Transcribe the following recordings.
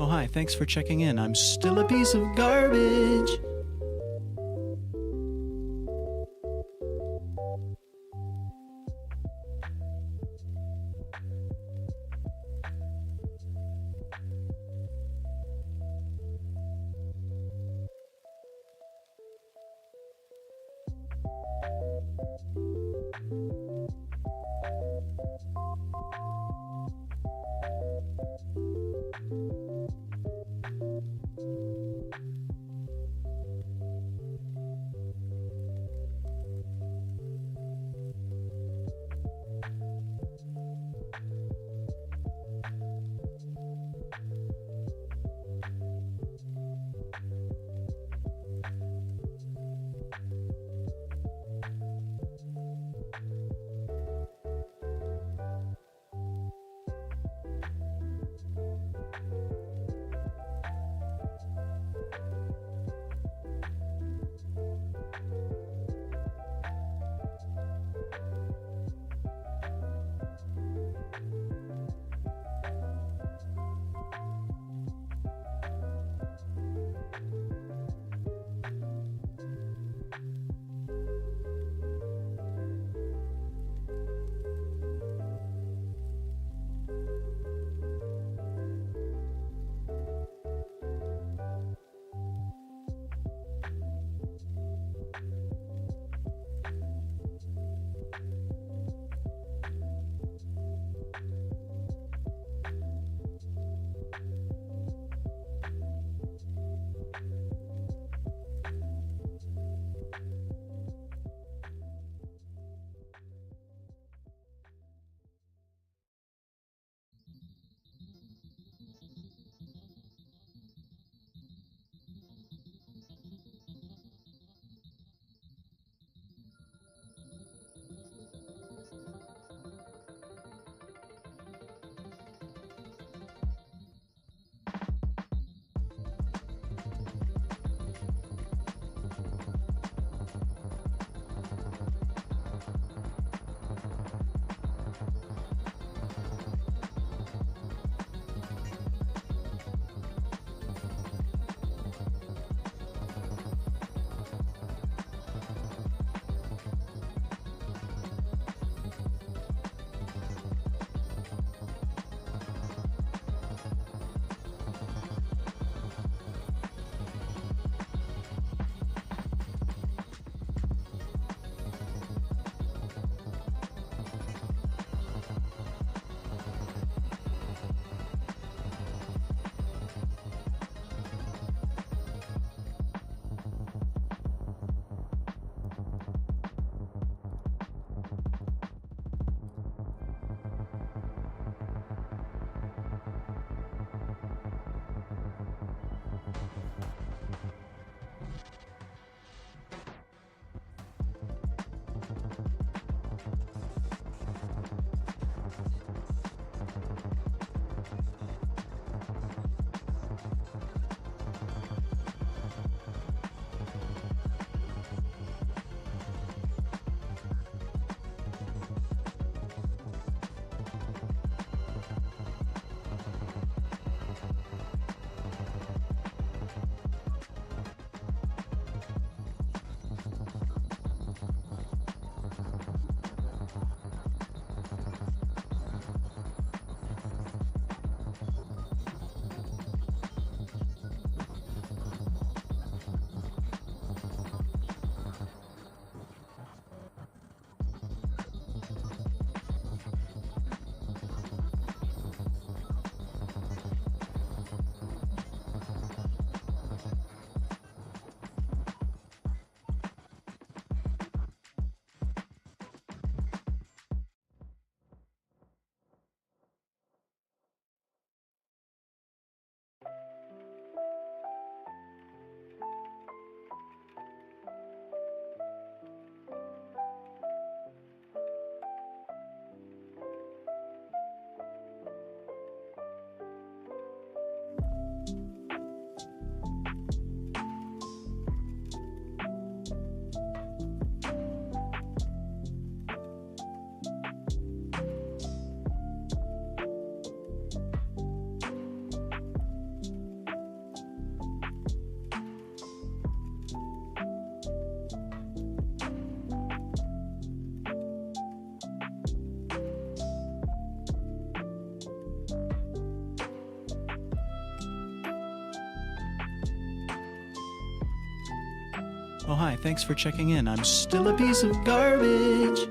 Oh, hi, thanks for checking in. I'm still a piece of garbage. Oh, hi, thanks for checking in. I'm still a piece of garbage.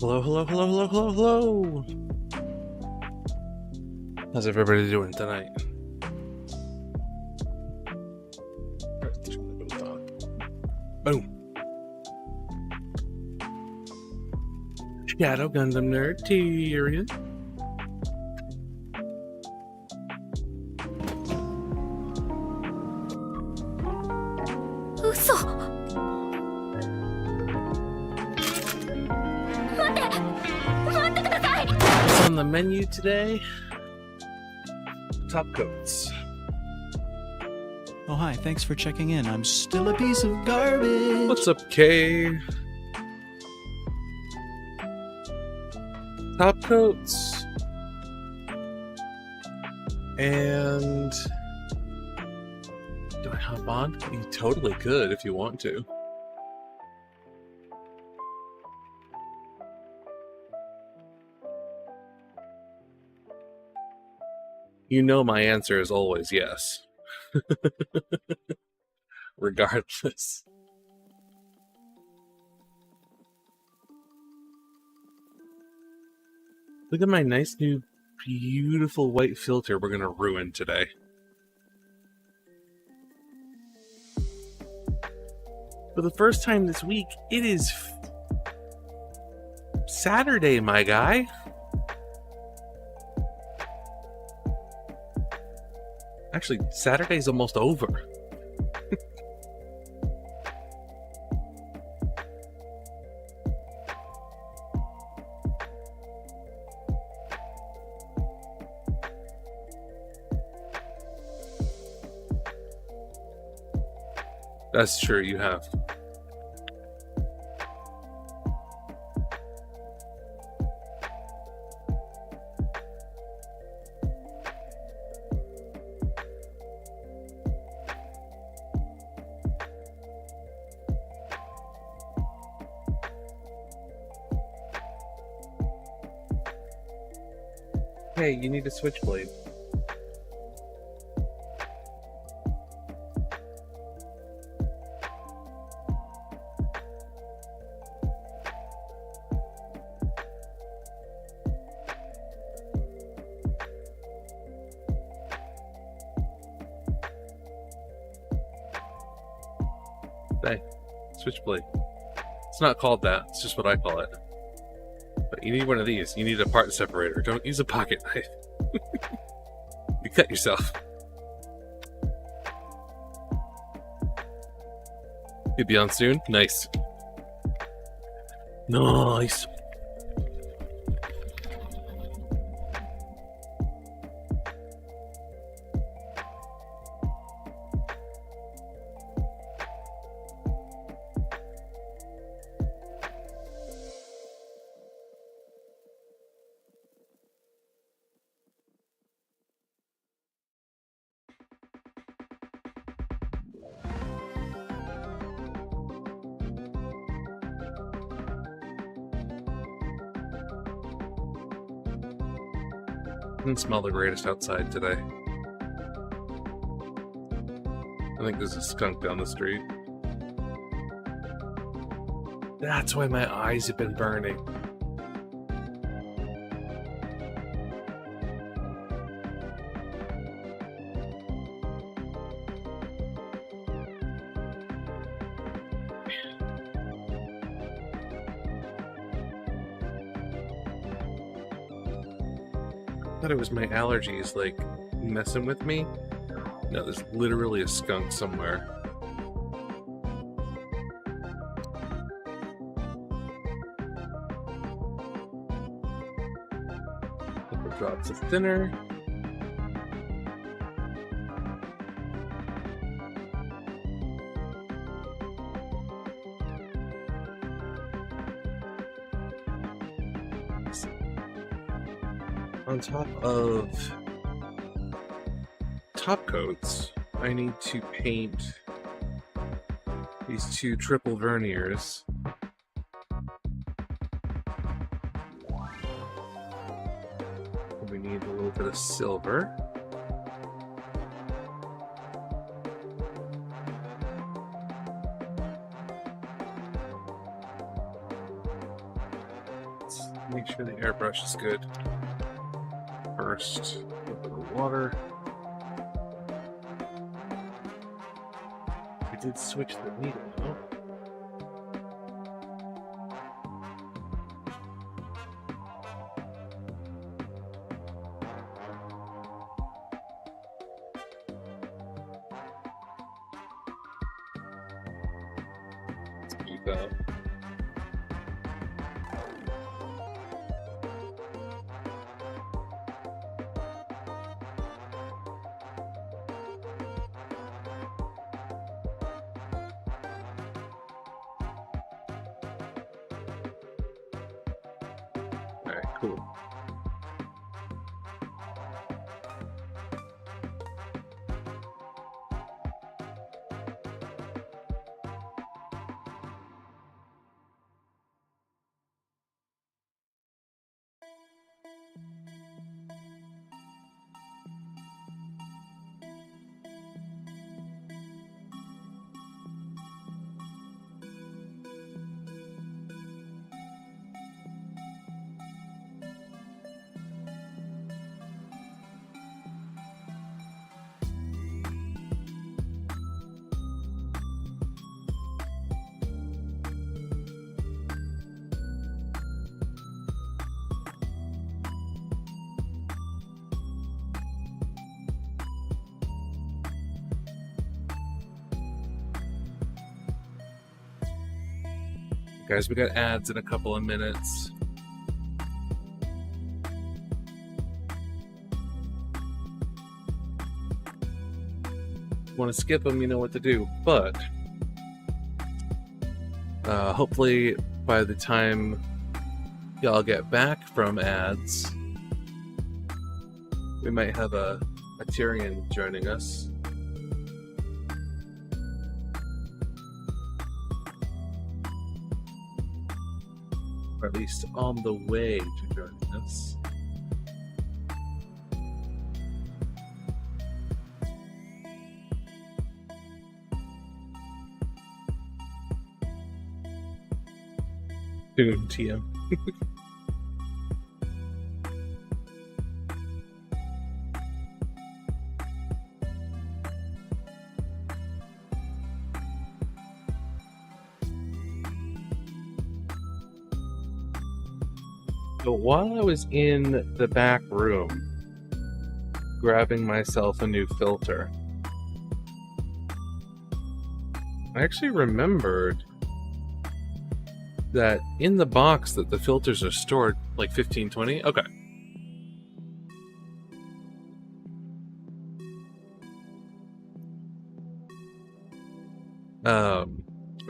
Hello, hello, hello, hello, hello, hello! How's everybody doing tonight? Boom! Shadow Gundam Nerd Tyrion. What's on the menu today? Topcoats. Oh, hi, thanks for checking in. I'm still a piece of garbage. What's up, Kay? Topcoats. And do I hop on? You totally could if you want to. You know my answer is always yes. Regardless. Look at my nice new beautiful white filter we're gonna ruin today. For the first time this week, it is Saturday, my guy. Actually, Saturday's almost over. That's true, you have. Hey, you need a switchblade. Hey, switchblade. It's not called that, it's just what I call it. But you need one of these. You need a part separator. Don't use a pocket knife. You cut yourself. You'll be on soon? Nice. Nice. Doesn't smell the greatest outside today. I think there's a skunk down the street. That's why my eyes have been burning. I thought it was my allergies, like, messing with me. No, there's literally a skunk somewhere. Lots of thinner. On top of top coats, I need to paint these two triple verniers. We need a little bit of silver. Let's make sure the airbrush is good. First, a little bit of water. We did switch the needle, though. Let's keep up. Alright, cool. Guys, we got ads in a couple of minutes. Want to skip them, you know what to do. But hopefully by the time y'all get back from ads, we might have a Tyrion joining us. Or at least on the way to joining us. Boom, TM. So while I was in the back room grabbing myself a new filter, I actually remembered that in the box that the filters are stored, like 1520. Okay.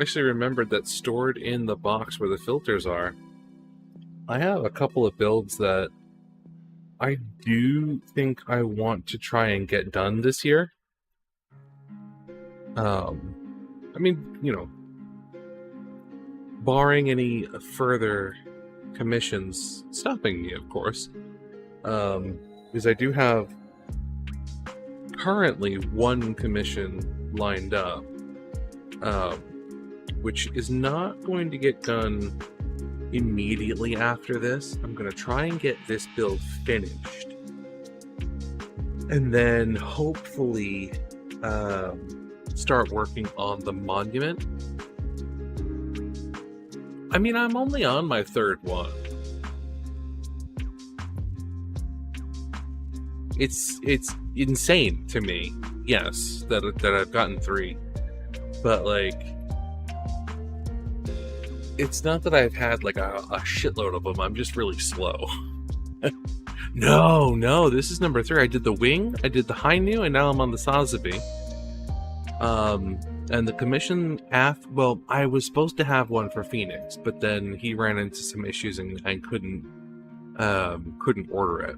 Actually remembered that stored in the box where the filters are, I have a couple of builds that I do think I want to try and get done this year. I mean, you know, barring any further commissions stopping me, of course, because I do have currently one commission lined up, which is not going to get done immediately after this. I'm going to try and get this build finished, and then hopefully start working on the monument. I mean, I'm only on my third one. It's insane to me, yes, that I've gotten 3. But, like, it's not that I've had, like, a shitload of them. I'm just really slow. No, this is number 3. I did the wing, I did the Hainu, and now I'm on the Sazabi. And the commission well, I was supposed to have one for Phoenix, but then he ran into some issues and I couldn't order it.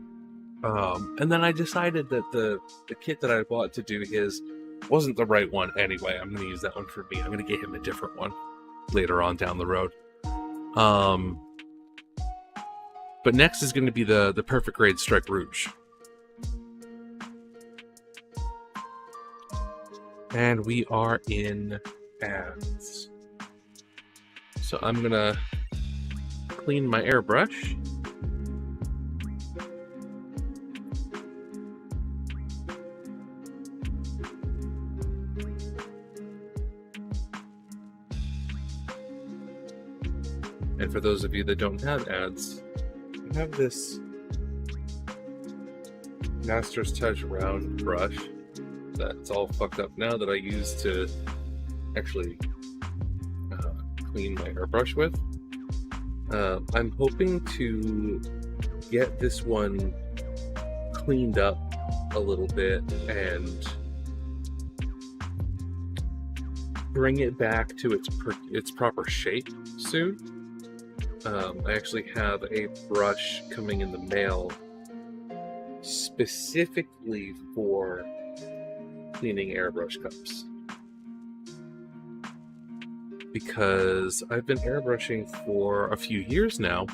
And then I decided that the kit that I bought to do his wasn't the right one anyway. I'm going to use that one for me. I'm going to get him a different one later on down the road. But next is going to be the Perfect Grade Strike Rouge. And we are in ads. So I'm going to clean my airbrush. And for those of you that don't have ads, I have this Master's Touch round brush that's all fucked up now that I use to actually clean my airbrush with. I'm hoping to get this one cleaned up a little bit and bring it back to its proper shape soon. I actually have a brush coming in the mail specifically for cleaning airbrush cups, because I've been airbrushing for a few years now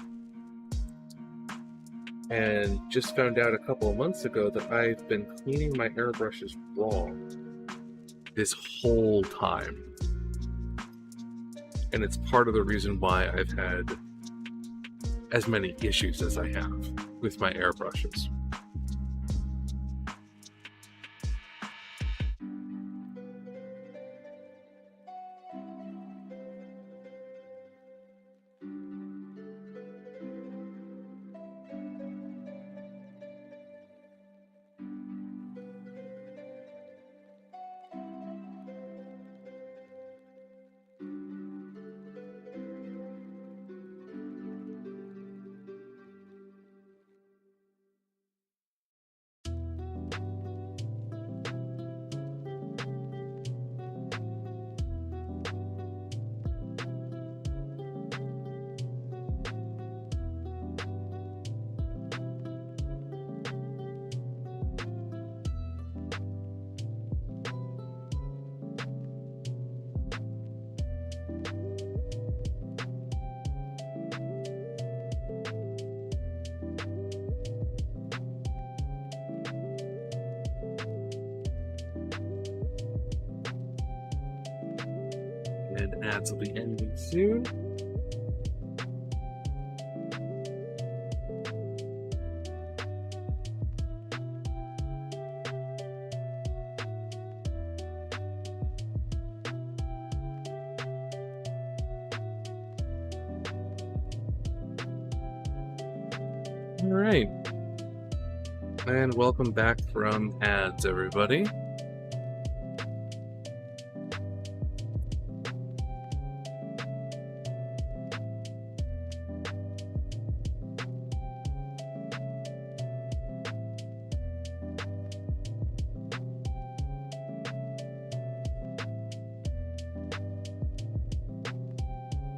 and just found out a couple of months ago that I've been cleaning my airbrushes wrong this whole time, and it's part of the reason why I've had as many issues as I have with my airbrushes. And ads will be ending soon. All right. And welcome back from ads, everybody.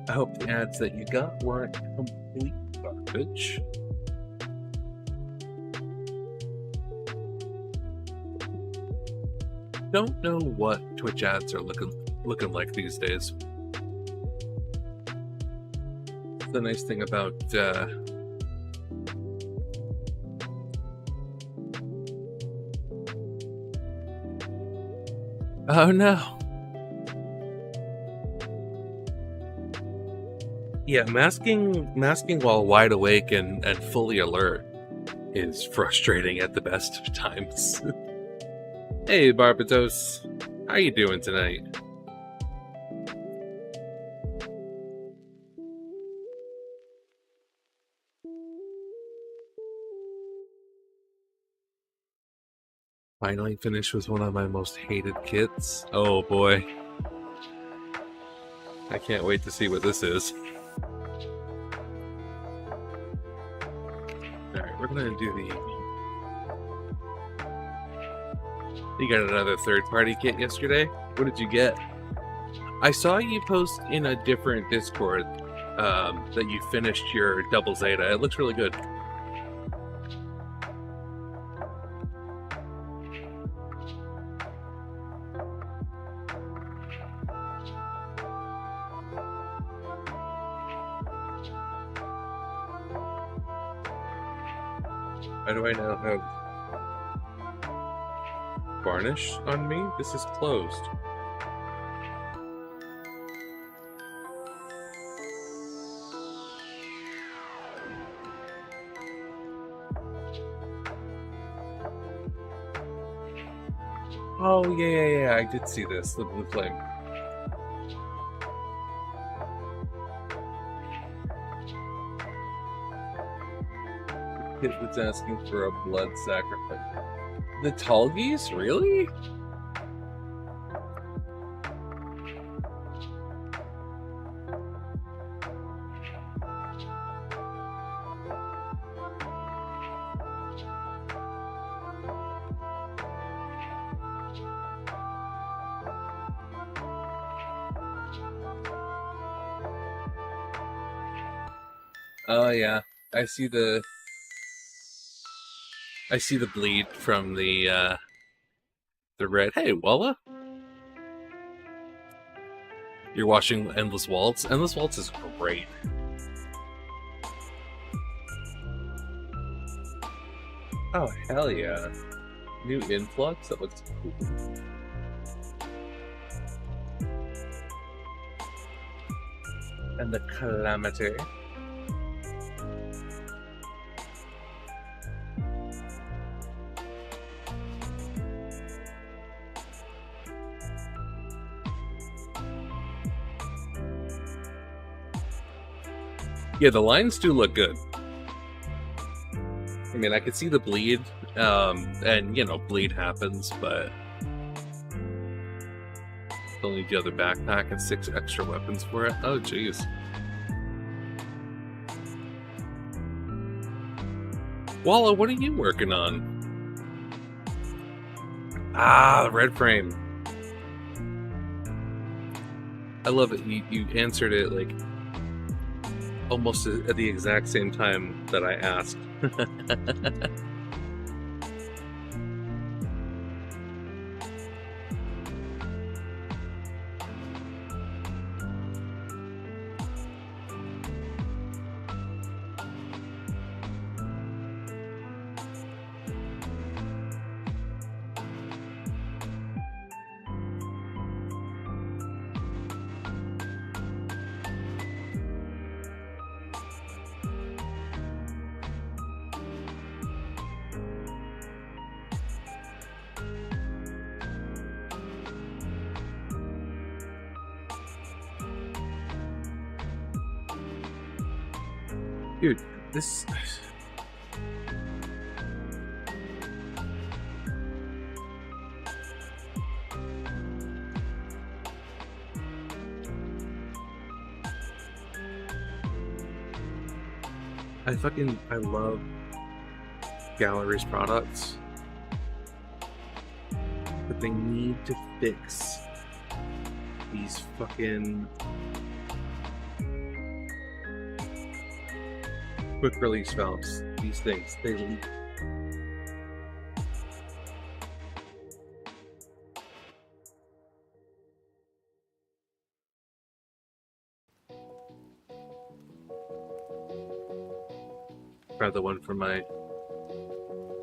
I hope the ads that you got weren't complete garbage. Don't know what Twitch ads are looking like these days. The nice thing about oh no. Yeah, masking while wide awake and fully alert is frustrating at the best of times. Hey, Barbados, how you doing tonight? Finally finished with one of my most hated kits. Oh boy. I can't wait to see what this is. Alright. We're gonna do the... You got another third-party kit yesterday? What did you get? I saw you post in a different Discord that you finished your double Zeta. It looks really good. Why do I now have varnish on me? This is closed. Oh, yeah, I did see this, the blue flame. Kid was asking for a blood sacrifice. The tall geese? Really? Oh yeah, I see the bleed from the red. Hey, Walla, you're watching Endless Waltz. Endless Waltz is great. Oh hell yeah, new influx. That looks cool. And the Calamity. Yeah, the lines do look good. I mean, I could see the bleed, and, you know, bleed happens, but... Still need the other backpack and 6 extra weapons for it. Oh, jeez. Walla, what are you working on? Ah, the red frame. I love it. You answered it, like... almost at the exact same time that I asked. Dude, this... I love Gallery's products, but they need to fix these fucking quick release valves. These things, they leak. Grab the one from my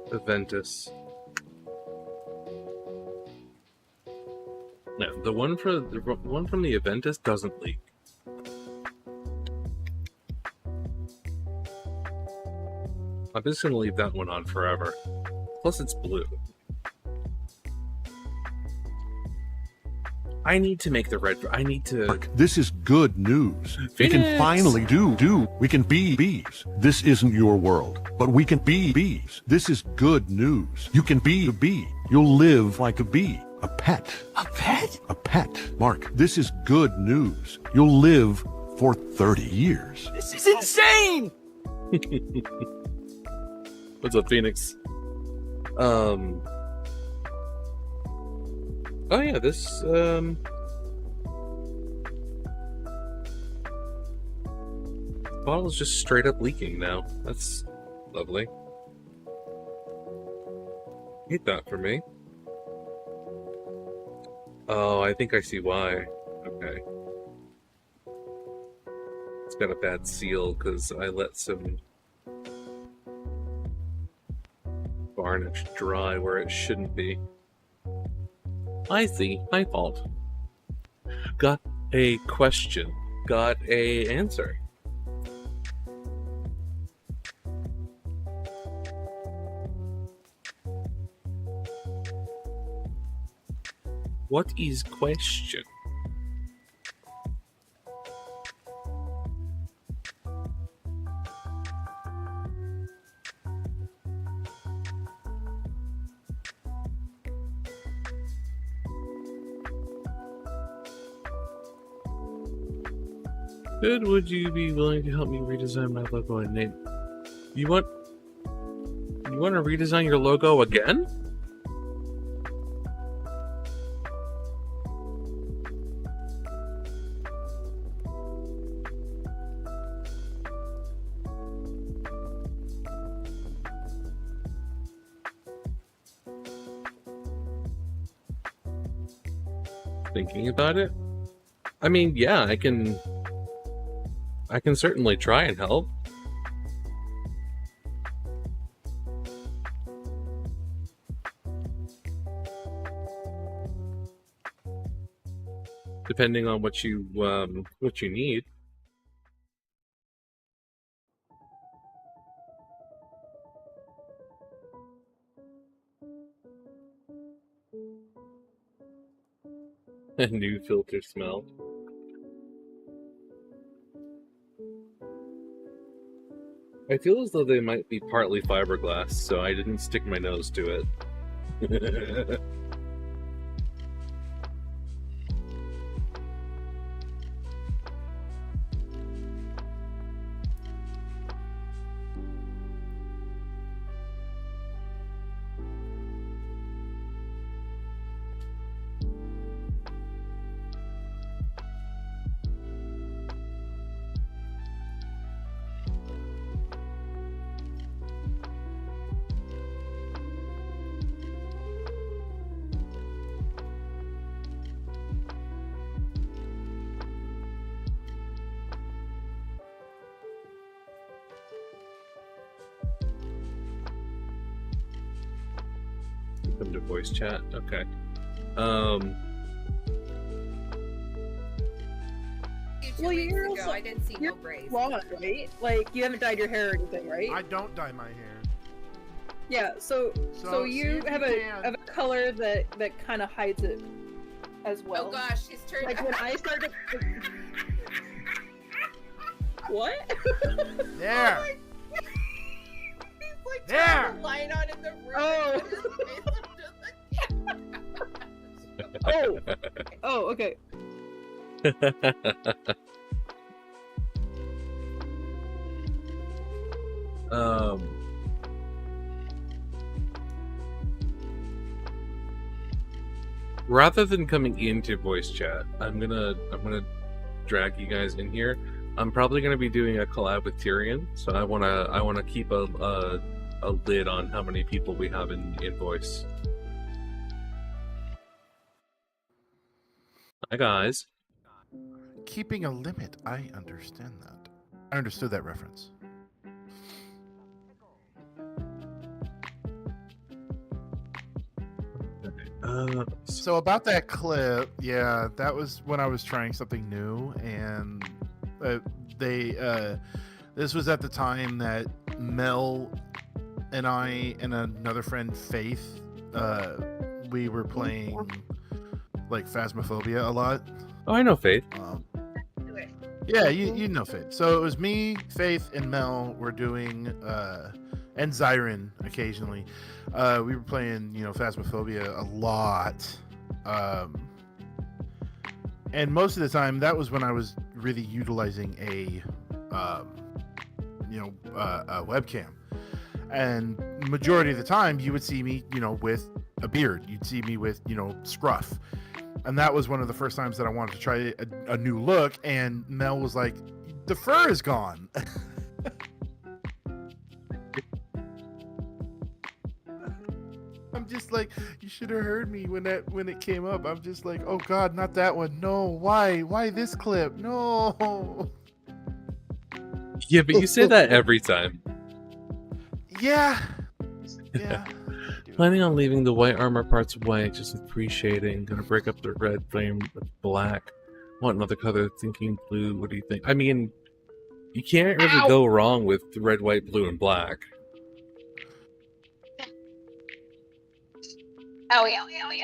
Aventus. No, the one from the Aventus doesn't leak. I'm just gonna leave that one on forever. Plus, it's blue. I need to make the red. I need to. This is good news. Phoenix! We can finally we can be bees. This isn't your world, but we can be bees. This is good news. You can be a bee. You'll live like a bee. A pet. A pet? A pet. Mark, this is good news. You'll live for 30 years. This is insane! What's up, Phoenix? Oh yeah, this bottle is just straight up leaking now. That's lovely. Hate that for me. Oh, I think I see why. Okay. It's got a bad seal because I let some varnish dry where it shouldn't be. I see. My fault. Got a question. Got a answer. What is question? Good, would you be willing to help me redesign my logo and name? You want to redesign your logo again? Thinking about it? I mean, yeah, I can certainly try and help. Depending on what you need. A new filter smell. I feel as though they might be partly fiberglass, so I didn't stick my nose to it. Come to voice chat. Okay. Well, Years ago, I didn't see no braids. Blonde, right? Like, you haven't dyed your hair or anything, right? I don't dye my hair. Yeah, so you have a color that kind of hides it as well. Oh gosh, she's turned. Like when I started. What? There. Oh he's like There! trying to line on in the room. Oh. Oh. Oh, okay. Rather than coming into voice chat, I'm gonna drag you guys in here. I'm probably gonna be doing a collab with Tyrion, so I wanna keep a lid on how many people we have in voice. Hi guys. Keeping a limit. I understand that. I understood that reference. So about that clip, yeah, that was when I was trying something new, and this was at the time that Mel and I and another friend, Faith, we were playing like Phasmophobia a lot. Oh, I know Faith. Yeah, you know Faith. So it was me, Faith, and Mel were doing, and Zyron occasionally. We were playing, Phasmophobia a lot. And most of the time, that was when I was really utilizing a webcam. And majority of the time, you would see me, with a beard. You'd see me with, scruff. And that was one of the first times that I wanted to try a new look. And Mel was like, the fur is gone. I'm just like, you should have heard me when it came up. I'm just like, oh God, not that one. No, why this clip? No. Yeah, but you say that every time. Yeah. Planning on leaving the white armor parts white, just with pre-shading. Gonna break up the red frame with black. Want another color, thinking blue. What do you think? I mean, you can't really go wrong with red, white, blue, and black. Owie, owie, owie,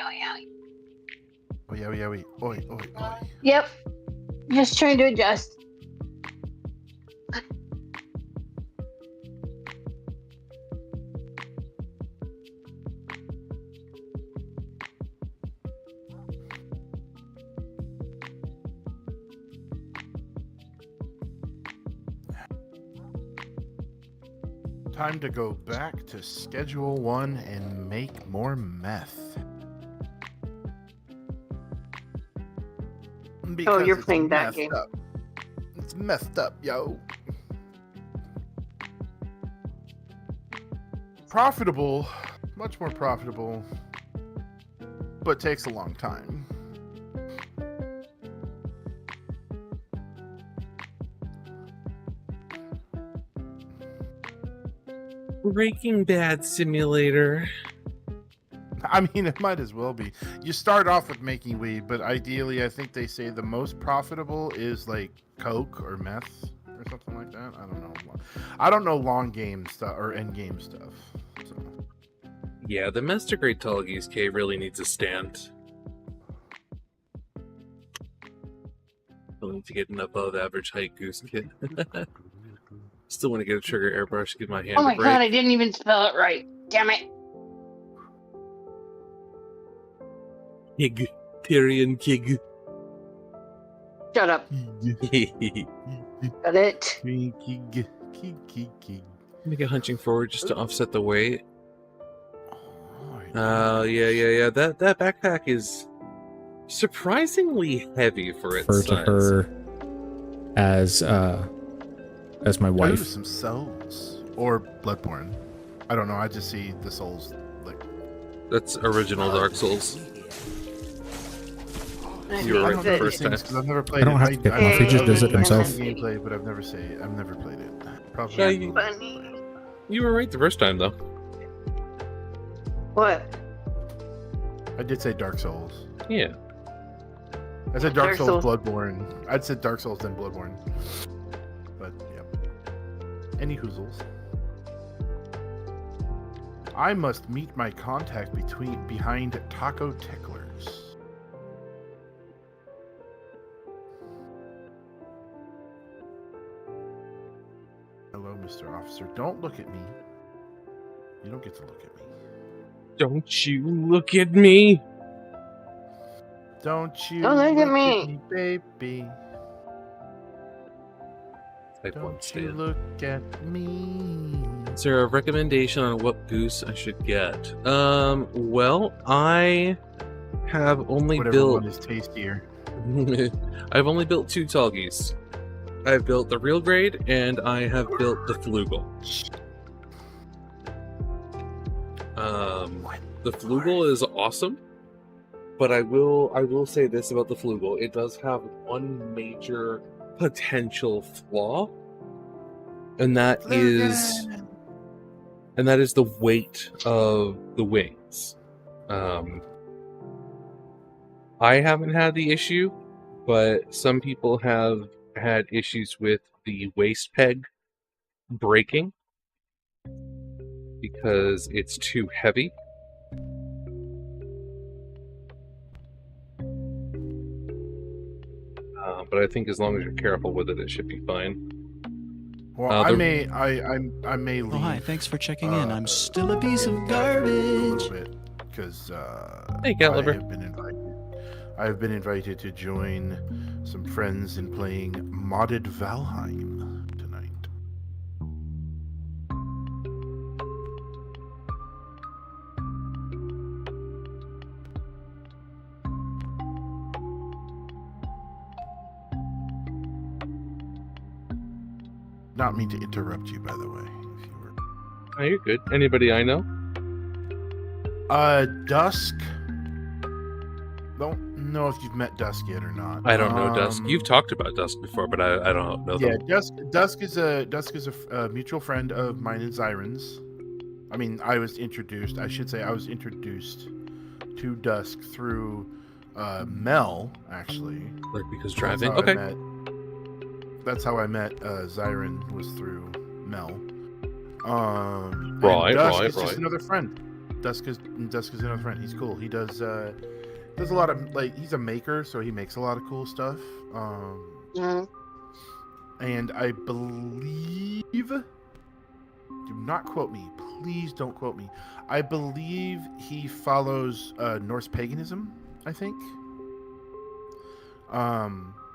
owie, owie. Owie. Oi. Yep. Just trying to adjust. Time to go back to Schedule 1 and make more meth. Because you're it's playing that messed game. up. It's messed up, yo. Profitable, much more profitable, but takes a long time. Breaking Bad simulator. I mean, it might as well be. You start off with making weed, but ideally, I think they say the most profitable is like coke or meth or something like that. I don't know. I don't know long game stuff or end game stuff. So. Yeah, the Master Great Tall Geese Cave really needs a stand. I'll need to get an above average height goose kit. Still want to get a trigger airbrush, give my hand Oh my a break. God, I didn't even spell it right. Damn it. Kig. Tyrion Kig. Shut up. Got it. Make a hunching forward just to offset the weight. Yeah. That backpack is surprisingly heavy for its refer size. to her as my wife. Ooh, some souls or Bloodborne. I don't know. I just see the souls like. That's original Dark Souls. I You were right think the that- first time. Because I've never played I don't it. have to get off. He just does it himself. Gameplay, but I've never played it. Probably. Yeah, you- Funny. You were right the first time, though. What? I did say Dark Souls. Yeah. I said Dark Dark Souls, Souls. Bloodborne. I'd said Dark Souls then Bloodborne. But yeah. Any hoozles. I must meet my contact behind Taco Ticklers. Hello, Mr. Officer. Don't look at me. You don't get to look at me. Don't you look at me! Don't you Don't look at me. baby. Type one Don't you stand. look at me. Is there a recommendation on what goose I should get? Well, I have only Whatever one built. is tastier. I've only built 2 tall geese. I've built the real grade, and I have built the flugel. The flugel is awesome, but I will say this about the flugel: it does have one major potential flaw, and that is the weight of the wings. I haven't had the issue, but some people have had issues with the waist peg breaking because it's too heavy. But I think as long as you're careful with it, it should be fine. Well, I may leave. Oh, hi, thanks for checking in. I'm still a piece of garbage. Because Hey, Caliber. I have been invited to join some friends in playing modded Valheim tonight. Not mean to interrupt you, by the way. If you were... Oh, you're good. Anybody I know? Dusk. Don't know if you've met Dusk yet or not. I don't know Dusk. You've talked about Dusk before, but I don't know Yeah, them. Dusk is a mutual friend of mine and Zyron's. I mean, I was introduced to Dusk through Mel, actually. Like because driving. Okay. That's how I met Zyron, was through Mel. Right, Dusk right, is just right. another friend. Dusk is another friend. He's cool. He does a lot of, like, he's a maker, so he makes a lot of cool stuff. And I believe, do not quote me, please don't quote me. I believe he follows Norse paganism, I think.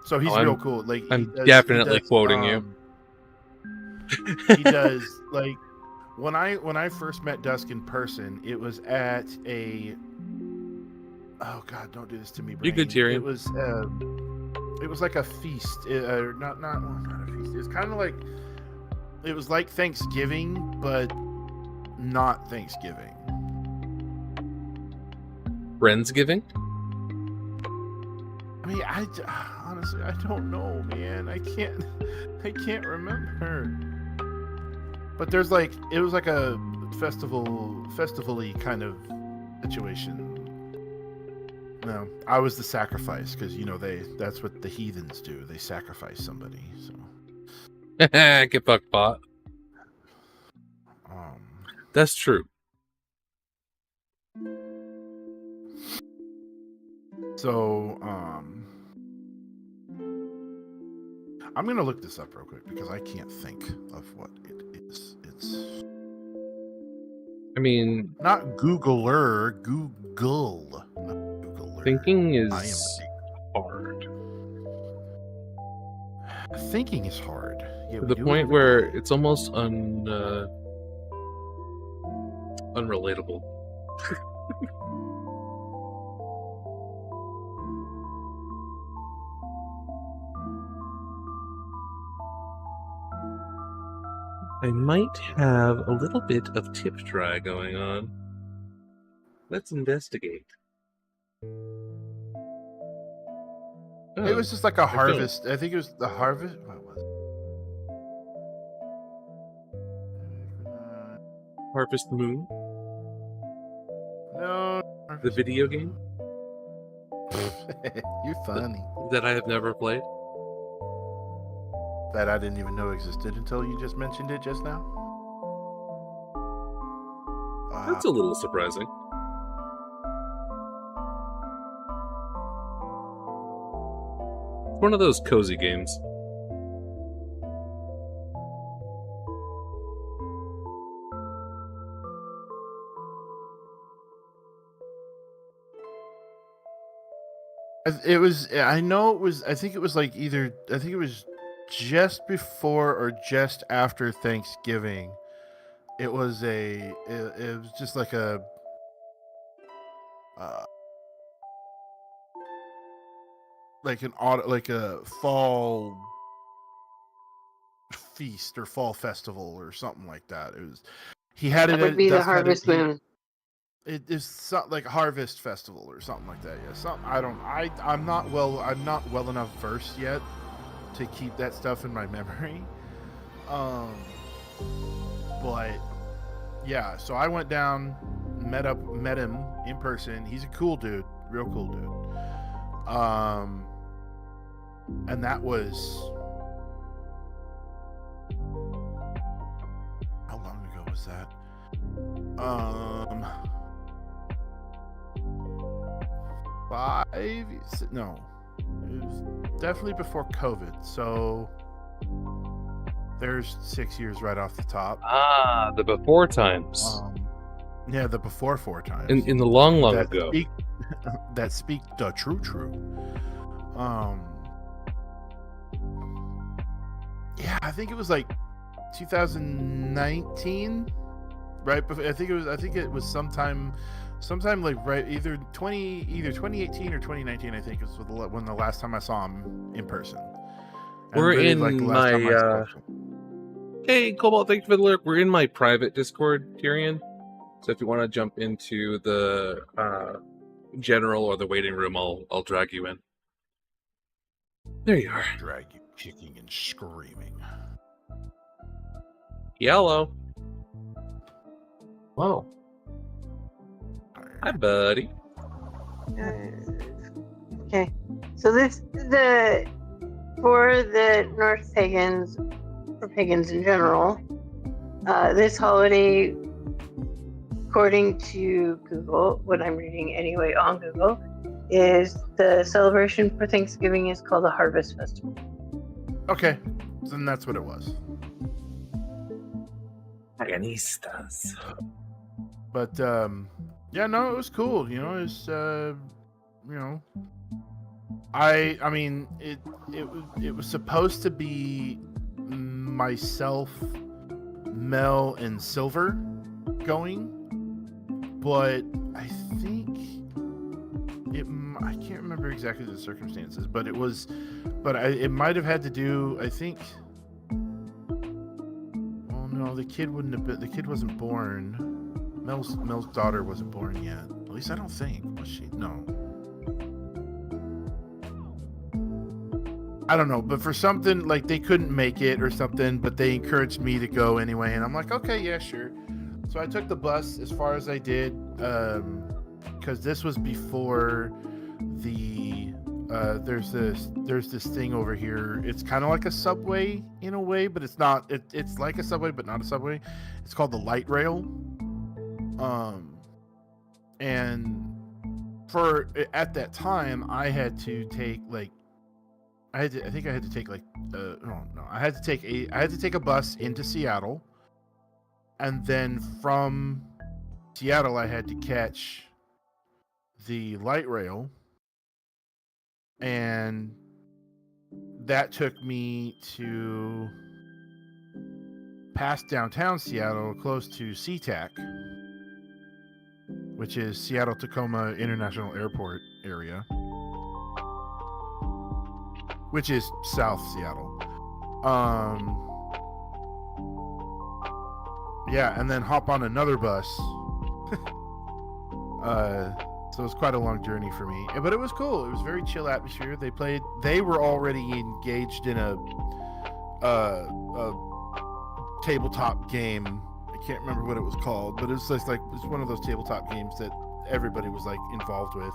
So he's real cool. Like, I'm definitely quoting you. He does, like, when I first met Dusk in person, it was at a, oh god, don't do this to me, brain. You're good, Tyrion. It was like a feast, not a feast. It's kind of like, it was like Thanksgiving, but not Thanksgiving. Friendsgiving? I mean, honestly, I don't know, man. I can't remember. But there's like, it was like a festival-y kind of situation. No, I was the sacrifice, because, you know, that's what the heathens do. They sacrifice somebody, so. Get fucked, bot. That's true. So, I'm gonna look this up real quick because I can't think of what it is. It's, I mean, not Googler, Google. Not Googler. thinking is I am hard. Thinking is hard. Yeah, To the point where it's almost unrelatable. I might have a little bit of tip dry going on. Let's investigate. It was just like a harvest. I think it was the harvest. What was it? Harvest Moon, No. the video game You're funny. that I have never played. That I didn't even know existed until you just mentioned it just now. That's a little surprising. It's one of those cozy games. It was. I know it was. I think it was like either. I think it was just before or just after Thanksgiving. It was a. It was just like a. Like an autumn, like a fall feast or fall festival or something like that. It was. He had it. That would be the Dusk had it- Harvest Moon. It is something like Harvest Festival or something like that. Yeah, something. I'm not well enough versed yet to keep that stuff in my memory. But yeah, so I went down, met him in person. He's a cool dude, real cool dude. And that was, how long ago was that? 5? No, it was definitely before COVID. So there's 6 years right off the top. Ah, the before times. Yeah, the before 4 times. In the long ago. That speak the true. Yeah, I think it was like 2019, right? I think it was sometime like right either 2018 or 2019. I think was when the last time I saw him in person. And We're really, in like, the last time I saw him. Hey, Cobalt, thank you for the lurk. We're in my private Discord, Tyrion. So if you want to jump into the general or the waiting room, I'll drag you in. There you are. Drag you kicking and screaming. Yellow. Whoa. Hi, buddy. Okay, so for the North pagans, or pagans in general, this holiday, according to Google, what I'm reading anyway on Google, is the celebration for Thanksgiving is called the Harvest Festival. Okay, then that's what it was. Paganistas. But yeah, no, it was cool. You know, it's you know, I mean, it was supposed to be myself, Mel, and Silver going, but I think I can't remember exactly the circumstances, but it might have had to do, I think. Oh no, the kid wasn't born. Mel's daughter wasn't born yet. At least I don't think. Was she? No. I don't know, but for something like they couldn't make it or something, but they encouraged me to go anyway, and I'm like, okay, yeah, sure. So I took the bus as far as I did, because this was before the there's this thing over here. It's kind of like a subway in a way, but it's not. It's like a subway, but not a subway. It's called the light rail. And at that time, I had to take I had to take a bus into Seattle, and then from Seattle I had to catch the light rail, and that took me to past downtown Seattle, close to SeaTac, which is Seattle Tacoma International Airport area, which is South Seattle. Yeah, and then hop on another bus. So it was quite a long journey for me, but it was cool. It was very chill atmosphere. They were already engaged in a tabletop game. I can't remember what it was called, but it's one of those tabletop games that everybody was like involved with.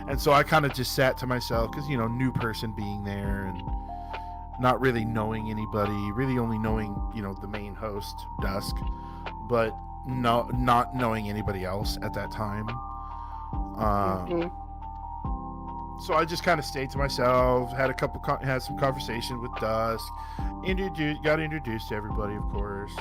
And so I kind of just sat to myself because, you know, new person being there and not really knowing anybody, really only knowing, you know, the main host, Dusk, but not knowing anybody else at that time. So I just kind of stayed to myself, had some conversation with Dusk, got introduced to everybody, of course.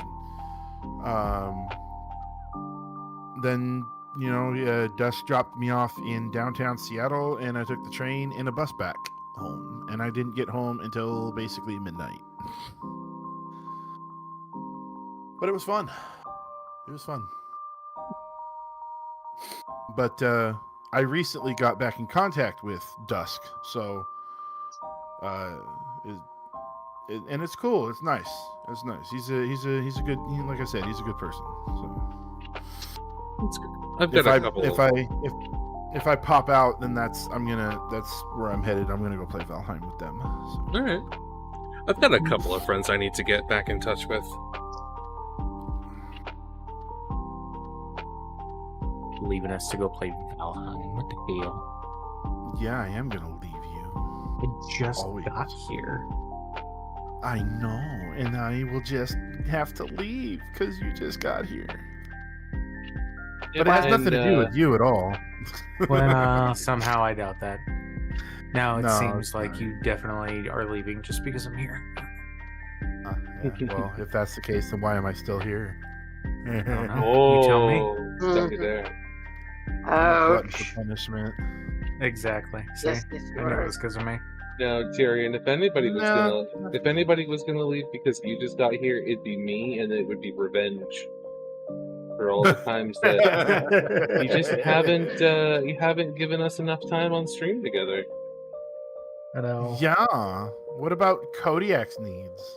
Then, you know, Dusk dropped me off in downtown Seattle, and I took the train and a bus back home, and I didn't get home until basically midnight. But it was fun. But I recently got back in contact with Dusk, so and it's cool. It's nice. He's a good, like I said, he's a good person. So That's good. I've got a couple. If I pop out, then that's where I'm headed. I'm gonna go play Valheim with them. So. All right. I've got a couple of friends I need to get back in touch with. Leaving us to go play Valheim. What the deal? Yeah, I am gonna leave you. I just got here. I know, and I will just have to leave because you just got here. But it has nothing to do with you at all. Well, somehow I doubt that. Now it seems like you definitely are leaving just because I'm here. Yeah, well, if that's the case, then why am I still here? I don't know. You tell me. Stuck you there. Glutton for punishment. Exactly. See? Yes, I knew it was because of me. Now, Tyrion, if anybody was gonna leave because you just got here, it'd be me, and it would be revenge for all the times that you just haven't given us enough time on stream together. I know. Yeah. What about Kodiak's needs?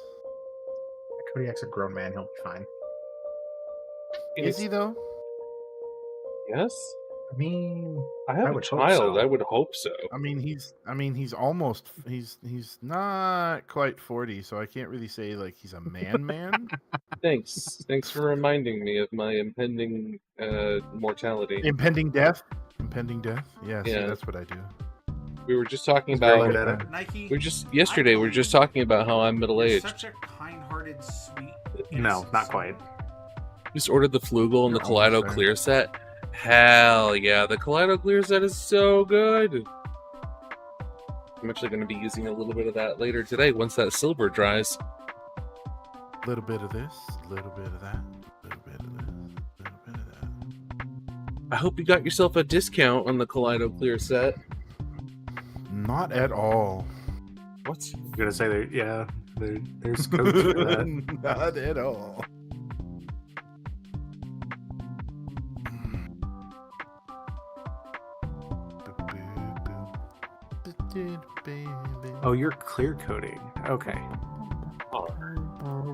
Kodiak's a grown man. He'll be fine. Is he though? Yes. I mean, I have a would hope child. so. I would hope so. I mean, he's almost. He's not quite 40, so I can't really say like he's a man. Thanks. Thanks for reminding me of my impending mortality. Impending death. Impending death. Yeah. See, Yeah. that's what I do. We were just talking barely about. dead. Nike. Yesterday. We were just talking about how I'm middle You're aged. such a kind-hearted, sweet. No, innocent not soul. quite. Just ordered the Flugel and the You're almost Kaleido there. Clear set. Hell yeah, the Kaleido Clear set is so good. I'm actually going to be using a little bit of that later today once that silver dries. A little bit of this, a little bit of that, a little bit of this, a little bit of that. I hope you got yourself a discount on the Kaleido Clear set. Not at all. What? I'm gonna say there's codes for that. Not at all. Oh, you're clear coding. Okay, Oh,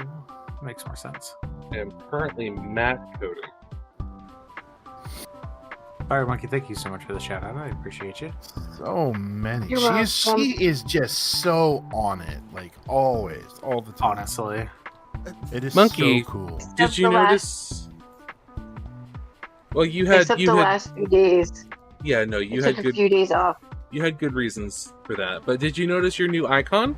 makes more sense. I am currently matte coding. Fire Monkey, thank you so much for the shout out. I appreciate you. So many. You're She welcome. is just so on it, like always, all the time. Honestly, It is Monkey. so cool. Except Did you the last- notice? Well, you had Except you the had last few days. yeah no you I had took a good few days off. you had good reasons for that. But did you notice your new icon?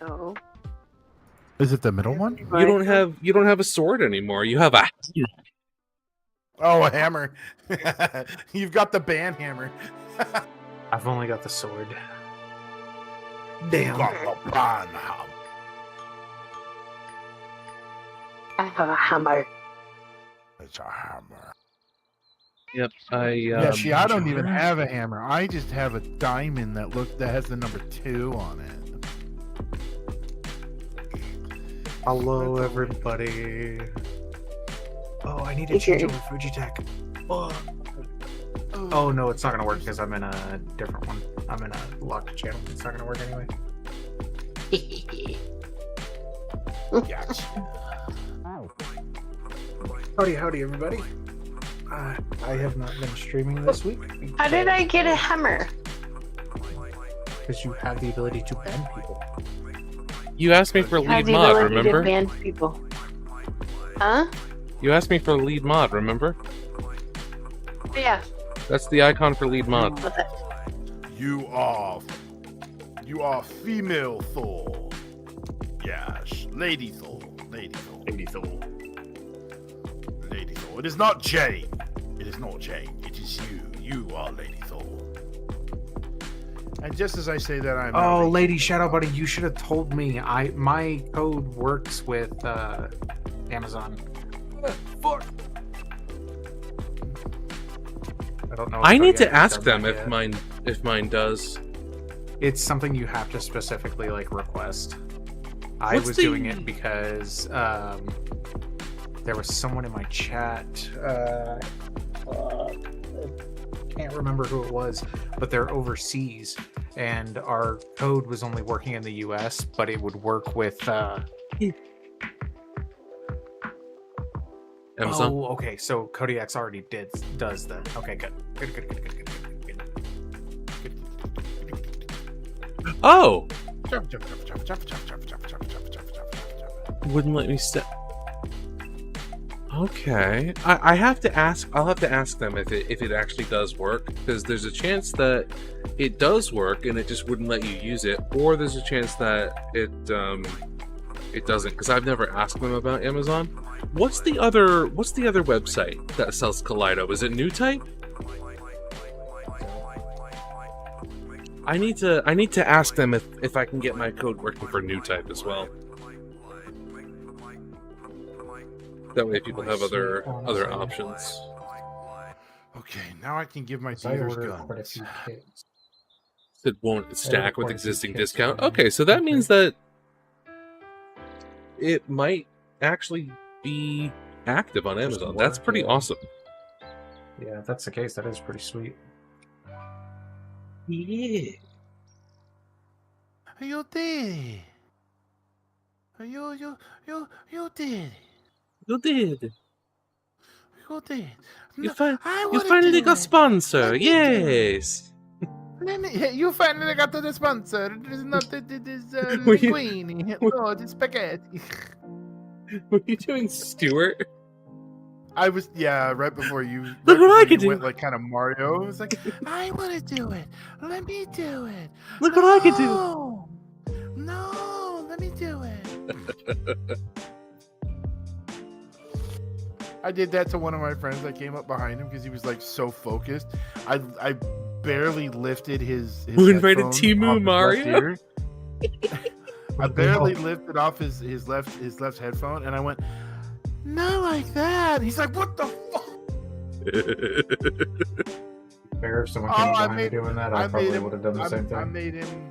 No. Is it the middle one? You don't have a sword anymore. You have a Oh, a hammer. You've got the band hammer. I've only got the sword. Damn. Got the band hammer. I have a hammer. It's a hammer. Yep. Yeah, I don't even have a hammer. I just have a diamond that has the number 2 on it. Hello, everybody. Oh, I need to Hey, change Jerry. over Fujitech. Oh no, it's not gonna work because I'm in a different one. I'm in a locked channel. It's not gonna work anyway. Yes. Howdy, everybody. I have not been streaming this week How did I get a hammer? because you have the ability to ban people. You asked me for I lead have the mod, ability to remember? ban people. Huh? You asked me for lead mod, remember? Yeah. That's the icon for lead mod. What's that? You are female Thor. Yes, Lady Thor. Lady Thor. Lady Thor. Lady Thor. It is not Jane. It is not Jane. It is you. You are Lady Thor. And just as I say that, I'm. Oh, Lady Shadow Buddy, you should have told me. My code works with Amazon. Fuck. I don't know. if I need to Kodiak has ask done them that if mine does. It's something you have to specifically request. I What's was the- doing it because there was someone in my chat. Can't remember who it was, but they're overseas, and our code was only working in the U.S., but it would work with. Amazon. Oh, okay. So Kodiak's already does that. Okay, good. Good. Oh, Jump, jump, jump, jump, jump, jump, jump, jump, jump, jump, jump, jump. wouldn't let me step. Okay, I have to ask. I'll have to ask them if it actually does work, because there's a chance that it does work and it just wouldn't let you use it, or there's a chance that it doesn't, because I've never asked them about Amazon. What's the other website that sells Kaleido? Is it New Type? I need to ask them if I can get my code working for New Type as well. That way people have other options. Okay, now I can give my I dealers ordered quite a guns. few kits. It won't stack with quite a few existing kits discount. already. Okay, so that means that it might actually be active on Amazon. That's pretty awesome. Yeah, if that's the case, that is pretty sweet. Yeah. Ayote. You did. You did. You did. You, I you wanna finally do got it. sponsor. Let me do it. Yes. You finally got to the sponsor. It is not this Were you- linguine. No, it is spaghetti. What are you doing, Stuart? I was right before you. Look what I can can do. Went like kind of Mario. It was like, I want to do it. Let me do it. Look what I can do. No, let me do it. I did that to one of my friends. I came up behind him because he was like so focused. I barely lifted his Who invited headphone Timu off his Mario? left ear. I barely lifted off his left headphone, and I went, not like that. He's like, what the fuck? Fair if someone came behind me doing that, I probably him- would have done the same thing. I made him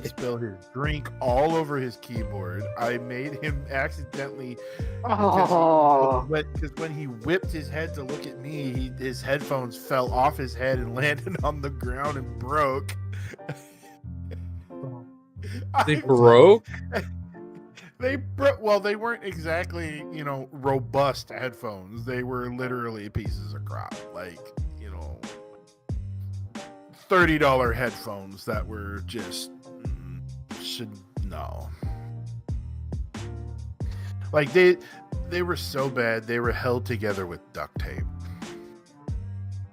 spill his drink all over his keyboard. I made him accidentally. Because when he whipped his head to look at me, his headphones fell off his head and landed on the ground and broke. They broke? Well, they weren't exactly, robust headphones. They were literally pieces of crap. Like, $30 headphones that were just no. Like they were so bad they were held together with duct tape.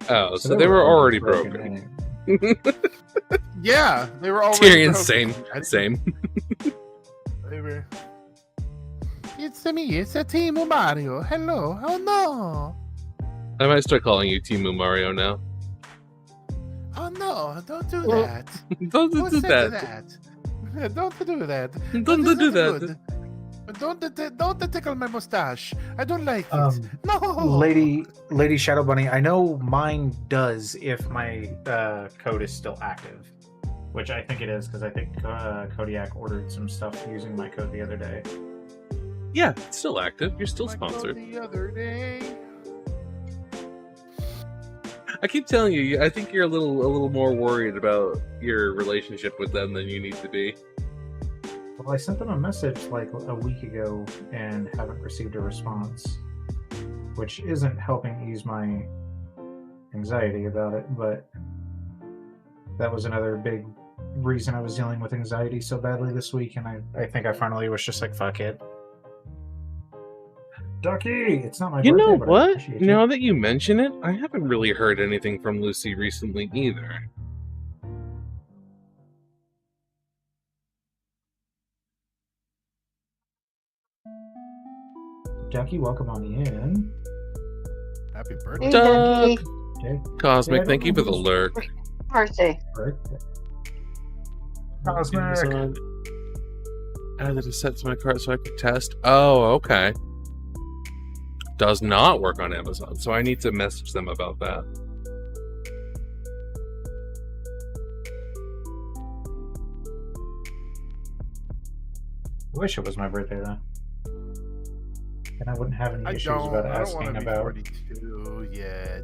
Oh, so they were already broken. Yeah, they were already Tyrion, broken. same. They were. It's me. It's a Timu Mario. Hello. Oh no. I might start calling you Timu Mario now. Oh no! Don't do that. Don't Who do said that. Don't do that. Don't This do isn't that. good. Don't tickle my mustache. I don't like it. No. Lady Shadow Bunny, I know mine does if my code is still active, which I think it is because I think Kodiak ordered some stuff using my code the other day. Yeah, it's still active. You're still Like sponsored. the other day. I keep telling you, I think you're a little more worried about your relationship with them than you need to be. Well, I sent them a message like a week ago and haven't received a response, which isn't helping ease my anxiety about it, but that was another big reason I was dealing with anxiety so badly this week, and I think I finally was just like, fuck it. Ducky, it's not my You birthday, know but I what? appreciate you. Now that you mention it, I haven't really heard anything from Lucy recently either. Ducky, welcome on in. Happy Hey, birthday. Ducky. Okay. Cosmic, Yeah, thank you for the don't- lurk. Birthday. Birthday. Amazon added a set to my cart so I could test. Oh, okay. Does not work on Amazon, so I need to message them about that. I wish it was my birthday though. And I wouldn't have any issues about I don't asking want to be about. 42 yet.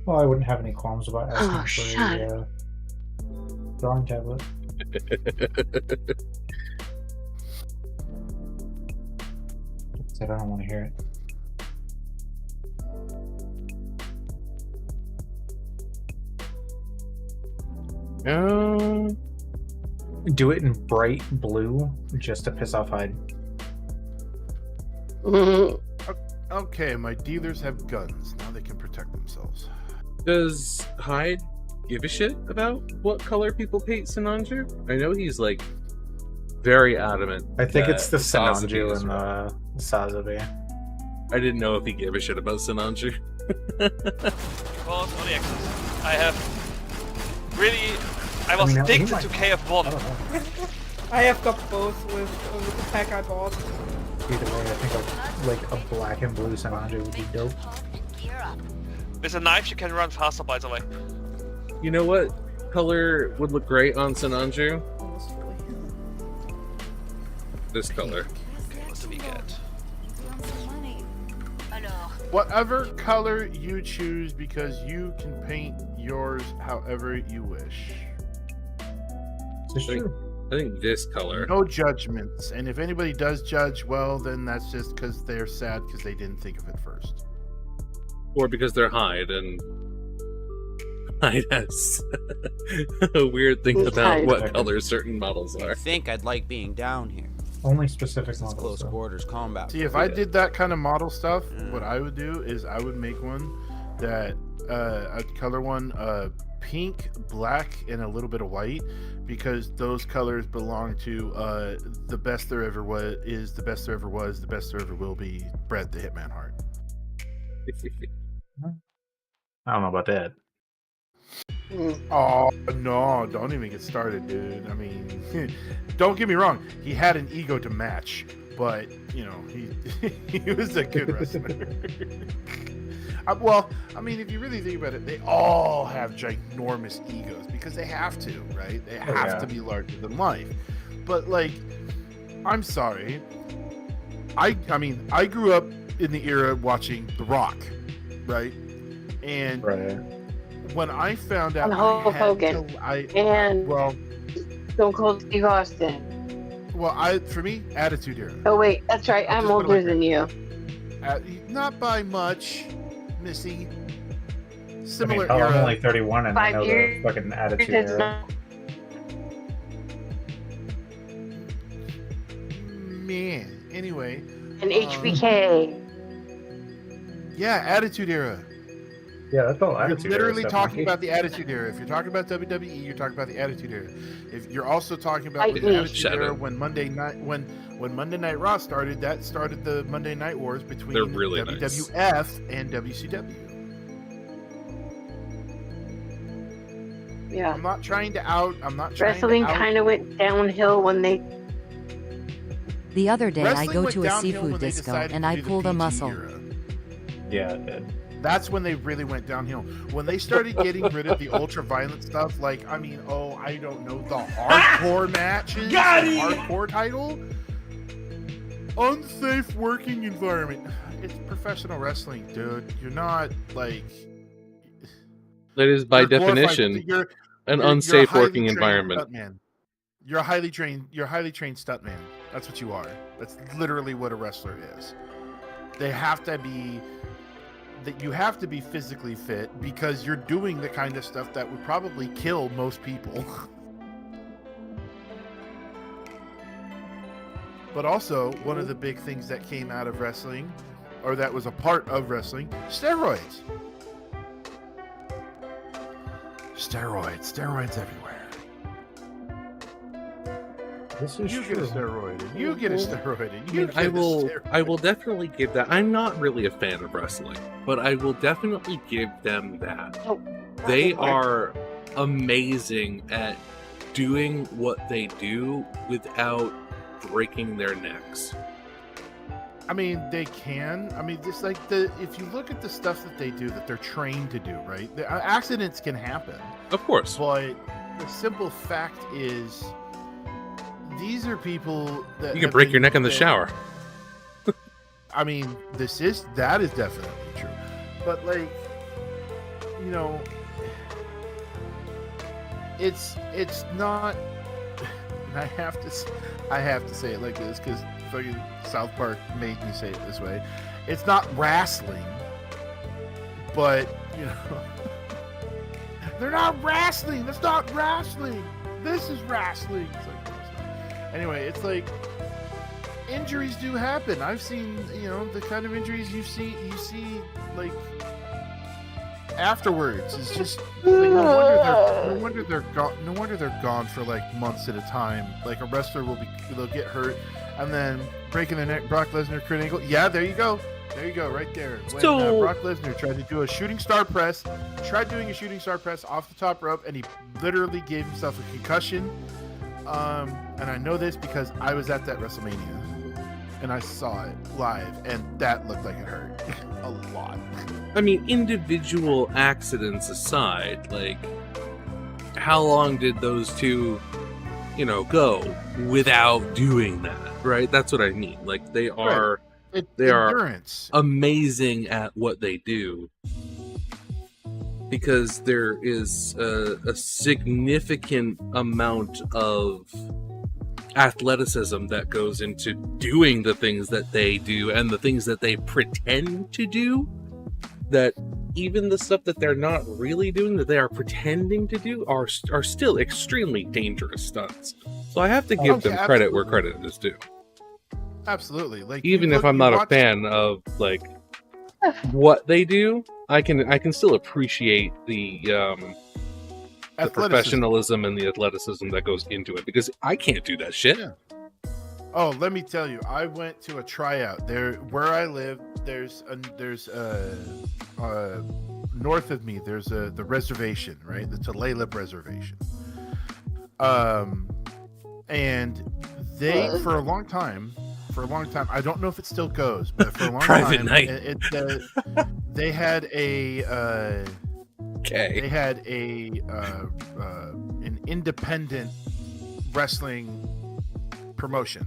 Well, I wouldn't have any qualms about asking Oh, for shut a drawing tablet. Said I don't want to hear it. Do it in bright blue just to piss off Hyde. Okay, my dealers have guns. Now they can protect themselves. Does Hyde give a shit about what color people paint Sinanju? I know he's like very adamant. I think it's the Sazabi Sinanju is and right. the Sazabi. I didn't know if he gave a shit about Sinanju. Well, it's only X's. I was he addicted might- to KF1. I have got both with the pack I bought. Either way, I think like a black and blue Sinanju would be dope. With a knife, you can run faster, by the way. You know what color would look great on Sinanju? This color. Okay, what do we get? Whatever color you choose, because you can paint yours however you wish. It's true. I think this color. No judgments, and if anybody does judge, well, then that's just because they're sad because they didn't think of it first. Or because they're hide, and hide has a weird thing about what color certain models are. I think I'd like being down here. Only specific It's models. close though. quarters combat. See, if I did that kind of model stuff, what I would do is I would make one that I'd color one pink, black, and a little bit of white, because those colors belong to the best there ever was, is the best there ever was, the best there ever will be, Brett the Hitman Hart. I don't know about that. Oh no, don't even get started, dude. I mean, don't get me wrong, he had an ego to match, but you know, he was a good wrestler. Well, I mean, if you really think about it, they all have ginormous egos because they have to, right? They have to be larger than life. But like, I'm sorry, I mean, I grew up in the era watching The Rock, right? And when I found out, Hulk Hogan, and Stone Cold Steve Austin. Well, for me, Attitude Era. Oh wait, that's right. I'm older than you. Not by much, Missy. Similar I mean, era. I'm only 31 and 5 I know years. the fucking attitude It's era. not- Man. Anyway. An HBK. Yeah, Attitude Era. Yeah, that's all You're attitude literally era talking stuff, about the Attitude Era. If you're talking about WWE, you're talking about the Attitude Era. If you're also talking about the Attitude Era, when Monday Night Raw started, that started the Monday Night Wars between really WWF and WCW. Yeah. I'm not trying to out. Wrestling kind of went downhill when they. The other day I Wrestling go went to a downhill seafood when they disco decided and to I do the pulled a PG muscle. era. Yeah, it did. That's when they really went downhill. When they started getting rid of the ultra violent stuff, like, I mean, I don't know, the hardcore matches, the hardcore title, unsafe working environment. It's professional wrestling, dude. You're not like. That is by you're glorified- definition you're an a unsafe highly working trained environment. stuntman. You're a highly trained stuntman. That's what you are. That's literally what a wrestler is. They have to be. That you have to be physically fit because you're doing the kind of stuff that would probably kill most people. But also, one of the big things that came out of wrestling, or that was a part of wrestling, steroids. Steroids everywhere. This is You true. get a steroid, and you get a steroid, and you get I a will steroid. definitely give that. I'm not really a fan of wrestling, but I will definitely give them that. They are amazing at doing what they do without breaking their necks. I mean, they can. I mean, just like if you look at the stuff that they do, that they're trained to do, right? Accidents can happen. Of course. But the simple fact is, these are people that You can break your neck in the shower. I mean, that is definitely true. But like, you know, it's not. And I have to say it like this because fucking South Park made me say it this way. It's not wrestling, but you know, they're not wrestling. That's not wrestling. This is wrestling. It's like, no, it's not. Anyway, it's like injuries do happen. I've seen, you know, the kind of injuries you see like afterwards. It's just like, no wonder they're gone for like months at a time. Like a wrestler they'll get hurt and then breaking their neck. Brock Lesnar, Kurt Angle. Yeah, there you go, right there. When Brock Lesnar tried to do a shooting star press, off the top rope, and he literally gave himself a concussion. And I know this because I was at that WrestleMania and I saw it live, and that looked like it hurt a lot. I mean, individual accidents aside, like, how long did those two, you know, go without doing that, right? That's what I mean. Like, they are Endurance. amazing at what they do because there is a significant amount of athleticism that goes into doing the things that they do and the things that they pretend to do, that even the stuff that they're not really doing, that they are pretending to do, are still extremely dangerous stunts. So I have to give them credit where credit is due. Absolutely. Like, even if I'm not a fan of like what they do, I can still appreciate the professionalism and the athleticism that goes into it, because I can't do that shit. Yeah. Oh, let me tell you, I went to a tryout there where I live. There's north of me. There's the reservation, right? The Tulalip reservation. And they for a long time. I don't know if it still goes, but for a long Private time, night. They had a okay. They had an independent wrestling promotion,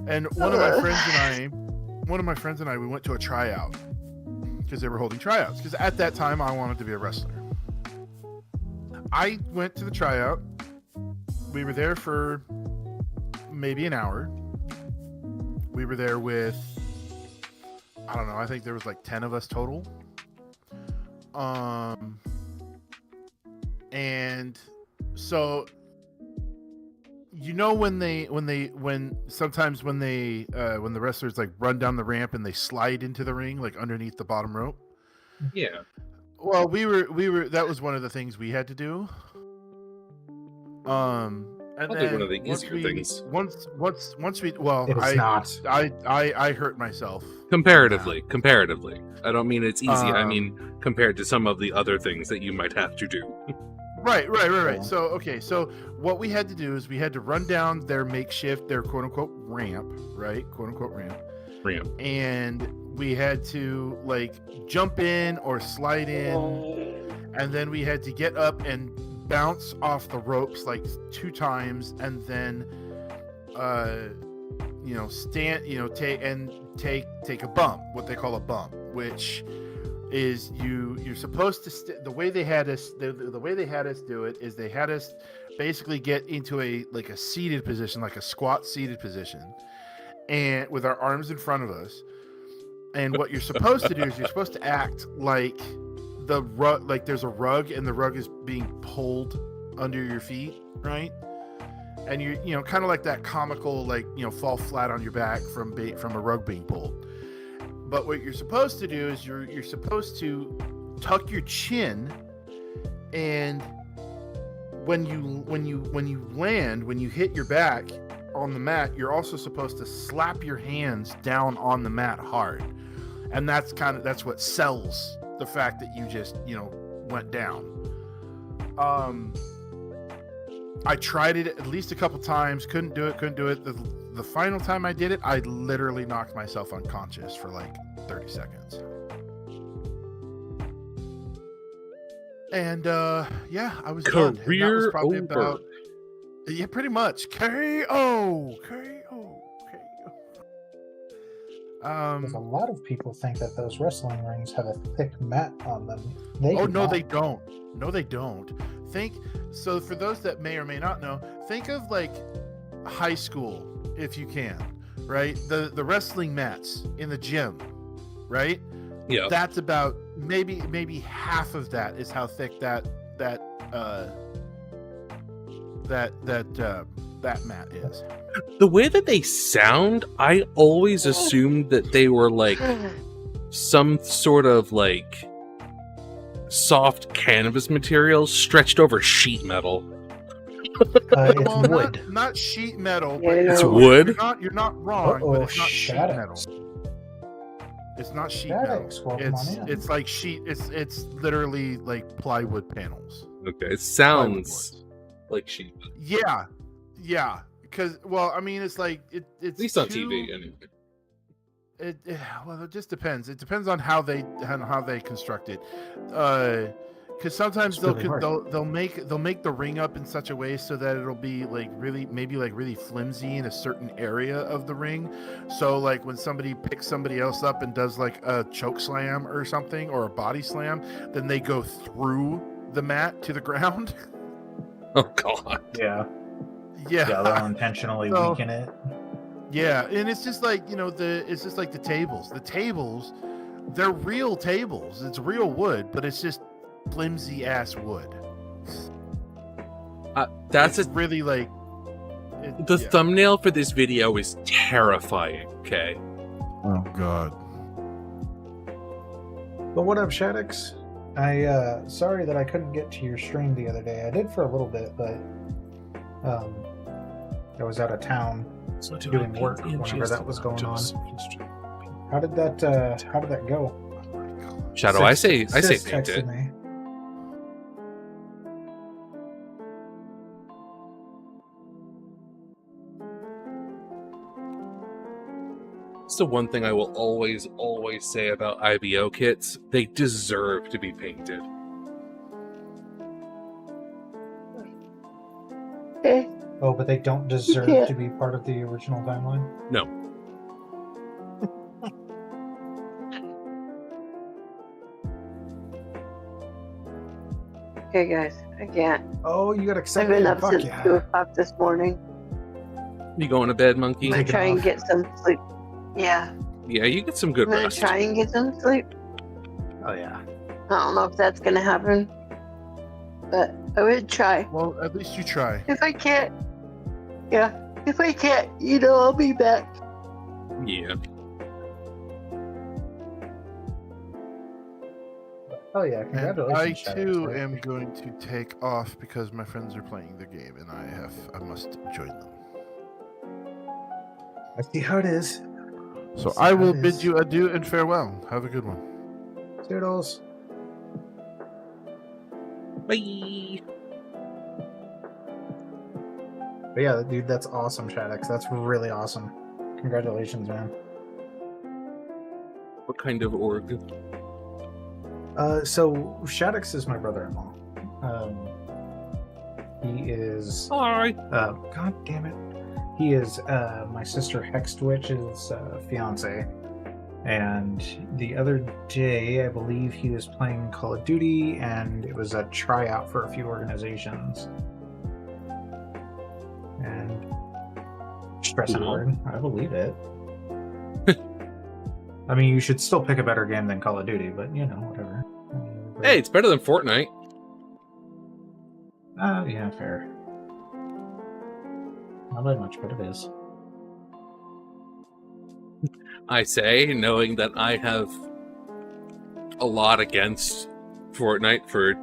and one of my friends and I, we went to a tryout because they were holding tryouts. Because at that time, I wanted to be a wrestler. I went to the tryout. We were there for maybe an hour. We were there with, I don't know, I think there was like 10 of us total. And so, you know, when the wrestlers like run down the ramp and they slide into the ring, like underneath the bottom rope. Yeah. Well, we were that was one of the things we had to do. And Probably then one of the easier things. Once we, well, It is not. I hurt myself. Comparatively. I don't mean it's easy. I mean compared to some of the other things that you might have to do. Right. So what we had to do is we had to run down their quote unquote ramp, right? Quote unquote ramp. And we had to like jump in or slide in, and then we had to get up and bounce off the ropes like 2 times, and then stand, take a bump, what they call a bump, which is you're supposed to the way they had us do it is they had us basically get into a seated position, like a squat seated position, and with our arms in front of us. And what you're supposed to do is you're supposed to act like the rug, like there's a rug and the rug is being pulled under your feet, right? And you're kind of like that comical, like, fall flat on your back from a rug being pulled. But what you're supposed to do is you're supposed to tuck your chin, and when you hit your back on the mat, you're also supposed to slap your hands down on the mat hard. And that's what sells the fact that you just, went down. I tried it at least a couple times, couldn't do it. The final time I did it, I literally knocked myself unconscious for like 30 seconds. And I was done. And that was probably over. Pretty much. KO. Because a lot of people think that those wrestling rings have a thick mat on them. They don't. No, they don't. So for those that may or may not know, think of like high school, if you can, right? The wrestling mats in the gym, right? Yeah. That's about maybe half of that is how thick that mat is. The way that they sound, I always assumed that they were like some sort of like soft canvas material stretched over sheet metal. It's wood. Not sheet metal. Yeah, But it's wood? You're not wrong, but it's not sheet metal. Shadows. It's not sheet Shadows, metal. welcome on in. It's like sheet. It's literally like plywood panels. Okay, it sounds like sheet metal. Yeah. Because it's like it's at least on TV anyway. It just depends. It depends on how they construct it. Because sometimes they'll make the ring up in such a way so that it'll be like really flimsy in a certain area of the ring. So like when somebody picks somebody else up and does like a choke slam or something, or a body slam, then they go through the mat to the ground. Oh god. Yeah. Yeah. they'll intentionally So- weaken it. Yeah, and it's just like, it's just like the tables. The tables, they're real tables. It's real wood, but it's just flimsy ass wood. That's it's really like the thumbnail for this video is terrifying. Okay. Oh God. But what up, Shaddix? I sorry that I couldn't get to your stream the other day. I did for a little bit, but I was out of town doing work whenever that was going on. How did that go? Shadow, I say Sis paint texted it. me. That's the one thing I will always say about IBO kits. They deserve to be painted. Oh, but they don't deserve can't- to be part of the original timeline? No. Okay, guys, I can't. Oh, you got I've excited. been up Fuck since yeah. 2 o'clock this morning. You going to bed, monkey? I'm gonna try and get some sleep. Yeah, Yeah, you get some good I'm gonna rest. try and get some sleep. Oh yeah. I don't know if that's gonna happen, but I would try. Well, at least you try. If I can't, if I can't, I'll be back. Yeah. Oh yeah, And congratulations. I Shaddix, too right? am going to take off because my friends are playing the game and I must join them. I see how it is. So See I how will it bid is. you adieu and farewell. Have a good one. Toodles. Bye. But yeah, dude, that's awesome, Shaddix. That's really awesome. Congratulations, man. What kind of org? So Shaddix is my brother-in-law. He is. Hi. God damn it. He is my sister Hextwitch's fiance. And the other day, I believe he was playing Call of Duty, and it was a tryout for a few organizations. And stressing Cool. hard. I believe it. I mean, you should still pick a better game than Call of Duty, but whatever. Hey, it's better than Fortnite. Yeah, fair. Not by much, but it is. I say, knowing that I have a lot against Fortnite for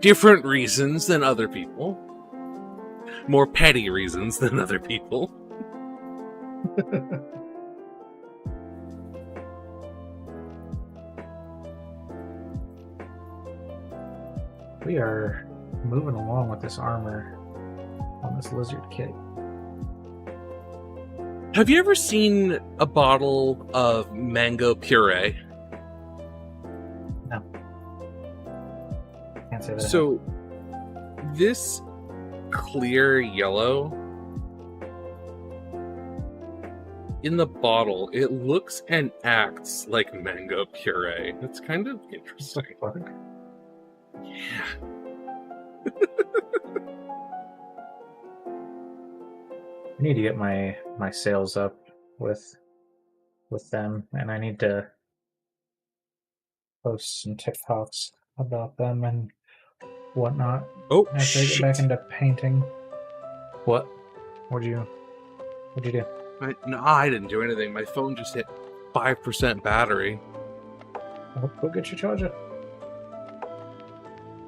different reasons than other people. More petty reasons than other people. We are moving along with this armor on this lizard kit. Have you ever seen a bottle of mango puree? No. Can't say that. So, this clear yellow in the bottle, it looks and acts like mango puree. It's kind of interesting. Yeah. I need to get my sales up with them, and I need to post some TikToks about them and whatnot. Oh, after I get back into painting. What? What'd you do? No, I didn't do anything. My phone just hit 5% battery. Well, go get your charger.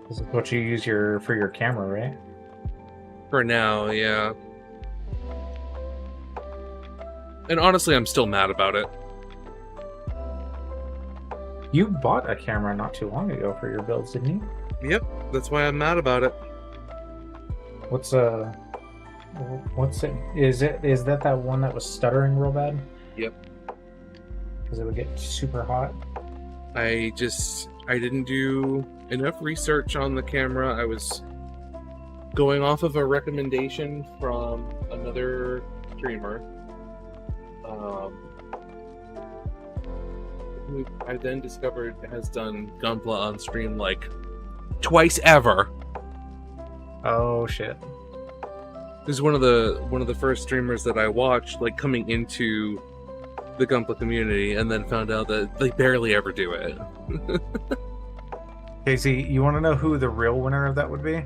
This is what you use for your camera, right? For now, yeah. And honestly, I'm still mad about it. You bought a camera not too long ago for your builds, didn't you? Yep, that's why I'm mad about it. What's it? Is that one that was stuttering real bad? Yep. Because it would get super hot. I didn't do enough research on the camera. I was going off of a recommendation from another streamer. Who I then discovered has done Gunpla on stream like twice ever. Oh shit. This is one of the first streamers that I watched, like coming into the gunpla community, and then found out that they barely ever do it. Casey, you want to know who the real winner of that would be?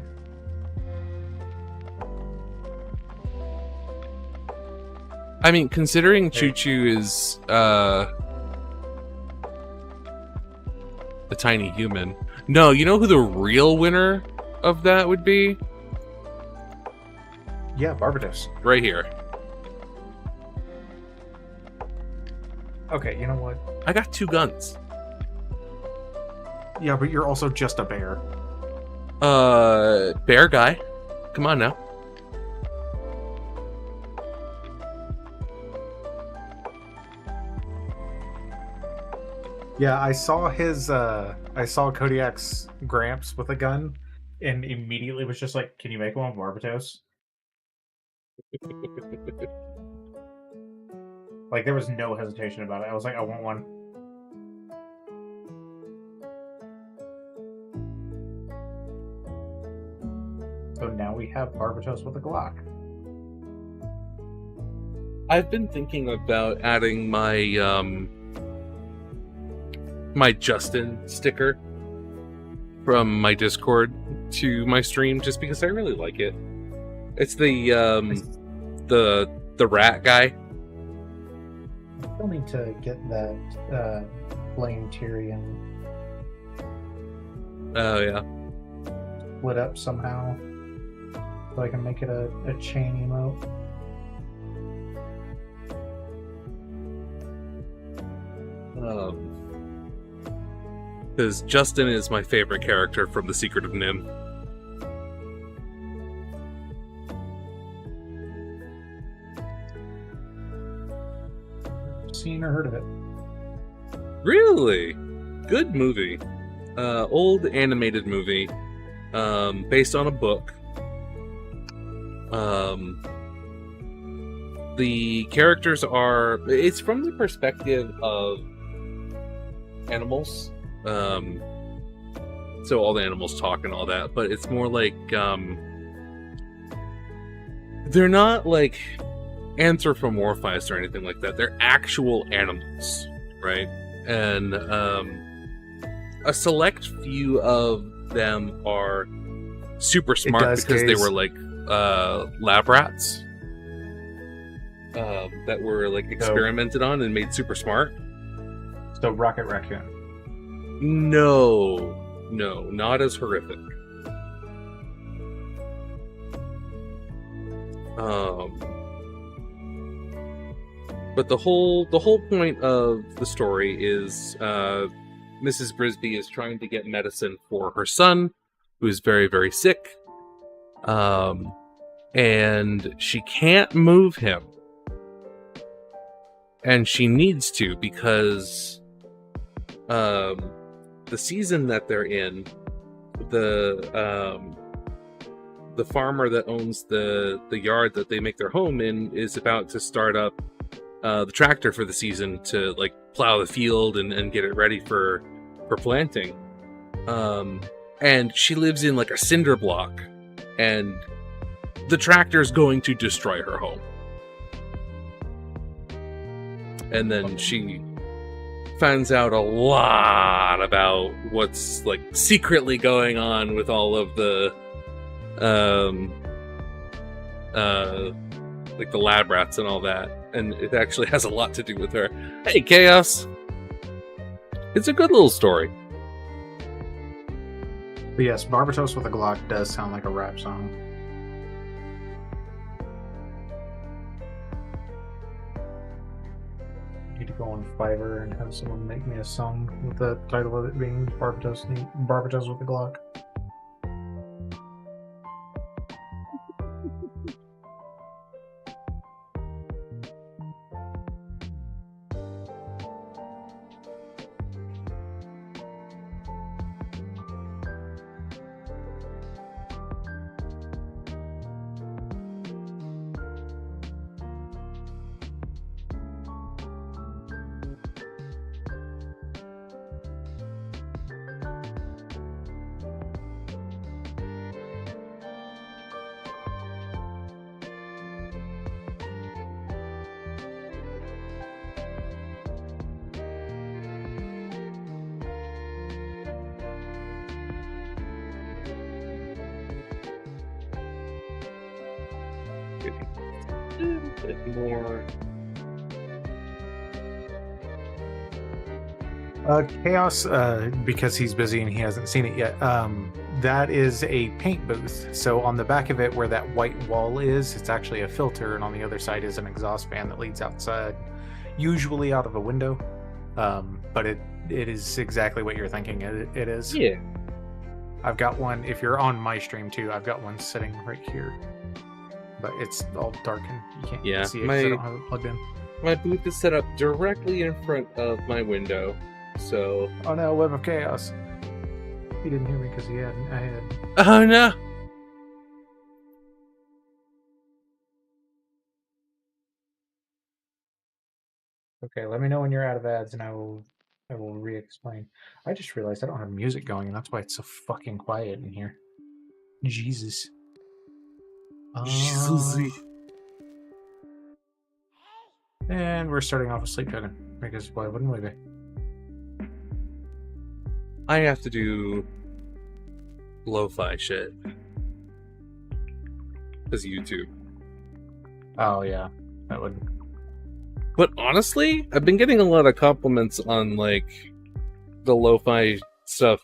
I mean, considering Choo Choo is a tiny human. No, you know who the real winner of that would be? Yeah, Barbados. Right here. Okay, you know what? I got 2 guns. Yeah, but you're also just a bear. Bear guy. Come on now. Yeah, I saw Kodiak's Gramps with a gun, and immediately was just like, "Can you make one with Barbatos?" Like, there was no hesitation about it. I was like, "I want one." So now we have Barbatos with a Glock. I've been thinking about adding my my Justin sticker from my Discord to my stream just because I really like it. It's the rat guy. I still need to get that flame Tyrion Oh yeah. split up somehow so I can make it a chain emote. Because Justin is my favorite character from The Secret of Nim. Seen or heard of it? Really? Good movie. Old animated movie. Based on a book. The characters are... It's from the perspective of animals. So all the animals talk and all that, but it's more like they're not like anthropomorphized or anything like that. They're actual animals, right? And a select few of them are super smart because they were like lab rats that were like experimented on and made super smart. So Rocket Raccoon. No, not as horrific. But the whole point of the story is Mrs. Brisby is trying to get medicine for her son, who is very, very sick. And she can't move him. And she needs to because the season that they're in, the farmer that owns the yard that they make their home in is about to start up the tractor for the season to like plow the field and get it ready for planting. And she lives in like a cinder block, and the tractor is going to destroy her home. And then she finds out a lot about what's like secretly going on with all of the like the lab rats and all that, and it actually has a lot to do with her. Hey, Chaos! It's a good little story. But yes, Barbatos with a Glock does sound like a rap song. I need to go on Fiverr and have someone make me a song with the title of it being Barbatos with a Glock. bit more. Chaos, because he's busy and he hasn't seen it yet, that is a paint booth. So on the back of it where that white wall is, it's actually a filter, and on the other side is an exhaust fan that leads outside, usually out of a window. But it is exactly what you're thinking it is. Yeah. I've got one, if you're on my stream too, I've got one sitting right here. But it's all dark and you can't see it because I don't have it plugged in. My booth is set up directly in front of my window, so... Oh no, Web of Chaos. He didn't hear me because I had... Oh no! Okay, let me know when you're out of ads and I will re-explain. I just realized I don't have music going and that's why it's so fucking quiet in here. Jesus. And we're starting off with sleep token, because why wouldn't we be? I have to do lo-fi shit. Because YouTube. Oh yeah, that would... But honestly, I've been getting a lot of compliments on, like, the lo-fi stuff.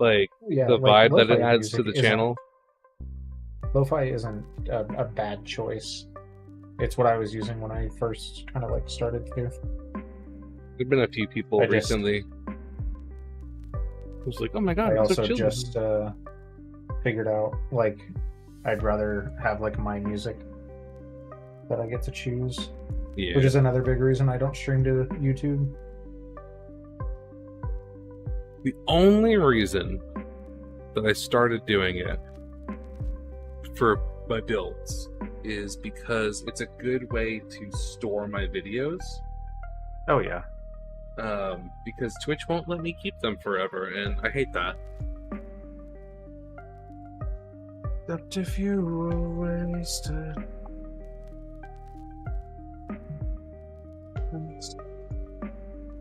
Like, yeah, the like, vibe that it lo-fi adds to the music channel. Lo-fi isn't a bad choice. It's what I was using when I first kind of like started here. There've been a few people recently who's like, "Oh my god!" I also so just figured out like I'd rather have like my music that I get to choose, which is another big reason I don't stream to YouTube. The only reason that I started doing it for my builds is because it's a good way to store my videos. Oh yeah. Because Twitch won't let me keep them forever, and I hate that. Except if you were wasted.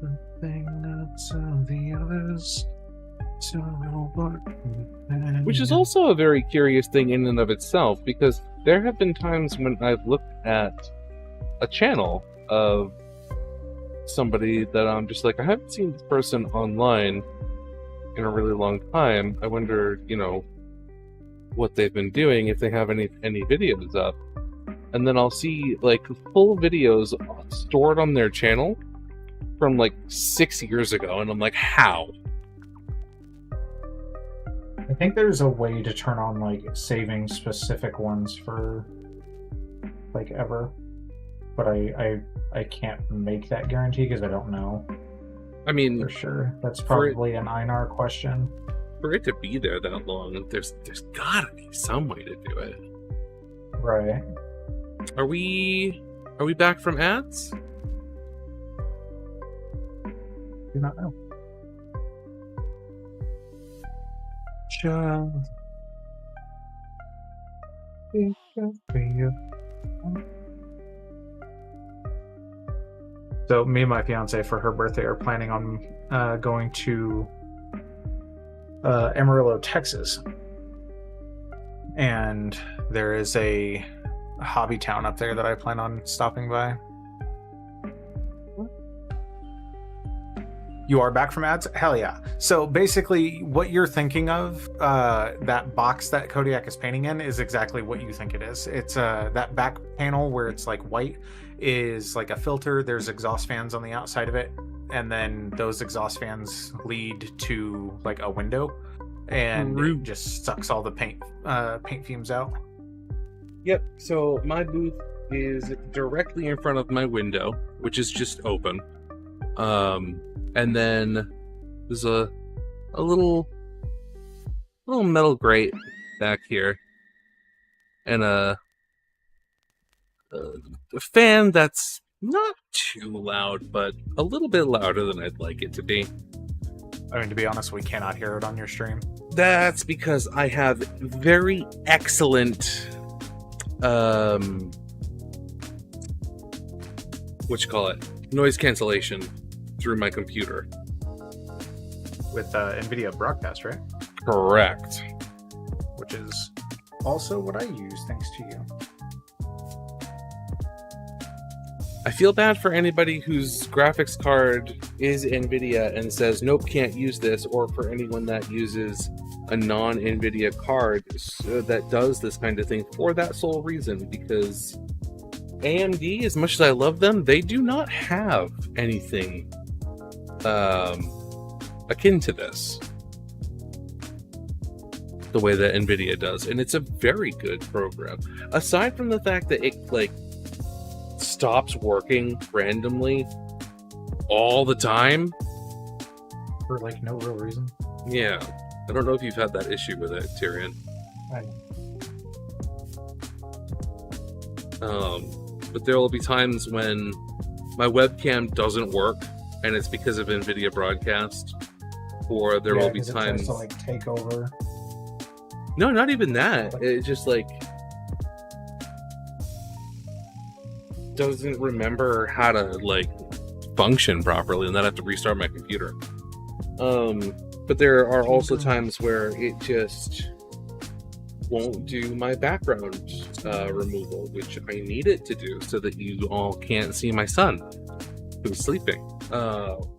The thing that's of the others. Which is also a very curious thing in and of itself, because there have been times when I've looked at a channel of somebody that I'm just like, I haven't seen this person online in a really long time. I wonder, what they've been doing, if they have any videos up. And then I'll see like full videos stored on their channel from like 6 years ago, and I'm like, how? I think there's a way to turn on like saving specific ones for like ever, but I can't make that guarantee because I don't know. I mean, for sure, that's probably an Einar question. For it to be there that long, there's gotta be some way to do it. Right. Are we back from ads? Do not know. Child. So me and my fiance for her birthday are planning on going to Amarillo, Texas, and there is a hobby town up there that I plan on stopping by. You are back from ads? Hell yeah. So basically what you're thinking of, that box that Kodiak is painting in is exactly what you think it is. It's that back panel where it's like white is like a filter. There's exhaust fans on the outside of it. And then those exhaust fans lead to like a window, and it just sucks all the paint fumes out. Yep. So my booth is directly in front of my window, which is just open. And then there's a little metal grate back here, and a fan that's not too loud, but a little bit louder than I'd like it to be. I mean, to be honest, we cannot hear it on your stream. That's because I have very excellent, noise cancellation through my computer. With NVIDIA Broadcast, right? Correct. Which is also what I use, thanks to you. I feel bad for anybody whose graphics card is NVIDIA and says, nope, can't use this, or for anyone that uses a non-NVIDIA card that does this kind of thing for that sole reason, because AMD, as much as I love them, they do not have anything akin to this the way that NVIDIA does, and it's a very good program. Aside from the fact that it like stops working randomly all the time for like no real reason. Yeah, I don't know if you've had that issue with it, Tyrion. But there will be times when my webcam doesn't work, and it's because of NVIDIA Broadcast, or there will be times it tries to like take over. No, not even that. It just like doesn't remember how to like function properly, and then I have to restart my computer. But there are also times where it just won't do my background removal, which I need it to do so that you all can't see my son who's sleeping. Well,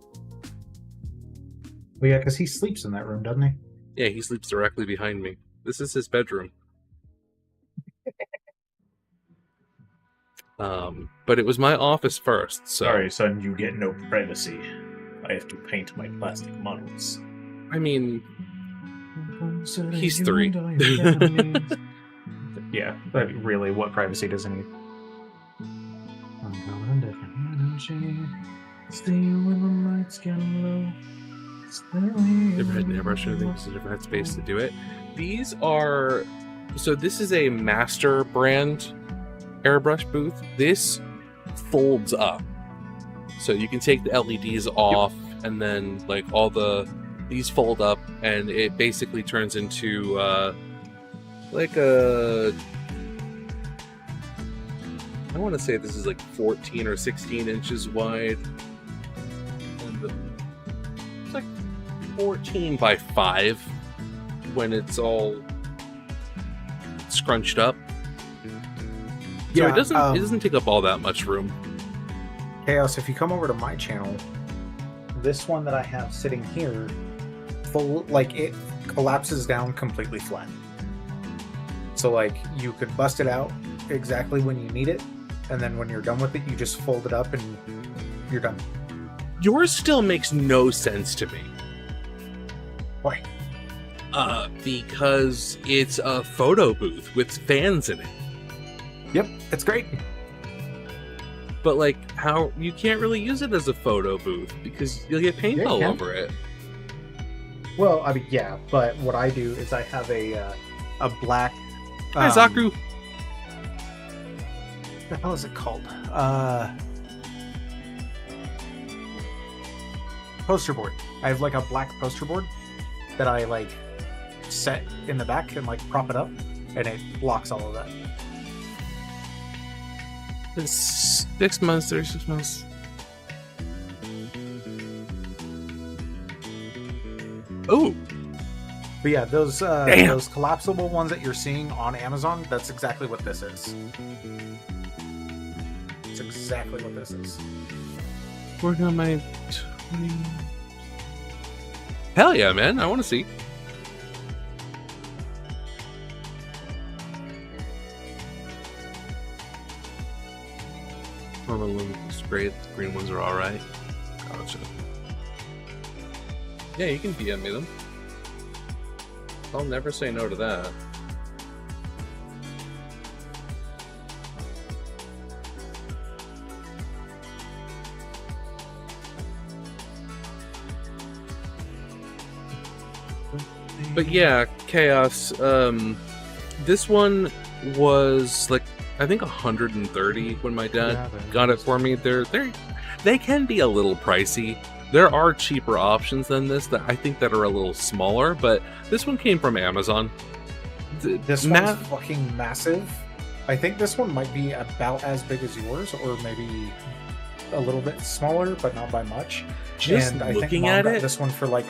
yeah, because he sleeps in that room, doesn't he? Yeah, he sleeps directly behind me. This is his bedroom. But it was my office first, so... Sorry, son, you get no privacy. I have to paint my plastic models. I mean... He's 3. Yeah, but really, what privacy does he need? Never had an airbrush or anything because I never had space to do it. These are... So this is a master brand airbrush booth. This folds up. So you can take the LEDs off, and then like all these fold up, and it basically turns into like a... I want to say this is like 14 or 16 inches wide. And it's like 14 by 5 when it's all scrunched up. So Yeah, it doesn't take up all that much room. Chaos, if you come over to my channel, this one that I have sitting here, it collapses down completely flat. So like you could bust it out exactly when you need it, and then when you're done with it, you just fold it up and you're done. Yours still makes no sense to me. Why? Because it's a photo booth with fans in it. Yep, it's great. But like, how you can't really use it as a photo booth because you'll get paint all over it. Well, I mean, yeah, but what I do is I have a black. Hi, Zaku. What the hell is it called? Poster board. I have like a black poster board that I like set in the back and like prop it up, and it blocks all of that. It's 6 months, 36 months. Oh, but yeah, those collapsible ones that you're seeing on Amazon, that's exactly what this is. It's exactly what this is. Working on my 20. Hell yeah, man! I want to see. Normal one's great. The green ones are all right. Gotcha. Yeah, you can DM me them. I'll never say no to that. But yeah, Chaos. This one was like I think 130 when my dad got it for me. They can be a little pricey. There are cheaper options than this that I think that are a little smaller, but this one came from Amazon. This one's fucking massive. I think this one might be about as big as yours, or maybe a little bit smaller, but not by much. Just and I looking think Mom at got it, this one for like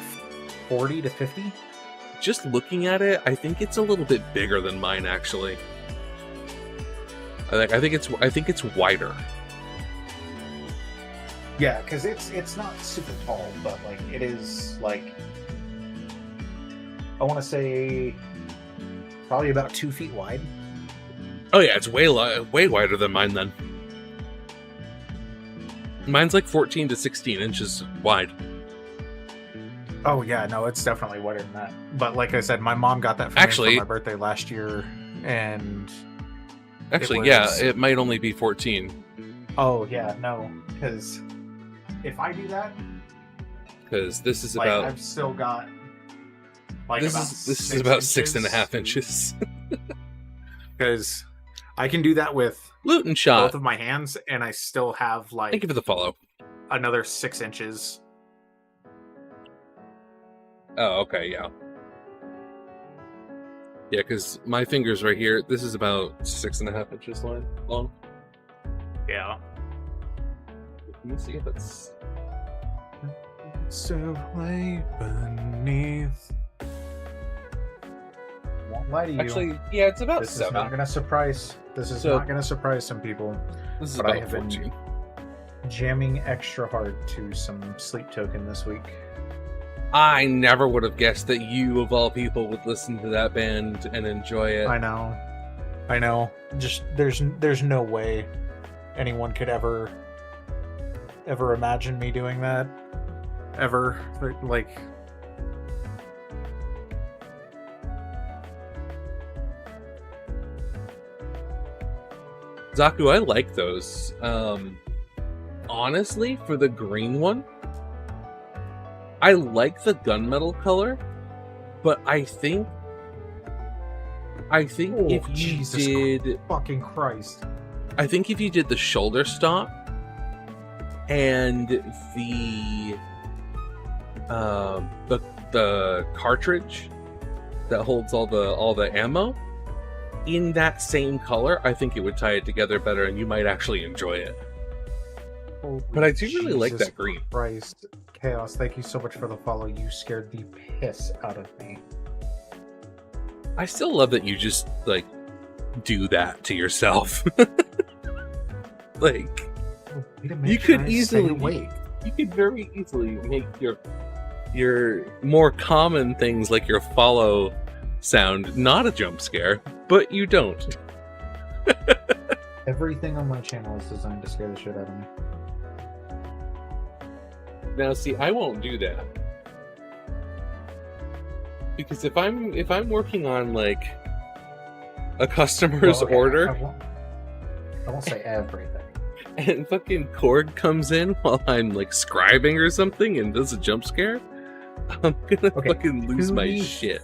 40 to 50. Just looking at it, I think it's a little bit bigger than mine actually. I think it's wider. Yeah, because it's not super tall, but like it is like I want to say probably about 2 feet wide. Oh yeah, it's way wider than mine then. Mine's like 14 to 16 inches wide. Oh yeah, no, it's definitely wider than that. But like I said, my mom got that for me for my birthday last year, and actually, yeah, it might only be 14. Oh yeah, no, because if I do that, because this is like, about I've still got like this is about 6.5 inches. Because I can do that with loot and shot both of my hands, and I still have like thank you for the follow. Another 6 inches. Oh, okay, yeah. Yeah, because my fingers right here, this is about 6.5 inches long. Yeah. Let me see if it's... So lay beneath. Won't lie to you. Actually, yeah, it's about this 7. Is not going to surprise. This is not going to surprise some people. This is but about I have 14. been jamming extra hard to some Sleep Token this week. I never would have guessed that you, of all people, would listen to that band and enjoy it. I know. Just there's no way anyone could ever imagine me doing that. Ever. Like, Zaku, I like those. Honestly, for the green one, I like the gunmetal color, but I think if you Jesus did fucking Christ, I think if you did the shoulder stop and the cartridge that holds all the ammo in that same color, I think it would tie it together better, and you might actually enjoy it. But I do really like that green. Christ. Chaos, thank you so much for the follow. You scared the piss out of me. I still love that you just like do that to yourself. Like you could easily you could very easily make your more common things like your follow sound not a jump scare, but you don't. Everything on my channel is designed to scare the shit out of me. Now, see, I won't do that because if I'm working on like a customer's order, I won't say everything. And fucking Korg comes in while I'm like scribing or something and does a jump scare, I'm gonna fucking lose my shit.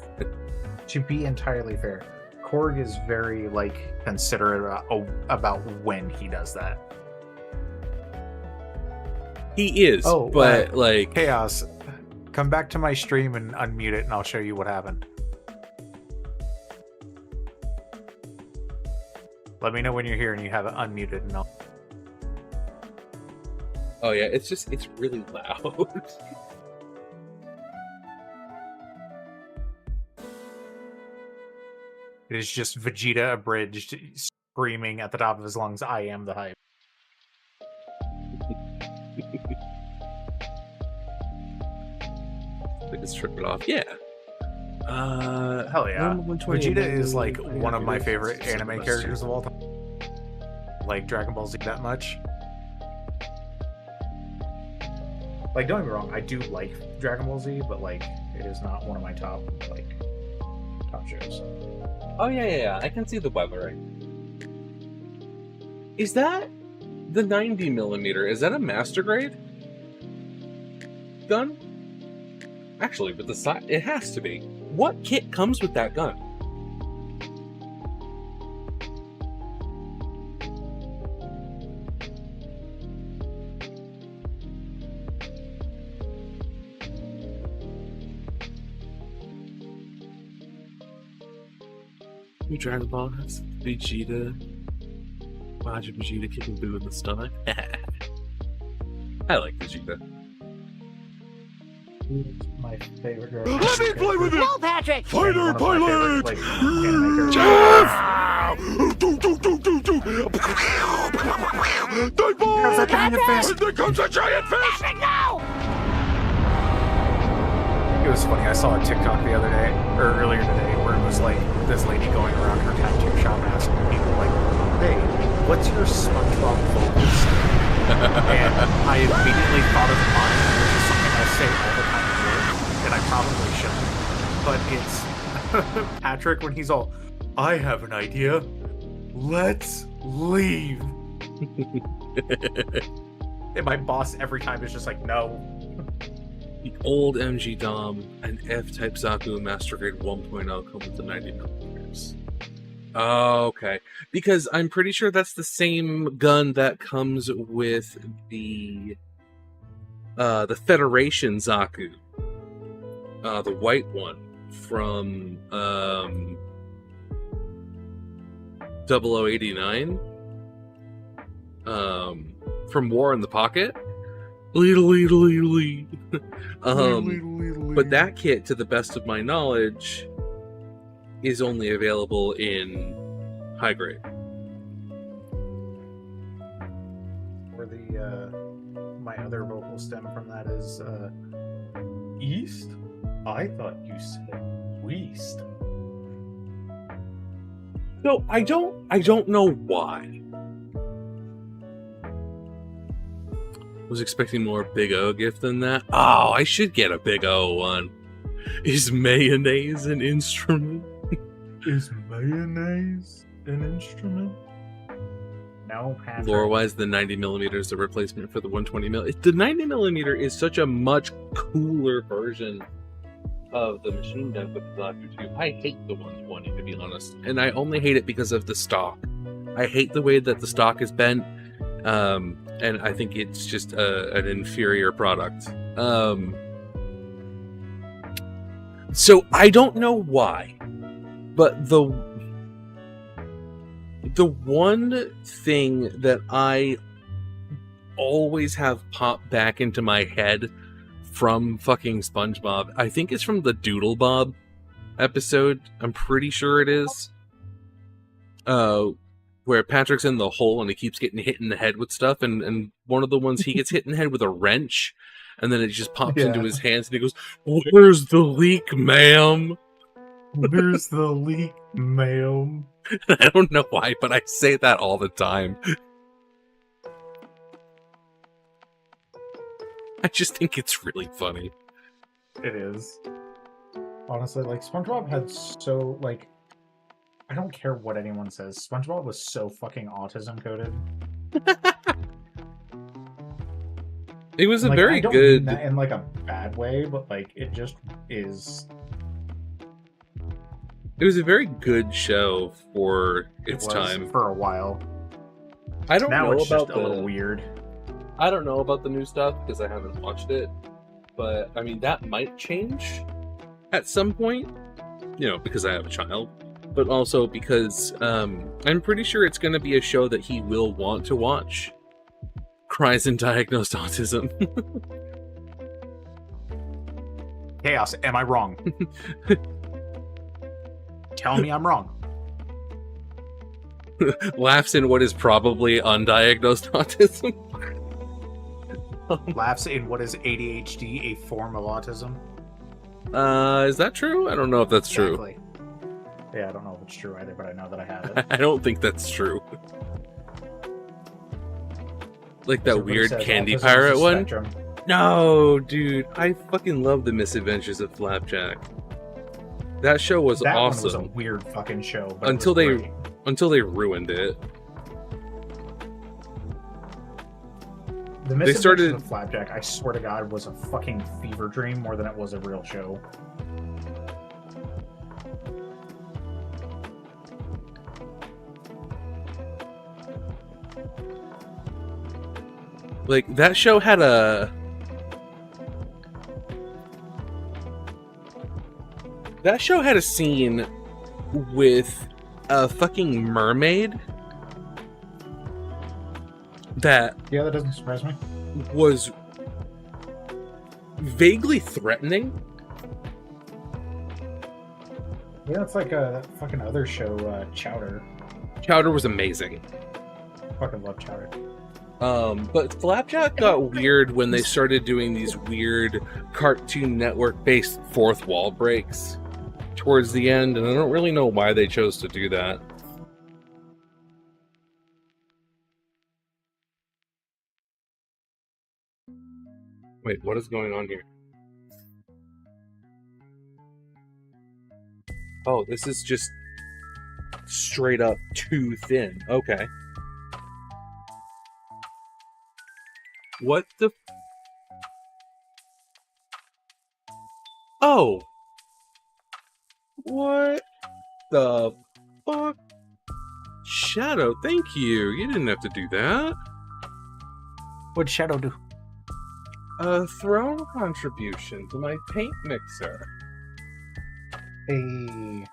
To be entirely fair, Korg is very like considerate about when he does that. He is, but like Chaos, come back to my stream and unmute it, and I'll show you what happened. Let me know when you're here and you have it unmuted, and I'll. Oh yeah, it's really loud. It is just Vegeta abridged, screaming at the top of his lungs, "I am the hype." Like it's tripping off. Yeah. Hell yeah. Vegeta is like one of my favorite anime characters of all time. Like Dragon Ball Z that much. Like, don't get me wrong, I do like Dragon Ball Z, but like it is not one of my top shows. Oh yeah. I can see the weathering. Is that the 90mm? Is that a master grade gun? Actually, but the size, it has to be. What kit comes with that gun? New Dragon Ball has Vegeta. Majin Vegeta kicking Boo in the stomach. I like Vegeta. My favorite girl. Let me play with it! No, Patrick! Fighter pilot! There's a giant fish! There comes a giant fish! It was funny. I saw a TikTok the other day, or earlier today, where it was like this lady going around her tattoo shop asking people, like, "Hey, what's your SpongeBob vocals?" And I immediately thought of mine, which is something I say all the time here, and I probably shouldn't. But it's Patrick when he's all, "I have an idea. Let's leave." And my boss every time is just like, "No." The old MG Dom and F-Type Zaku Master Grade 1.0 come with the 90mm. Oh, okay. Because I'm pretty sure that's the same gun that comes with the Federation Zaku. The white one from 0089. From War in the Pocket. But that kit, to the best of my knowledge, is only available in high grade. Or the my other vocal stem from that is East? I thought you said West. No, I don't know why. Was expecting more Big O gift than that. Oh, I should get a Big O one. Is mayonnaise an instrument? Is mayonnaise an instrument? No, Patrick. Lore-wise, the 90mm is the replacement for the 120mm. The 90mm is such a much cooler version of the machine gun with the Doctor 2. I hate the 120, to be honest. And I only hate it because of the stock. I hate the way that the stock is bent. And I think it's just an inferior product. So I don't know why, but the one thing that I always have popped back into my head from fucking SpongeBob, I think it's from the Doodle Bob episode. I'm pretty sure it is. Where Patrick's in the hole and he keeps getting hit in the head with stuff, and one of the ones he gets hit in the head with a wrench, and then it just pops into his hands, and he goes, "Where's the leak, ma'am? Where's the leak, ma'am?" I don't know why, but I say that all the time. I just think it's really funny. It is. Honestly, like, SpongeBob had so, like, I don't care what anyone says. SpongeBob was so fucking autism coded. It was a like, very I don't good mean that in like a bad way, but like it just is. It was a very good show for its time. For a while. I don't now know it's about just a little weird. I don't know about the new stuff because I haven't watched it, but I mean that might change at some point. You know, because I have a child. But also because I'm pretty sure it's going to be a show that he will want to watch. Cries and Diagnosed Autism. Chaos, am I wrong? Tell me I'm wrong. Laughs in what is probably undiagnosed autism. Laughs in what is ADHD, a form of autism. Is that true? I don't know if that's true. Yeah, I don't know if it's true either, but I know that I have it. I don't think that's true. Like that weird candy pirate one? Spectrum. No, dude. I fucking love The Misadventures of Flapjack. That show was that awesome. One was a weird fucking show. But until they ruined it. The Misadventures of Flapjack, I swear to God, was a fucking fever dream more than it was a real show. Like, that show had a... That show had a scene with a fucking mermaid that... Yeah, that doesn't surprise me. Was vaguely threatening. Yeah, it's like that fucking other show, Chowder. Chowder was amazing. Fucking love Chowder. But Flapjack got weird when they started doing these weird Cartoon Network-based fourth wall breaks towards the end, and I don't really know why they chose to do that. Wait, what is going on here? Oh, this is just straight up too thin. Okay. What the... Oh! What the fuck? Shadow, thank you. You didn't have to do that. What'd Shadow do? Throne contribution to my paint mixer. Hey.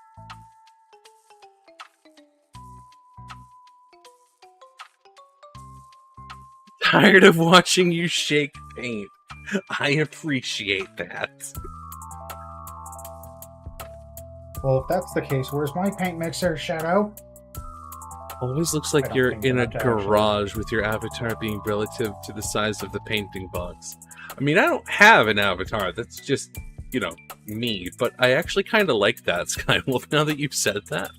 Tired of watching you shake paint. I appreciate that. Well, if that's the case, where's my paint mixer, Shadow? Always looks like you're in a garage with your avatar being relative to the size of the painting box. I mean, I don't have an avatar. That's just, you know, me. But I actually kind of like that, Skywolf, now that you've said that.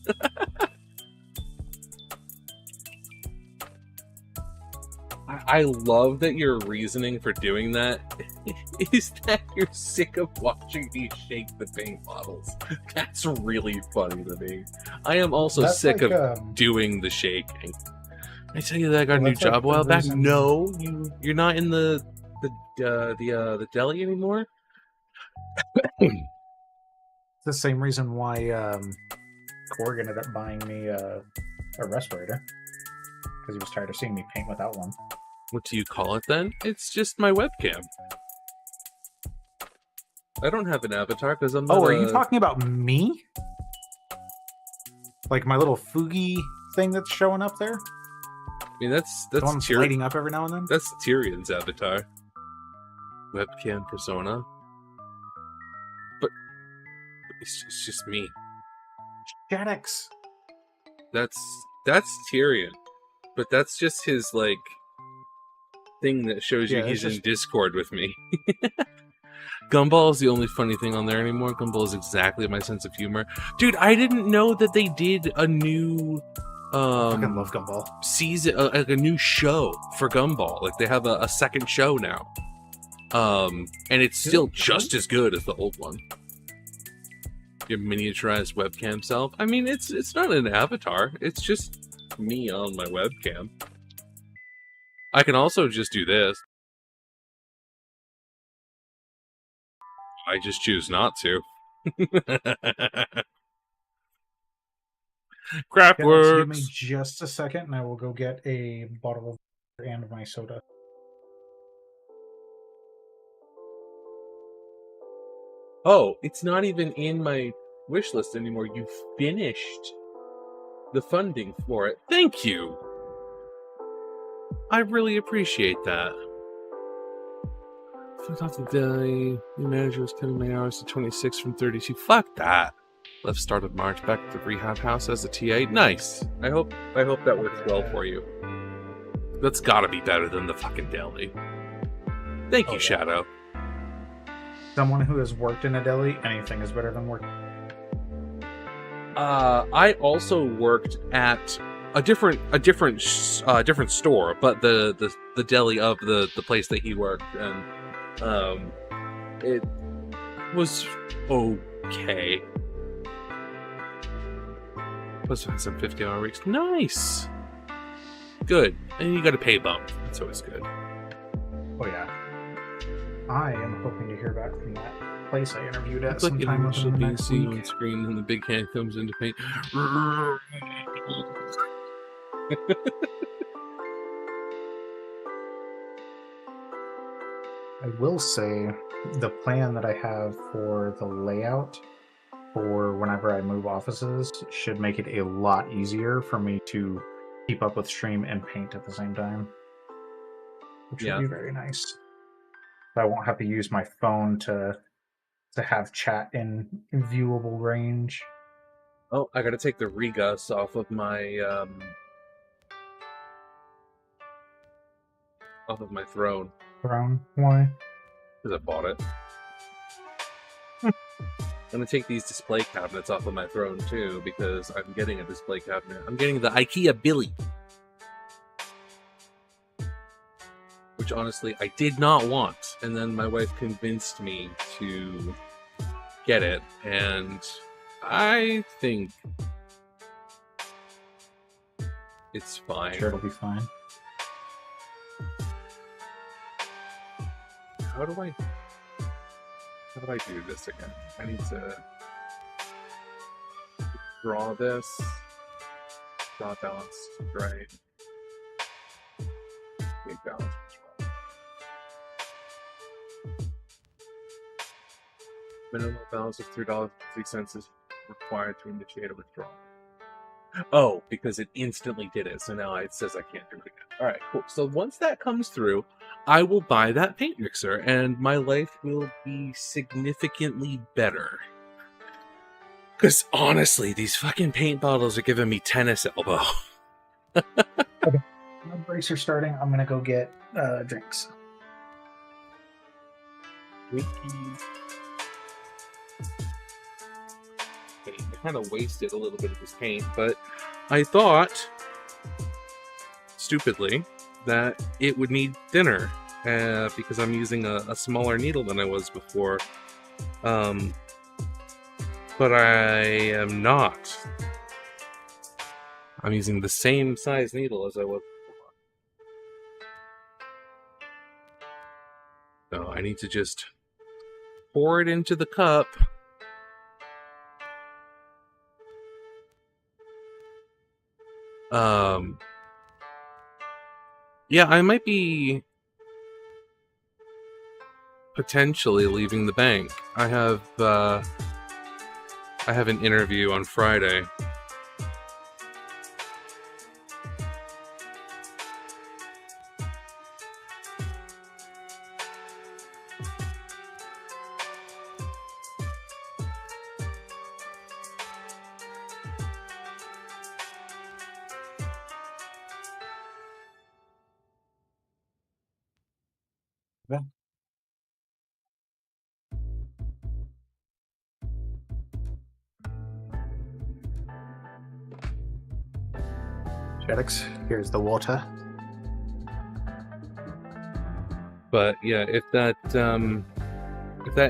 I love that your reasoning for doing that is that you're sick of watching me shake the paint bottles. That's really funny to me. I am also sick of doing the shaking. I tell you that I got a new job a while back. No, you're not in the deli anymore. It's the same reason why Korg ended up buying me a respirator, because he was tired of seeing me paint without one. What do you call it then? It's just my webcam. I don't have an avatar because I'm not are you talking about me? Like my little Fugi thing that's showing up there? I mean, that's lighting up every now and then? That's Tyrion's avatar. Webcam persona. But it's just me. Shaddix. That's Tyrion. But that's just his, like, thing that shows you he's in Discord with me. Gumball is the only funny thing on there anymore. Gumball is exactly my sense of humor. Dude, I didn't know that they did a new I fucking love Gumball. Season, like a new show for Gumball. Like they have a second show now. And it's still just as good as the old one. Your miniaturized webcam self. I mean, it's not an avatar. It's just me on my webcam. I can also just do this. I just choose not to. Crapworks! Give me just a second and I will go get a bottle of water and my soda. Oh, it's not even in my wish list anymore. You finished the funding for it. Thank you! I really appreciate that. Off the day, new manager was cutting my hours to 26 from 32. Fuck that. Left start of March, back at the rehab house as a TA. Nice. I hope that works well for you. That's gotta be better than the fucking deli. Thank you, Shadow. Someone who has worked in a deli, anything is better than working. I also worked at a different store, but the deli of the place that he worked, and it was okay. Plus some 50-hour weeks. Nice. Good. And you got a pay bump. That's always good. Oh yeah. I am hoping to hear back from that place I interviewed at It's like sometime initial within the being next seen week. on screen and the big hand comes into paint. I will say the plan that I have for the layout for whenever I move offices should make it a lot easier for me to keep up with stream and paint at the same time, which would be very nice. I won't have to use my phone to have chat in viewable range. Oh, I gotta take the regus off of my off of my throne. Brown? Why? Because I bought it. I'm gonna take these display cabinets off of my throne too, because I'm getting a display cabinet. I'm getting the IKEA Billy. Which honestly I did not want. And then my wife convinced me to get it. And I think it's fine. Sure, it'll be fine. How do I do this again? I need to draw this. Draw balance right. Make balance right. Minimum balance of $3.03 is required to initiate a withdrawal. Oh, because it instantly did it, so now it says I can't do it again. Alright, cool. So once that comes through, I will buy that paint mixer, and my life will be significantly better. Because honestly, these fucking paint bottles are giving me tennis elbow. Okay. My breaks are starting. I'm gonna go get drinks. I kind of wasted a little bit of this paint, but I thought, stupidly, that it would need thinner because I'm using a smaller needle than I was before. But I am not. I'm using the same size needle as I was before. So I need to just pour it into the cup. Yeah, I might be potentially leaving the bank. I have an interview on Friday. Jettix, here's the water. But yeah, if that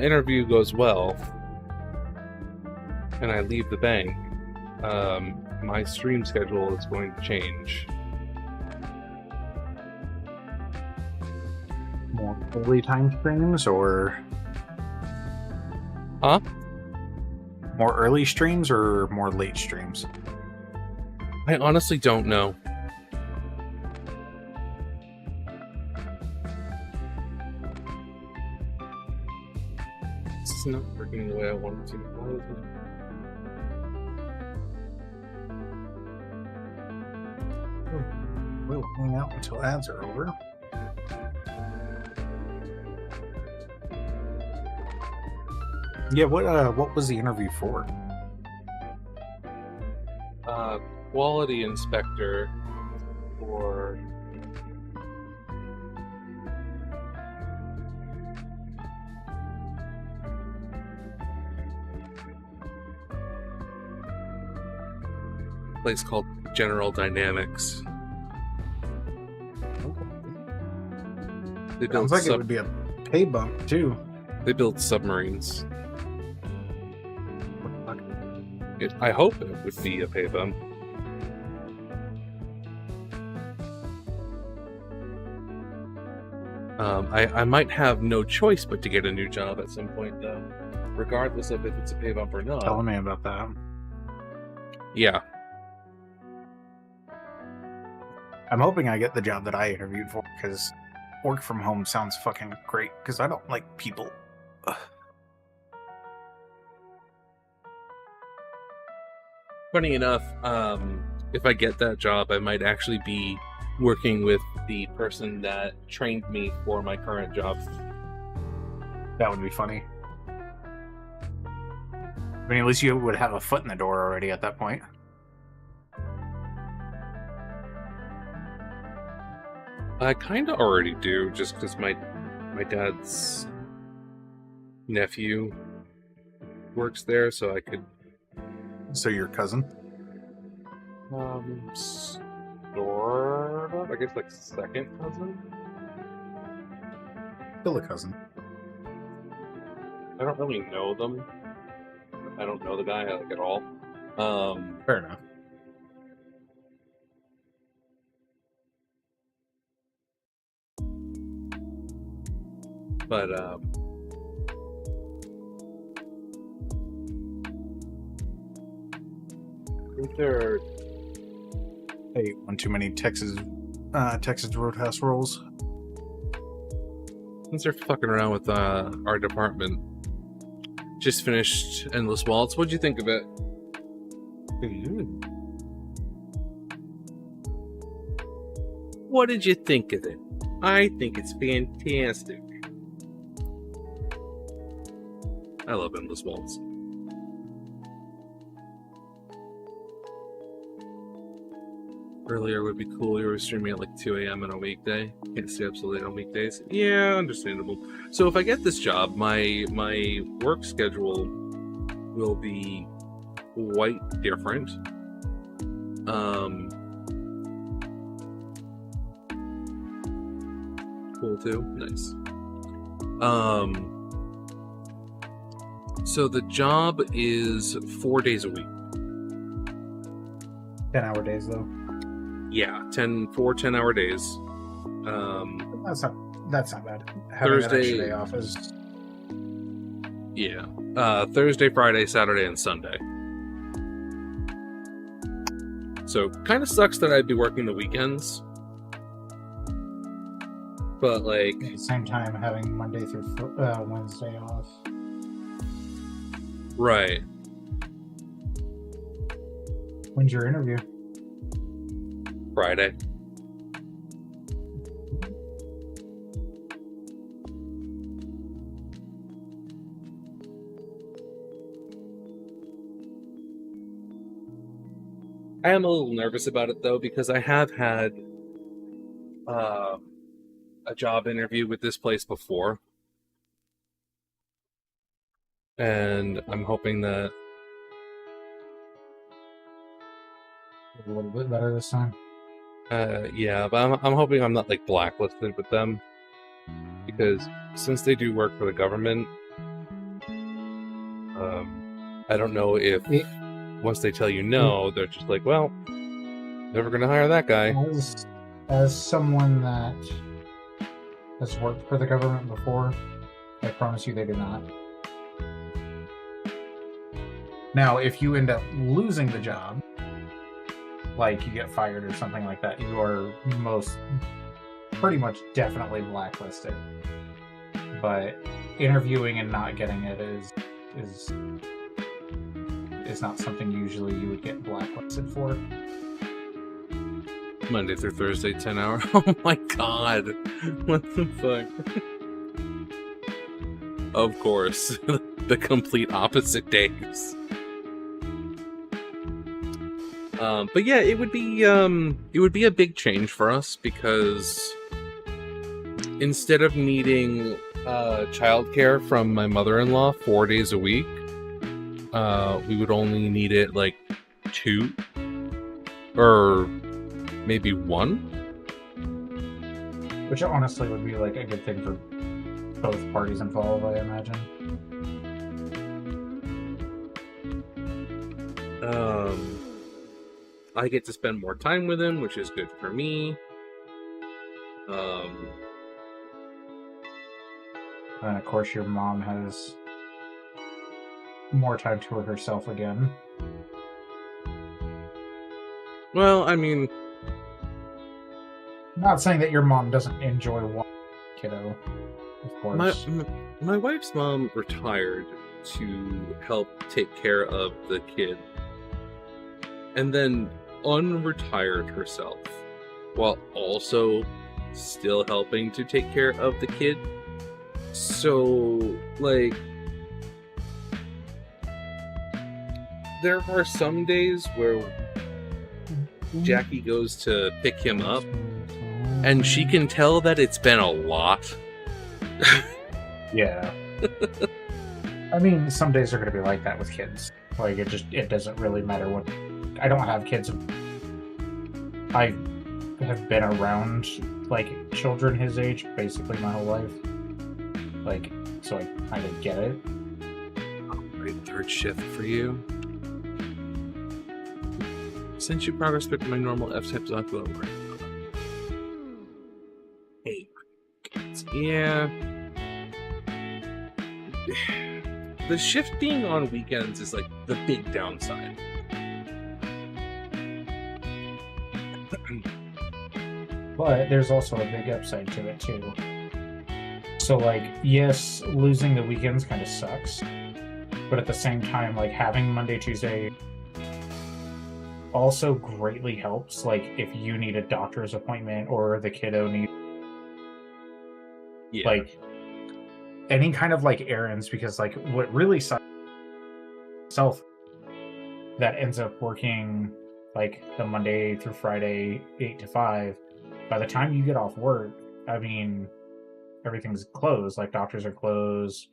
interview goes well, and I leave the bank, my stream schedule is going to change. More early time streams or? Huh? More early streams or more late streams? I honestly don't know. This is not working the way I wanted to. Why is it? We'll hang out until ads are over. Yeah, what was the interview for? Quality inspector for a place called General Dynamics. They build Sounds like it would be a pay bump too. They build submarines. I hope it would be a pay bump. I might have no choice but to get a new job at some point, though, regardless of if it's a pay bump or not. Tell me about that. Yeah. I'm hoping I get the job that I interviewed for, because work from home sounds fucking great, because I don't like people. Ugh. Funny enough, if I get that job, I might actually be working with the person that trained me for my current job. That would be funny. I mean, at least you would have a foot in the door already at that point. I kind of already do, just because my dad's nephew works there, so I could. So your cousin? Sort of. I guess like second cousin. Still a cousin. I don't really know them. I don't know the guy like at all. Fair enough. But I think they're. Hey, one too many Texas Roadhouse rolls. Since they're fucking around with our department. Just finished Endless Waltz. What'd you think of it? What did you think of it? I think it's fantastic. I love Endless Waltz. Earlier would be cool. You were streaming at like 2 a.m. on a weekday. Can't stay up so late on weekdays. Yeah, understandable. So if I get this job, my work schedule will be quite different. Cool too. Nice. So the job is 4 days a week. 10-hour days though. Yeah, 10-hour days. That's not bad. Having Thursday an extra day off is. Yeah. Thursday, Friday, Saturday, and Sunday. So kind of sucks that I'd be working the weekends. But like At the same time, having Monday through Wednesday off. Right. When's your interview? Friday. I am a little nervous about it though, because I have had a job interview with this place before. And I'm hoping that A little bit better this time. yeah, but I'm hoping I'm not like blacklisted with them, because since they do work for the government, I don't know if once they tell you no, they're just like, well, never gonna hire that guy. As someone that has worked for the government before, I promise you they do not. Now, if you end up losing the job, like you get fired or something like that, you are pretty much definitely blacklisted. But interviewing and not getting it is not something usually you would get blacklisted for. Monday through Thursday, 10 hour. Oh my god. What the fuck? Of course. The complete opposite days. But yeah, it would be a big change for us, because instead of needing childcare from my mother-in-law 4 days a week, we would only need it like 2 or maybe 1. Which honestly would be like a good thing for both parties involved, I imagine. I get to spend more time with him, which is good for me. And of course your mom has more time to herself again. Well, I mean, I'm not saying that your mom doesn't enjoy one kiddo, of course. my wife's mom retired to help take care of the kid, and then unretired herself while also still helping to take care of the kid. So, like, there are some days where Jackie goes to pick him up and she can tell that it's been a lot. Yeah. I mean, some days are going to be like that with kids. Like, it doesn't really matter what. I don't have kids. I have been around, like, children his age basically my whole life. Like, so I kind of get it. Great third shift for you. Since you progress back to my normal F-types on Glowwork. Hey. Yeah. The shift being on weekends is like the big downside. But there's also a big upside to it too. So like, yes, losing the weekends kind of sucks, but at the same time, like having Monday, Tuesday also greatly helps. Like if you need a doctor's appointment or the kiddo needs like any kind of like errands, because like what really sucks self that ends up working like the Monday through Friday 8 to 5, by the time you get off work, I mean everything's closed, like doctors are closed,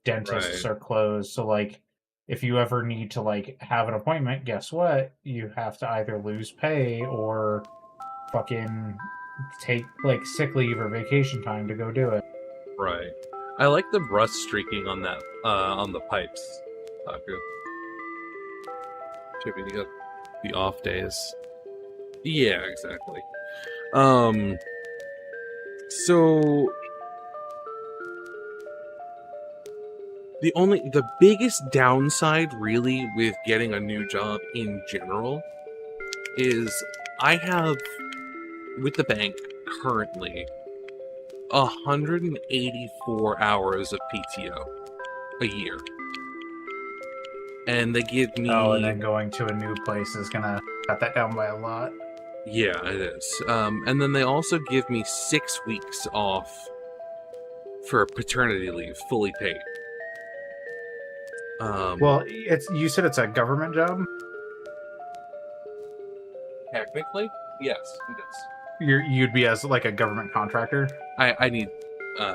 dentists are closed, so like if you ever need to like have an appointment, guess what, you have to either lose pay or fucking take like sick leave or vacation time to go do it. Right. I like the rust streaking on that on the pipes, Taku. Should be the off days. Yeah, exactly. So the biggest downside really with getting a new job in general is I have with the bank currently 184 hours of PTO a year. And they give me... Oh, and then going to a new place is gonna cut that down by a lot. Yeah, it is. And then they also give me 6 weeks off for paternity leave, fully paid. Well, you said it's a government job? Technically, yes, it is. You'd be as like a government contractor? I need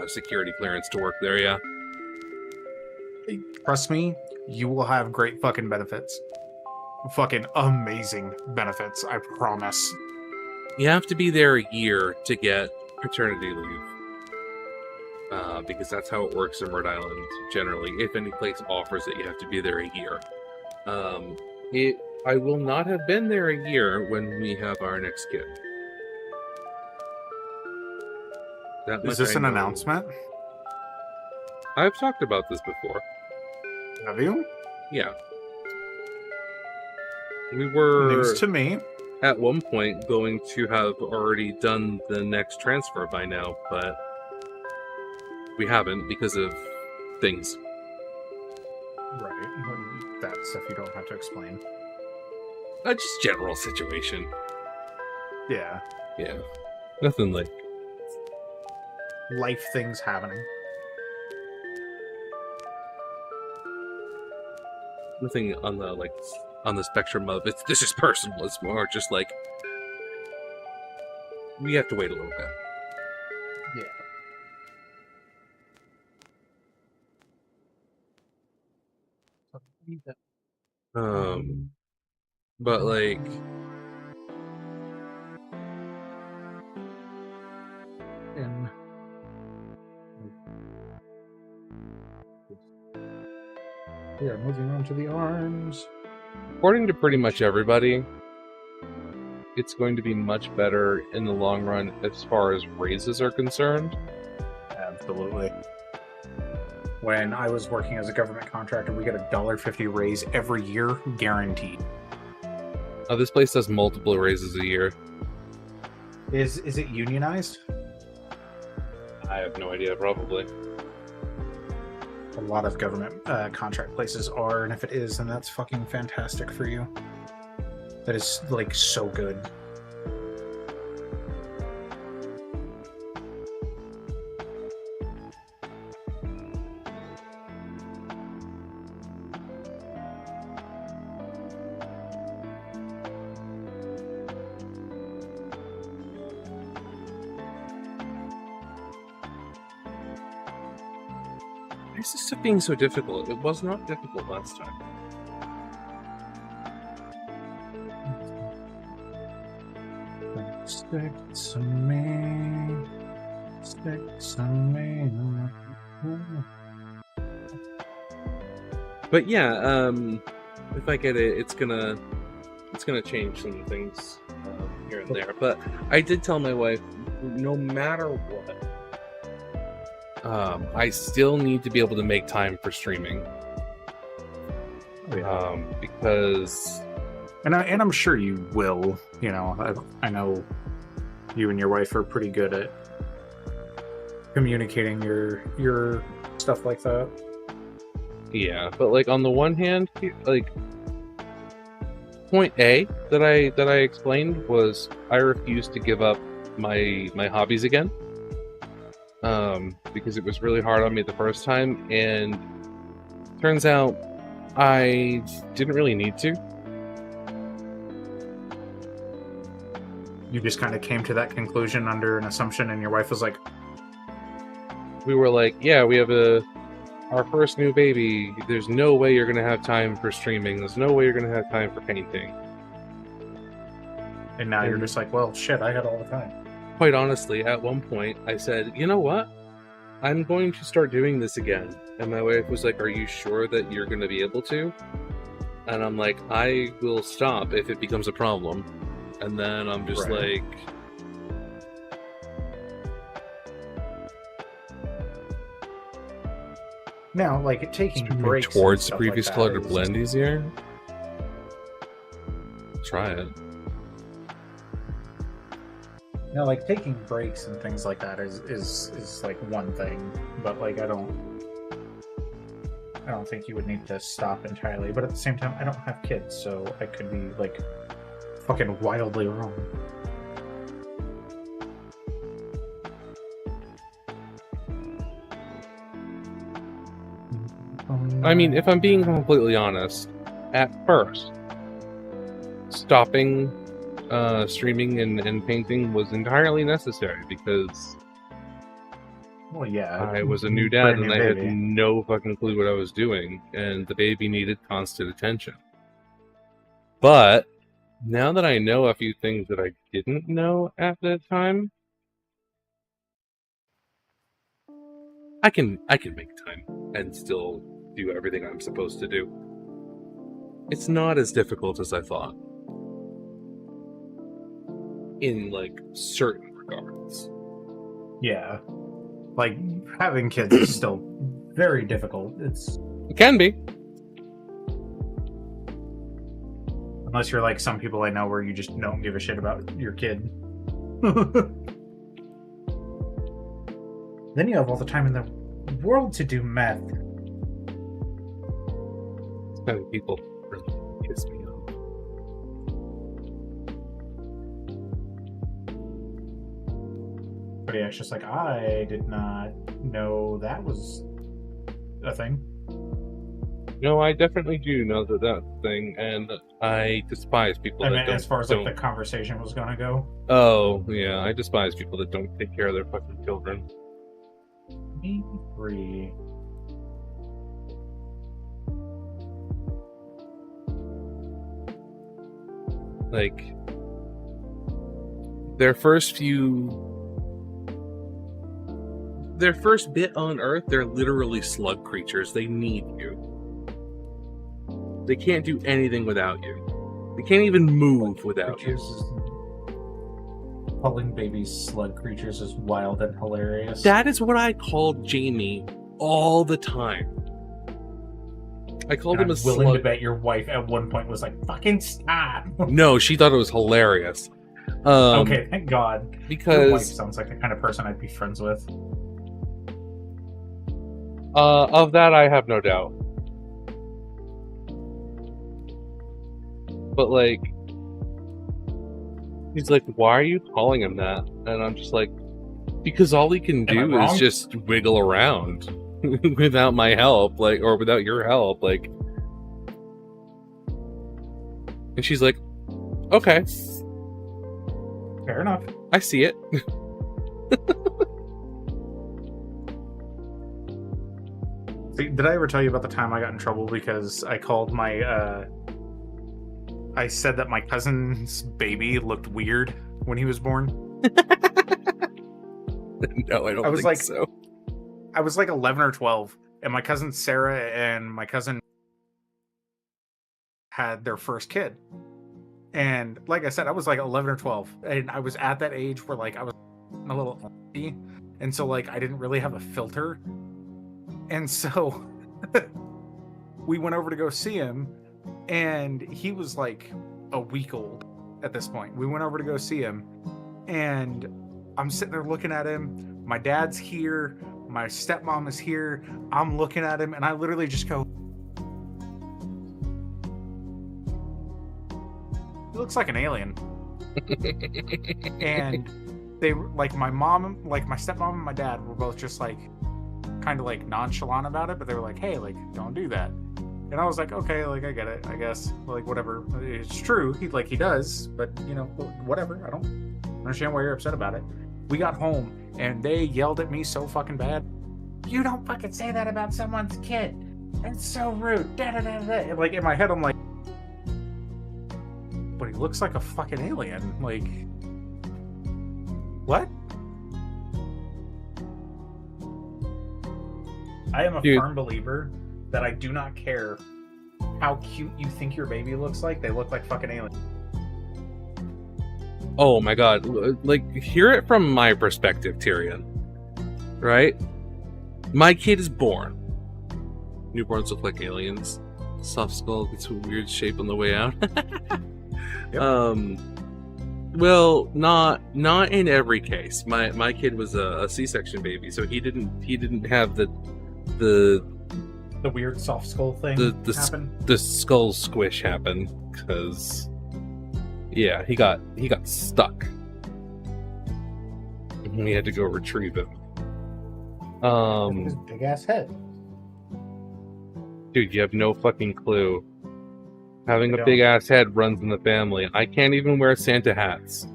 security clearance to work there, yeah. Trust me, you will have great fucking benefits. Fucking amazing benefits, I promise. You have to be there a year to get paternity leave. Because that's how it works in Rhode Island, generally. If any place offers it, you have to be there a year. I will not have been there a year when we have our next kid. Is this an announcement? I've talked about this before. Have you? Yeah. We were... News to me. At one point going to have already done the next transfer by now, but we haven't because of things. Right. That stuff you don't have to explain. Just general situation. Yeah. Yeah. Nothing like... life things happening. Nothing on the on the spectrum of this is personal. It's more just like we have to wait a little bit. Yeah. But like we are moving on to the arms. According to pretty much everybody, it's going to be much better in the long run as far as raises are concerned. Absolutely. When I was working as a government contractor, we get a $1.50 raise every year, guaranteed. Oh, this place does multiple raises a year. Is it unionized? I have no idea, probably. A lot of government contract places are, and if it is, then that's fucking fantastic for you. That is, like, so good. Why is this stuff being so difficult? It was not difficult last time. Stick to me. Stick to me. But yeah, if I get it, it's gonna change some things here and there. But I did tell my wife, no matter what, I still need to be able to make time for streaming. Because, and I'm sure you will. You know, I know you and your wife are pretty good at communicating your stuff like that. Yeah, but like on the one hand, like point A that I explained was I refused to give up my hobbies again, because it was really hard on me the first time, and turns out I didn't really need to. You just kind of came to that conclusion under an assumption, and your wife was like, we were like, yeah, we have our first new baby. There's no way you're going to have time for streaming. There's no way you're going to have time for painting. And now you're just like, well, shit, I got all the time. Quite honestly, at one point, I said, you know what? I'm going to start doing this again. And my wife was like, are you sure that you're going to be able to? And I'm like, I will stop if it becomes a problem. And then I'm just like... Now, like, taking breaks towards the previous color to blend easier? Try it. Now, like, taking breaks and things like that is like one thing, but like I don't think you would need to stop entirely. But at the same time, I don't have kids, so I could be like fucking wildly wrong. I mean, if I'm being completely honest, at first, stopping streaming and painting was entirely necessary because well, yeah, I was a new dad and I had no fucking clue what I was doing, and the baby needed constant attention. But now that I know a few things that I didn't know at that time, I can make time and still do everything I'm supposed to do. It's not as difficult as I thought. In, like, certain regards. Yeah. Like, having kids is still very difficult. It can be. Unless you're like some people I know where you just don't give a shit about your kid. Then you have all the time in the world to do meth. Kind of people really piss me off. But yeah, it's just like, I did not know that was a thing. No, I definitely do know that that's a thing, and I despise people that don't... as far as like the conversation was gonna go. Oh, yeah, I despise people that don't take care of their fucking children. Me free. Like, their first bit on Earth, they're literally slug creatures. They need you. They can't do anything without you. They can't even move without you. Calling babies slug creatures is wild and hilarious. That is what I called Jamie all the time. I called him a slug. Willing to bet your wife at one point was like, fucking stop. No, she thought it was hilarious. Okay, thank God. Because your wife sounds like the kind of person I'd be friends with. Of that, I have no doubt. But, like, he's like, why are you calling him that? And I'm just like, because all he can do is just wiggle around without my help, like, or without your help, like. And she's like, okay. Fair enough. I see it. Did I ever tell you about the time I got in trouble because I called my, I said that my cousin's baby looked weird when he was born? No, I don't think so. I was like 11 or 12, and my cousin Sarah and my cousin had their first kid. And like I said, I was like 11 or 12, and I was at that age where like I was a little empty, and so like I didn't really have a filter. And so we went over to go see him, and he was like a week old at this point. We went over to go see him, and I'm sitting there looking at him. My dad's here. My stepmom is here. I'm looking at him, and I literally just go, he looks like an alien. And they were like, my mom, like my stepmom and my dad were both just like kind of like nonchalant about it, but they were like, hey, like, don't do that. And I was like, okay, like, I get it, I guess, like, whatever. It's true, he does, but you know, whatever. I don't understand why you're upset about it. We got home and they yelled at me so fucking bad. You don't fucking say that about someone's kid. It's so rude. Da, da, da, da. Like in my head, I'm like, but he looks like a fucking alien. Like, what? I am a firm believer that I do not care how cute you think your baby looks like. They look like fucking aliens. Oh my god. Like, hear it from my perspective, Tyrion. Right? My kid is born. Newborns look like aliens. Soft skull gets a weird shape on the way out. Yep. Well, not in every case. My kid was a C-section baby, so he didn't have the weird soft skull thing happen. The skull squish happened because yeah, he got stuck. And we had to go retrieve him. His big ass head. Dude, you have no fucking clue. Having a big ass head runs in the family. I can't even wear Santa hats.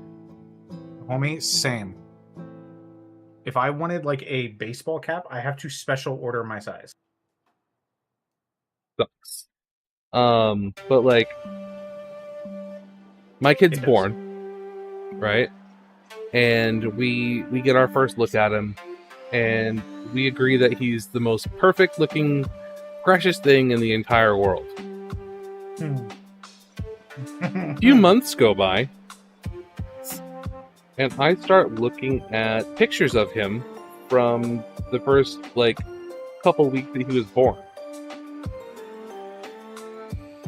Homie, same. If I wanted like a baseball cap, I have to special order my size. Sucks. But like, my kid's born, right? And we get our first look at him, and we agree that he's the most perfect looking, precious thing in the entire world. A few months go by, and I start looking at pictures of him from the first, like, couple weeks that he was born.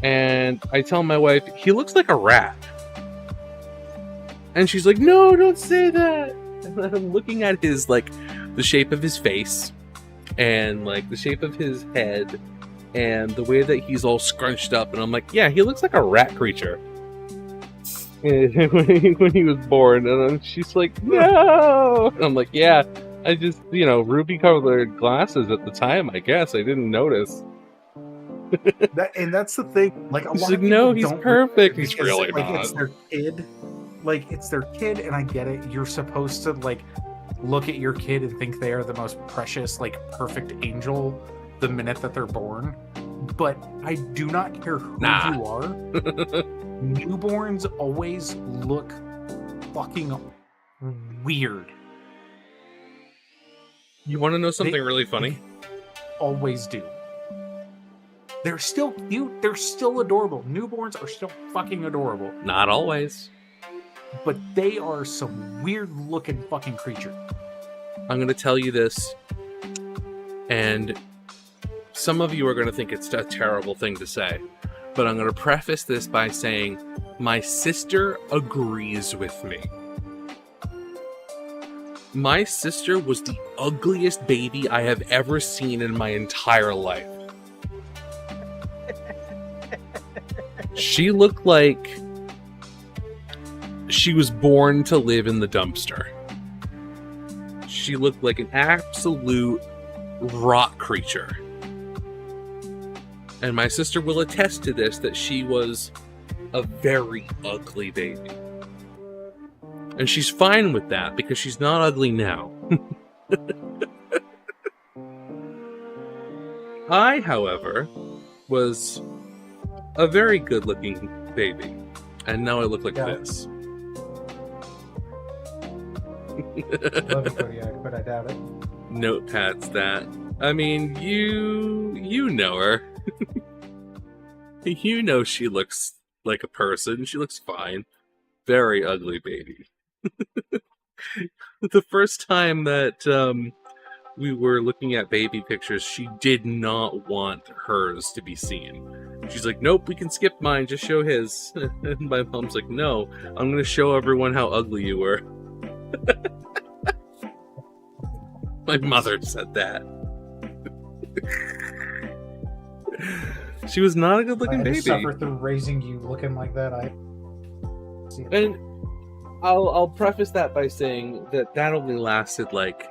And I tell my wife, he looks like a rat. And she's like, no, don't say that. And then I'm looking at his, like, the shape of his face, and, like, the shape of his head, and the way that he's all scrunched up, and I'm like, yeah, he looks like a rat creature. When he was born, and she's like, no! And I'm like, yeah, I just, ruby-colored glasses at the time, I guess. I didn't notice. And that's the thing. Like, a lot like, of no, people he's don't perfect. Because, He's really like, not. It's their kid. Like, it's their kid, and I get it. You're supposed to, like, look at your kid and think they are the most precious, like, perfect angel the minute that they're born. But I do not care who you are. Newborns always look fucking weird. You want to know something really funny? Always do. They're still cute. They're still adorable. Newborns are still fucking adorable. Not always. But they are some weird looking fucking creature. I'm going to tell you this, and some of you are going to think it's a terrible thing to say, but I'm going to preface this by saying my sister agrees with me. My sister was the ugliest baby I have ever seen in my entire life. She looked like she was born to live in the dumpster. She looked like an absolute rot creature. And my sister will attest to this, that she was a very ugly baby. And she's fine with that, because she's not ugly now. I, however, was a very good-looking baby, and now I look like this. Love you, Kodiak, but I doubt it. Notepads that. I mean, you know her. You know she looks like a person. She looks fine. Very ugly baby. The first time that we were looking at baby pictures, she did not want hers to be seen. She's like, nope, we can skip mine, just show his. And my mom's like, no, I'm going to show everyone how ugly you were. My mother said that. She was not a good-looking baby. I suffered through raising you looking like that. And I'll preface that by saying that only lasted like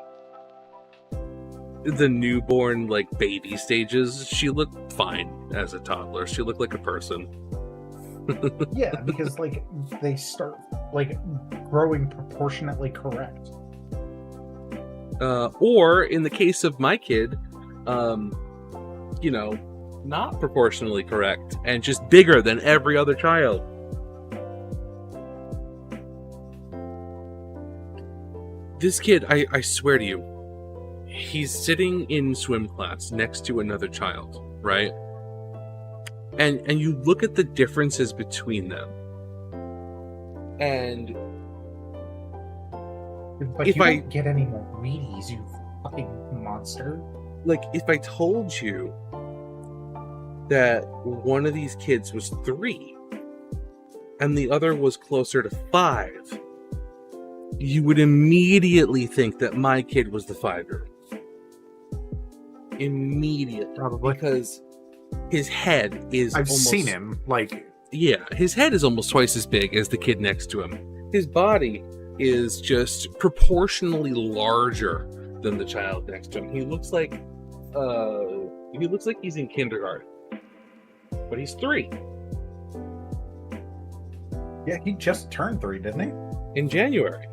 the newborn, like baby stages. She looked fine as a toddler. She looked like a person. Yeah, because like they start like growing proportionately correct. Or in the case of my kid, you know, not proportionally correct and just bigger than every other child. This kid, I swear to you, he's sitting in swim class next to another child, right? And you look at the differences between them. And but if you don't get any more Wheaties, you fucking monster. Like, if I told you that one of these kids was 3 and the other was closer to 5, you would immediately think that my kid was the 5-year-old. Immediately. Probably. Because his head is I've seen him, like... Yeah, his head is almost twice as big as the kid next to him. His body is just proportionally larger than the child next to him. He looks like he's in kindergarten. But he's 3. Yeah, he just turned 3, didn't he? In January.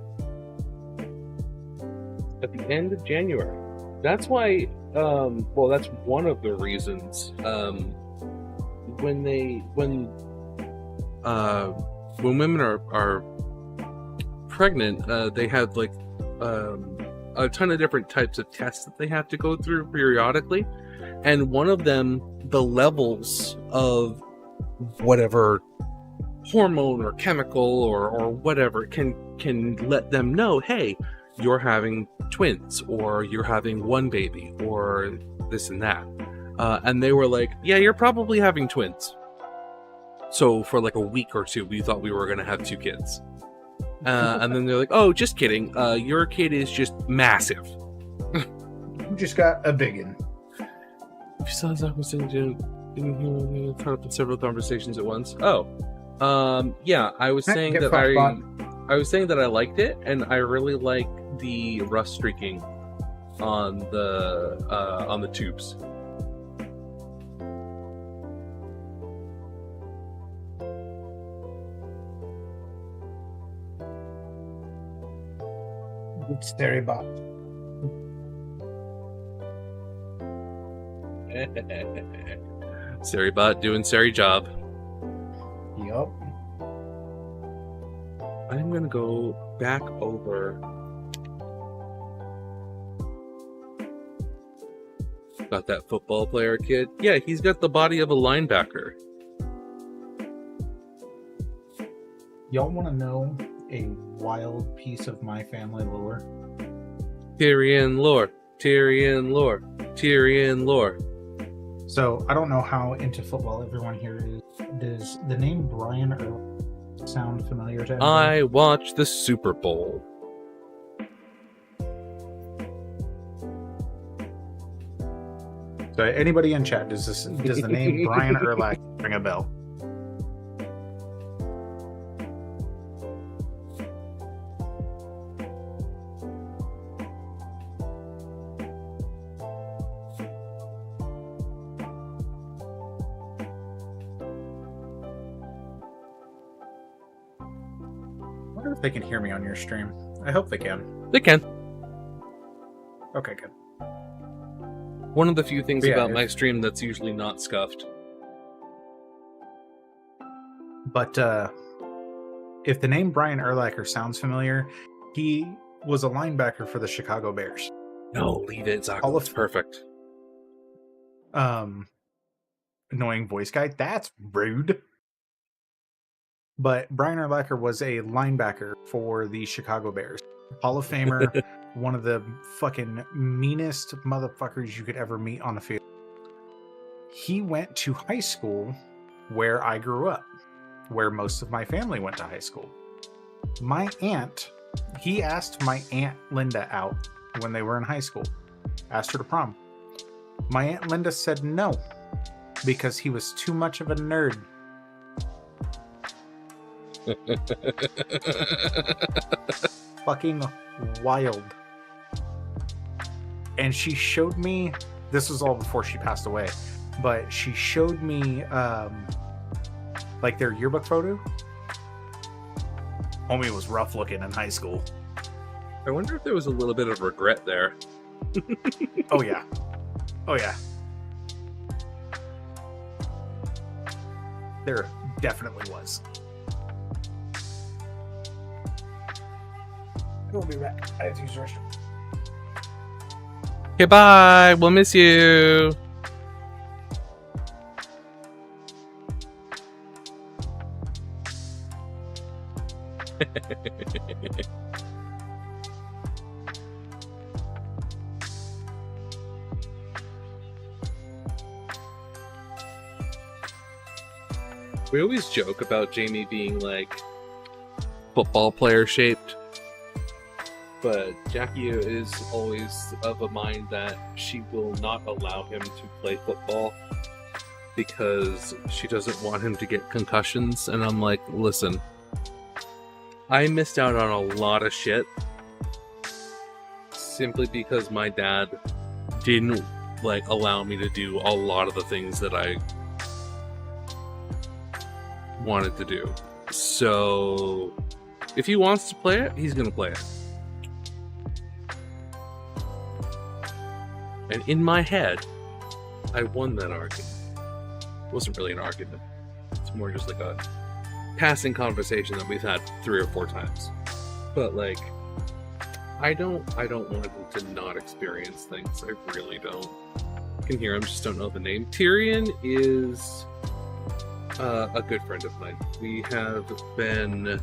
At the end of January. That's why, well, that's one of the reasons, when women are pregnant, they have like a ton of different types of tests that they have to go through periodically, and one of them, the levels of whatever hormone or chemical or whatever can let them know, hey, you're having twins, or you're having one baby, or this and that. And they were like, yeah, you're probably having twins. So for like a week or 2, we thought we were going to have 2 kids. And then they're like, oh, just kidding. Your kid is just massive. You just got a biggin. Besides, I was caught up in several conversations at once. Oh, yeah, I was saying that I was saying that I liked it, and I really like the rust streaking on the tubes. It's very bad. Seribot doing Seri job. Yup. I'm gonna go back over. Got that football player kid? Yeah, he's got the body of a linebacker. Y'all want to know a wild piece of my family lore? Tyrion lore. Tyrion lore. Tyrion lore. So, I don't know how into football everyone here is. Does the name Brian Earl sound familiar to everyone? I watch the Super Bowl. So, anybody in chat, does the name Brian Urlacher ring a bell? I wonder if they can hear me on your stream. I hope they can. They can. Okay, good. One of the few things Yeah, about my stream that's usually not scuffed. But if the name Brian Urlacher sounds familiar, he was a linebacker for the Chicago Bears. No, leave it, Zach. All of- It's perfect. Annoying voice guy. That's rude. But Brian Urlacher was a linebacker for the Chicago Bears. Hall of Famer, one of the fucking meanest motherfuckers you could ever meet on the field. He went to high school where I grew up, where most of my family went to high school. My aunt, he asked my Aunt Linda out when they were in high school, asked her to prom. My Aunt Linda said no, because he was too much of a nerd. Fucking wild. And she showed me, this was all before she passed away, but she showed me like their yearbook photo. Homie was rough looking in high school. I wonder if there was a little bit of regret there. Oh yeah. Oh yeah. There definitely was. We'll be back. I have to use the restroom. Okay, bye. We'll miss you. We always joke about Jamie being like football player shaped, but Jackie is always of a mind that she will not allow him to play football because she doesn't want him to get concussions. And I'm like, listen, I missed out on a lot of shit simply because my dad didn't like allow me to do a lot of the things that I wanted to do. So if he wants to play it, he's gonna play it. And in my head, I won that argument. It wasn't really an argument. It's more just like a passing conversation that we've had 3 or 4 times. But like, I don't want him to not experience things. I really don't. I can hear him, just don't know the name. Tyrion is a good friend of mine. We have been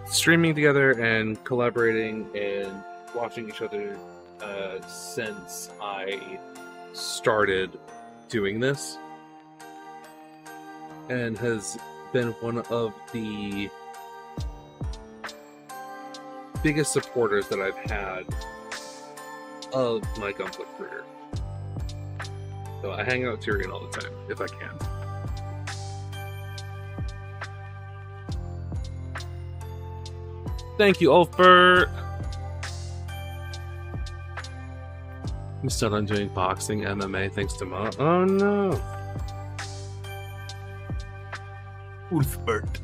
streaming together and collaborating and watching each other since I started doing this, and has been one of the biggest supporters that I've had of my gunpla career. So I hang out with Tyrion all the time, if I can. Thank you, Ulfbert! I'm still on doing boxing, MMA, thanks to Mom. Oh no! Ulfbert.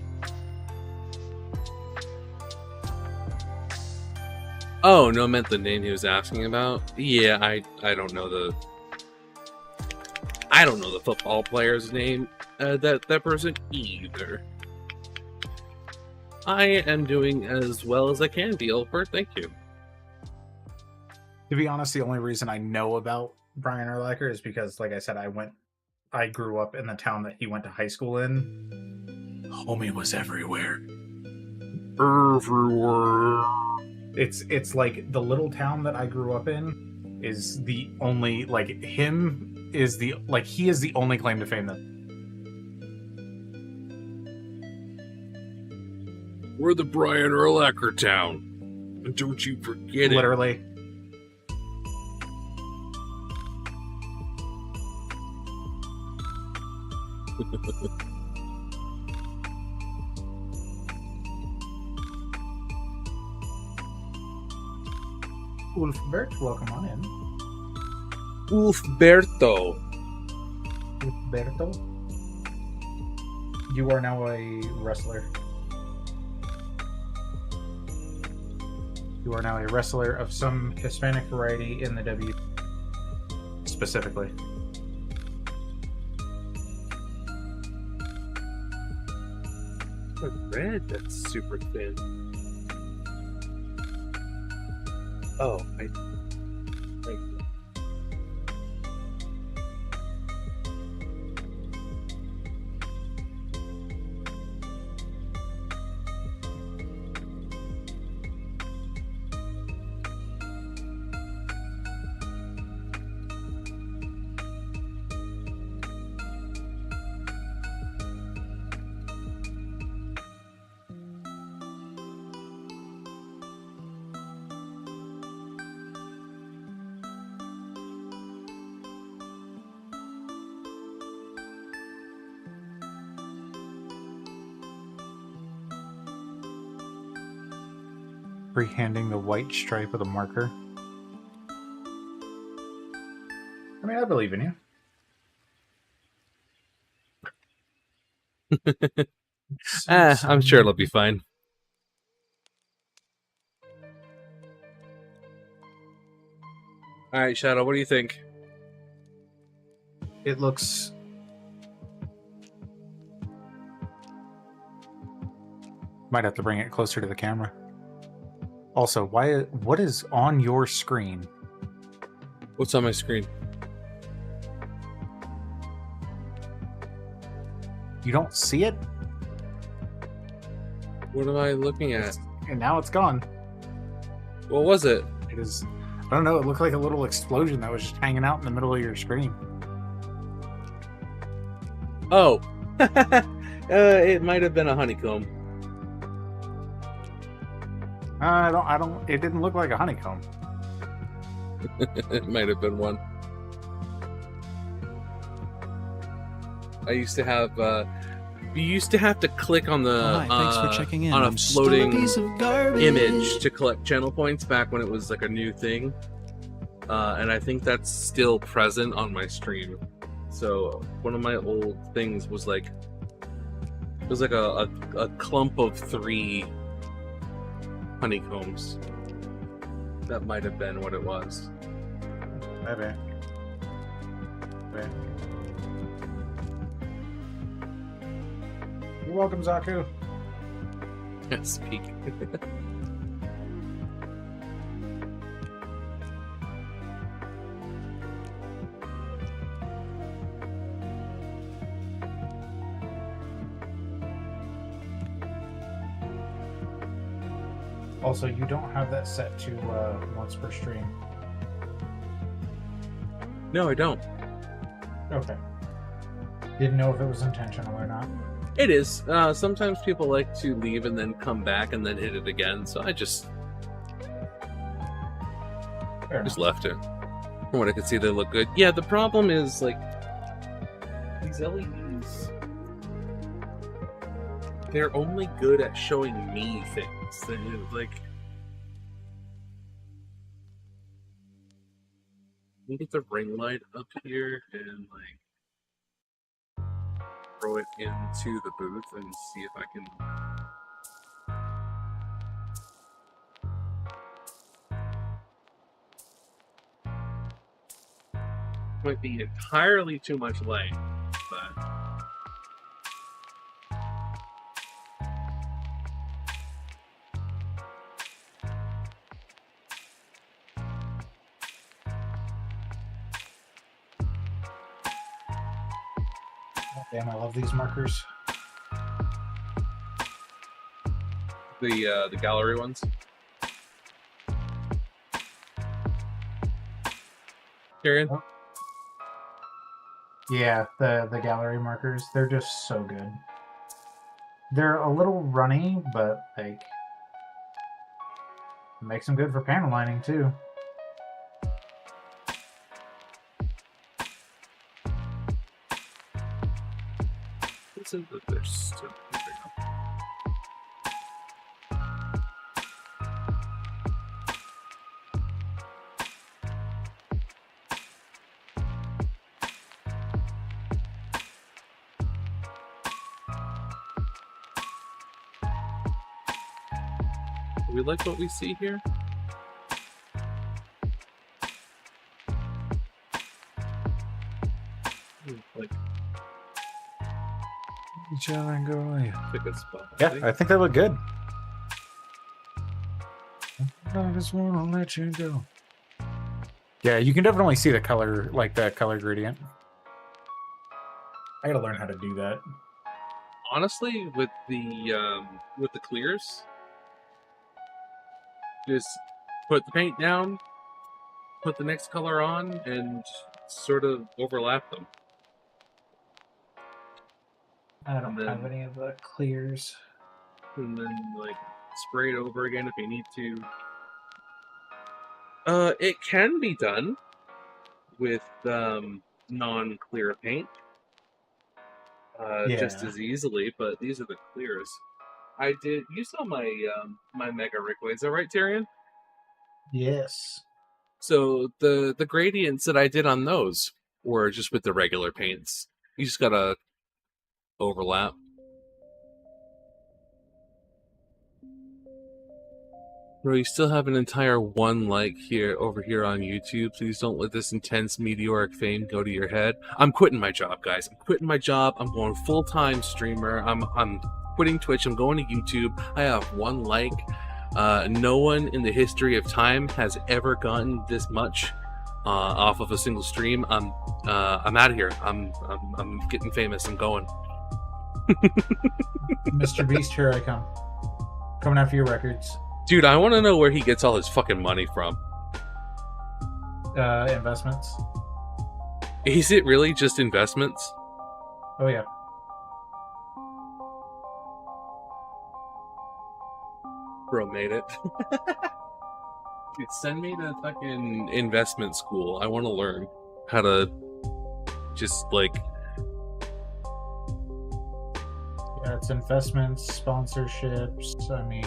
Oh, no, I meant the name he was asking about. Yeah, I don't know the football player's name. That person either. I am doing as well as I can be, Ulfbert. Thank you. To be honest, the only reason I know about Brian Urlacher is because, like I said, I grew up in the town that he went to high school in. Homie was everywhere. Everywhere. It's like the little town that I grew up in is the only, like, he is the only claim to fame that. We're the Brian Urlacher town. And don't you forget it. Literally. Ulfbert, welcome on in. Ulfberto. Ulfberto? You are now a wrestler. You are now a wrestler of some Hispanic variety in the W specifically. But red, that's super thin. Oh, I Freehanding the white stripe with a marker. I mean, I believe in you. I'm sure it'll be fine. All right, Shadow, what do you think? It looks... Might have to bring it closer to the camera. Also, what is on your screen? What's on my screen? You don't see it? What am I looking at? And now it's gone. What was it? It is... I don't know, it looked like a little explosion that was just hanging out in the middle of your screen. Oh. It might have been a honeycomb. It didn't look like a honeycomb. It might have been one. I used to have, you used to have to click on the, Hi, thanks for checking in. on a I'm still a floating piece of garbage. image to collect channel points back when it was like a new thing. And I think that's still present on my stream. So one of my old things was like, it was like a clump of 3 honeycombs. That might have been what it was. Maybe. You're welcome, Zaku. Speak. Also, you don't have that set to once per stream. No, I don't. Okay. Didn't know if it was intentional or not. It is. Sometimes people like to leave and then come back and then hit it again, so I just left it. From what I could see, they look good. Yeah, the problem is, like, these LEDs, they're only good at showing me things. They're, like, let me get the ring light up here and, like, throw it into the booth and see if I can... Might be entirely too much light, but... Damn, I love these markers. The gallery ones. Karen? Yeah, the gallery markers, they're just so good. They're a little runny, but like makes them good for panel lining too. They're still do we like what we see here? Like, Each other and go away. it's a good spot. Yeah, I think that looked good. I just want to let you go. Yeah, you can definitely see the color, like the color gradient. I gotta learn how to do that. Honestly, with the clears, just put the paint down, put the next color on, and sort of overlap them. I don't have any of the clears. And then, like, spray it over again if you need to. It can be done with non-clear paint. Just as easily, but these are the clears. You saw my my Mega Rayquaza, is that right, Tyrion? Yes. So the gradients that I did on those were just with the regular paints. You just gotta overlap. Bro, you still have an entire 1 like over here on YouTube. Please don't let this intense meteoric fame go to your head. I'm quitting my job, guys. I'm quitting my job. I'm going full-time streamer. I'm quitting Twitch. I'm going to YouTube. I have 1 like. No one in the history of time has ever gotten this much off of a single stream. I'm out of here. I'm getting famous. I'm going. Mr. Beast, here I come. Coming after your records. Dude, I want to know where he gets all his fucking money from. Investments. Is it really just investments? Oh, yeah. Bro made it. Dude, send me to fucking investment school. I want to learn how to just, like... Yeah, it's investments, sponsorships, I mean...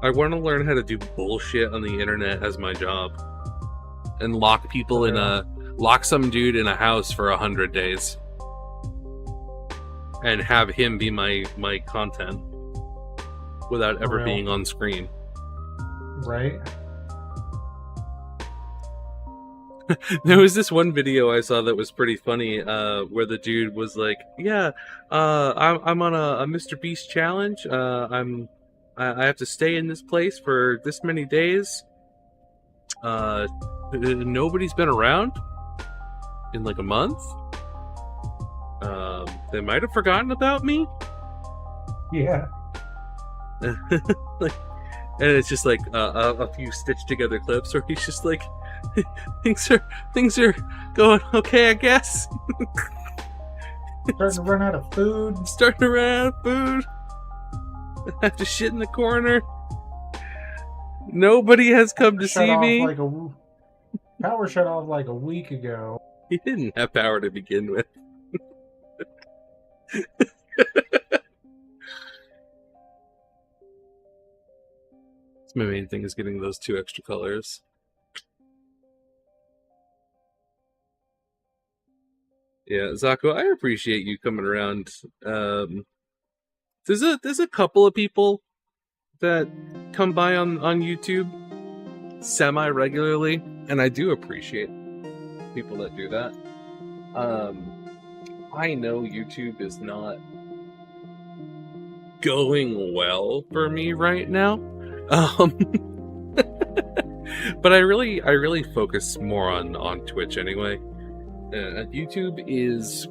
I want to learn how to do bullshit on the internet as my job. And lock people lock some dude in a house for 100 days. And have him be my content. Without ever being on screen. Right. There was this one video I saw that was pretty funny, where the dude was like, yeah, I'm on a Mr. Beast challenge. I have to stay in this place for this many days. Nobody's been around in like a month. They might have forgotten about me. Yeah. Like, and it's just like a few stitched together clips where he's just like, things are going okay, I guess. Starting to run out of food. I have to shit in the corner. Nobody has come to see me. Power shut off like a week ago. He didn't have power to begin with. My main thing is getting those 2 extra colors. Yeah, Zako, I appreciate you coming around. There's a couple of people that come by on YouTube semi-regularly, and I do appreciate people that do that. I know YouTube is not going well for me right now. But I really focus more on Twitch anyway. YouTube is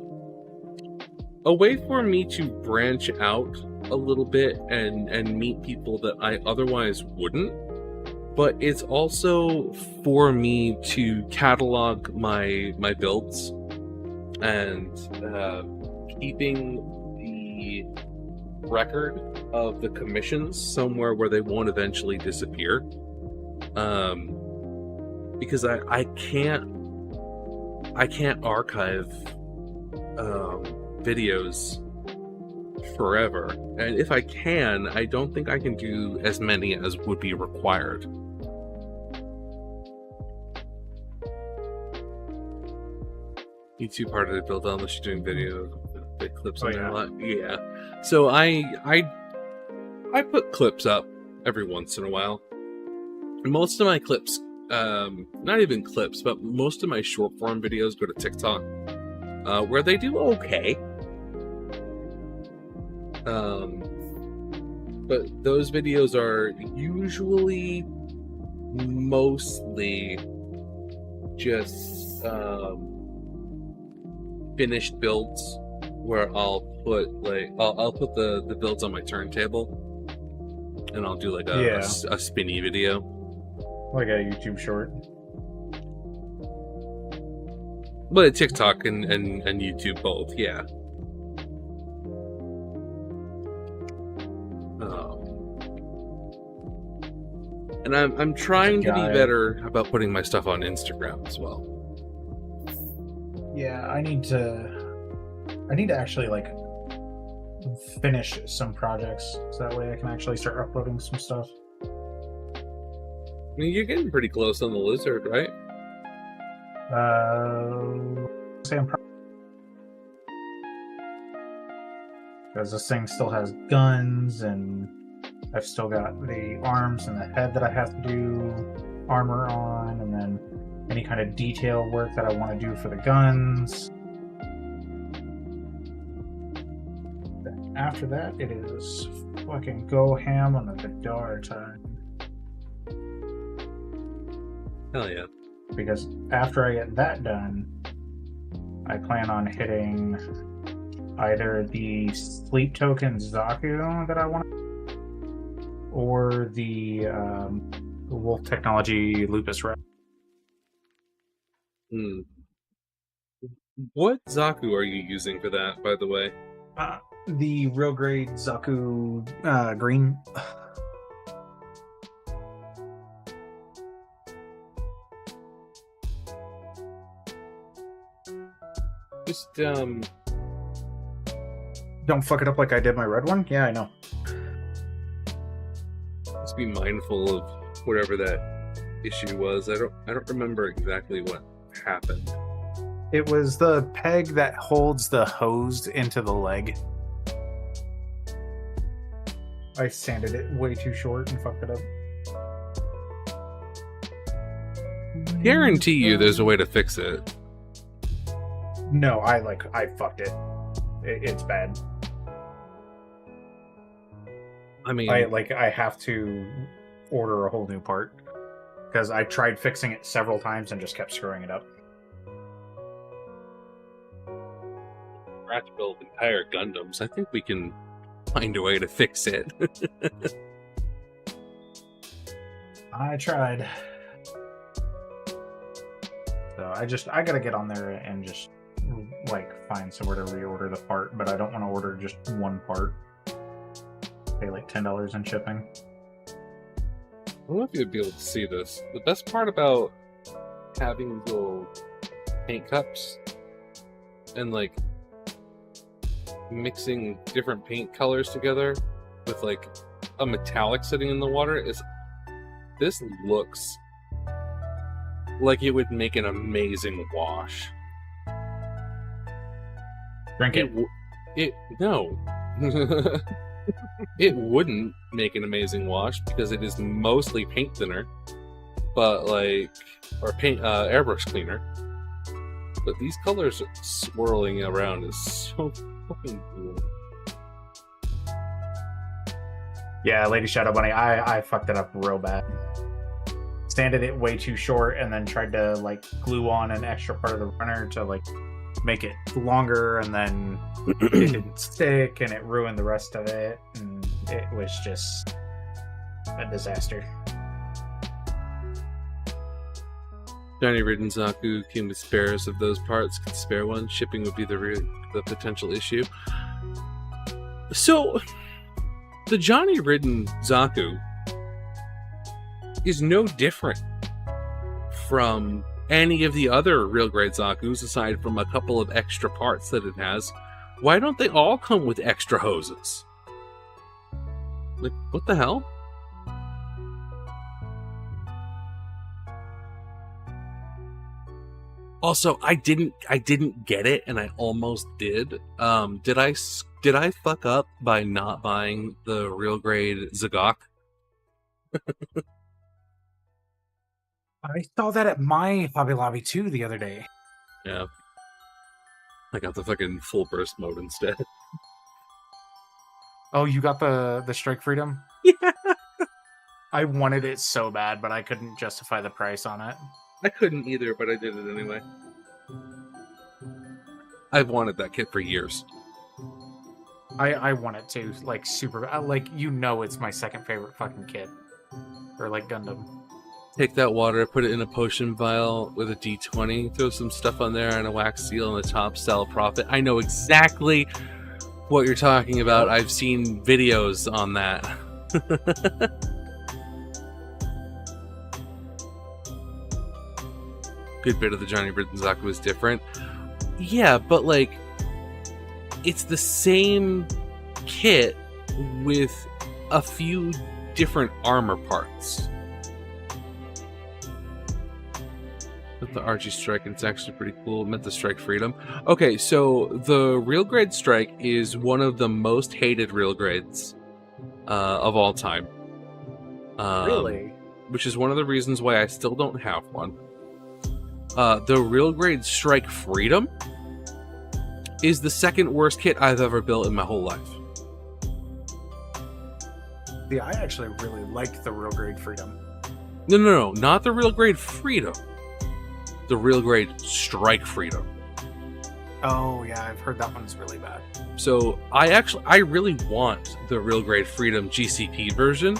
a way for me to branch out a little bit and meet people that I otherwise wouldn't. But it's also for me to catalog my builds and keeping the record of the commissions somewhere where they won't eventually disappear. Because I can't archive videos forever, and if I can, I don't think I can do as many as would be required. YouTube harder to build on unless you're doing video big clips on there a lot. Yeah. So I put clips up every once in a while. And most of my clips, not even clips, but most of my short form videos go to TikTok. where they do okay. But those videos are usually mostly just finished builds where I'll put I'll put the builds on my turntable and I'll do like a spinny video, like a YouTube short. But TikTok and YouTube both, yeah. And I'm trying to be better about putting my stuff on Instagram as well. Yeah, I need to actually like finish some projects so that way I can actually start uploading some stuff. I mean, you're getting pretty close on the lizard, right? Say I'm because this thing still has guns, and I've still got the arms and the head that I have to do armor on, and then any kind of detail work that I want to do for the guns. Then after that, it is fucking go ham on the Vidar time. Hell yeah. Because after I get that done, I plan on hitting either the Sleep Token Zaku that I want, or the Wolf Technology Lupus Rat. What Zaku are you using for that, by the way? The real grade Zaku green. Just don't fuck it up like I did my red one. Yeah, I know. Just be mindful of whatever that issue was. I don't remember exactly what happened. It was the peg that holds the hose into the leg. I sanded it way too short and fucked it up. Guarantee you there's a way to fix it. No, I fucked it. It's bad. I mean, I have to order a whole new part because I tried fixing it several times and just kept screwing it up. We're have to build entire Gundams. I think we can find a way to fix it. I tried. So I gotta get on there and just find somewhere to reorder the part, but I don't want to order just one part. Pay like $10 in shipping. I don't know if you'd be able to see this. The best part about having little paint cups and mixing different paint colors together with a metallic sitting in the water is this looks like it would make an amazing wash. Drink it. No. It wouldn't make an amazing wash because it is mostly paint thinner, or paint airbrush cleaner. But these colors swirling around is so fucking cool. Yeah, Lady Shadow Bunny, I fucked it up real bad. Sanded it way too short and then tried to glue on an extra part of the runner to make it longer, and then it didn't stick and it ruined the rest of it, and it was just a disaster. Johnny Ridden Zaku came with spares of those parts. Could spare one. Shipping would be the potential issue. So, the Johnny Ridden Zaku is no different from any of the other real grade Zakus, aside from a couple of extra parts that it has. Why don't they all come with extra hoses? What the hell? Also, I didn't get it, and I almost did. Did I fuck up by not buying the real grade Zagok? I saw that at my Hobby Lobby too the other day. Yeah. I got the fucking full burst mode instead. Oh, you got the Strike Freedom? Yeah. I wanted it so bad, but I couldn't justify the price on it. I couldn't either, but I did it anyway. I've wanted that kit for years. I want it too, like super, like it's my second favorite fucking kit, or like Gundam. Take that water, put it in a potion vial with a D20, throw some stuff on there and a wax seal on the top, sell a profit. I know exactly what you're talking about. I've seen videos on that. Good bit of the Johnny Riddenzaku was different. Yeah, but like, it's the same kit with a few different armor parts. With the RG Strike, it's actually pretty cool. Meant the Strike Freedom. Okay, so the Real Grade Strike is one of the most hated Real Grades of all time. Really? Which is one of the reasons why I still don't have one. The Real Grade Strike Freedom is the second worst kit I've ever built in my whole life. Yeah, I actually really liked the Real Grade Freedom. No, not the Real Grade Freedom. The Real Grade Strike Freedom. Oh yeah, I've heard that one's really bad. So I really want the Real Grade Freedom GCP version.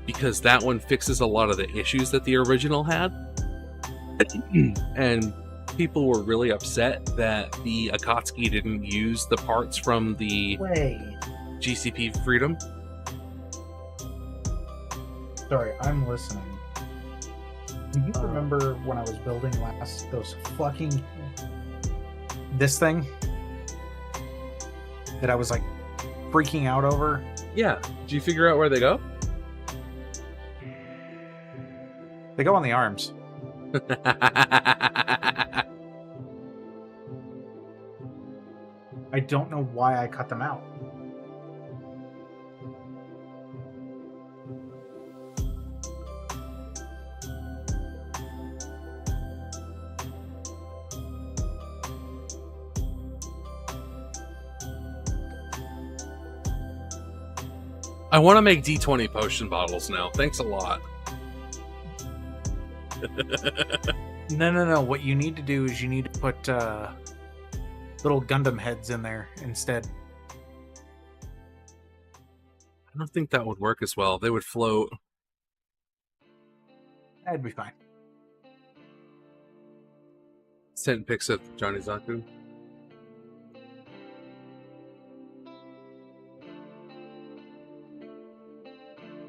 Because that one fixes a lot of the issues that the original had. And people were really upset that the Akatsuki didn't use the parts from the GCP Freedom. Sorry, I'm listening. Do you remember when I was building last this thing that I was like freaking out over? Yeah. Did you figure out where they go? They go on the arms. I don't know why I cut them out. I want to make D20 potion bottles now. Thanks a lot. No. What you need to do is you need to put little Gundam heads in there instead. I don't think that would work as well. They would float. That'd be fine. Sent pics of Johnny Zaku.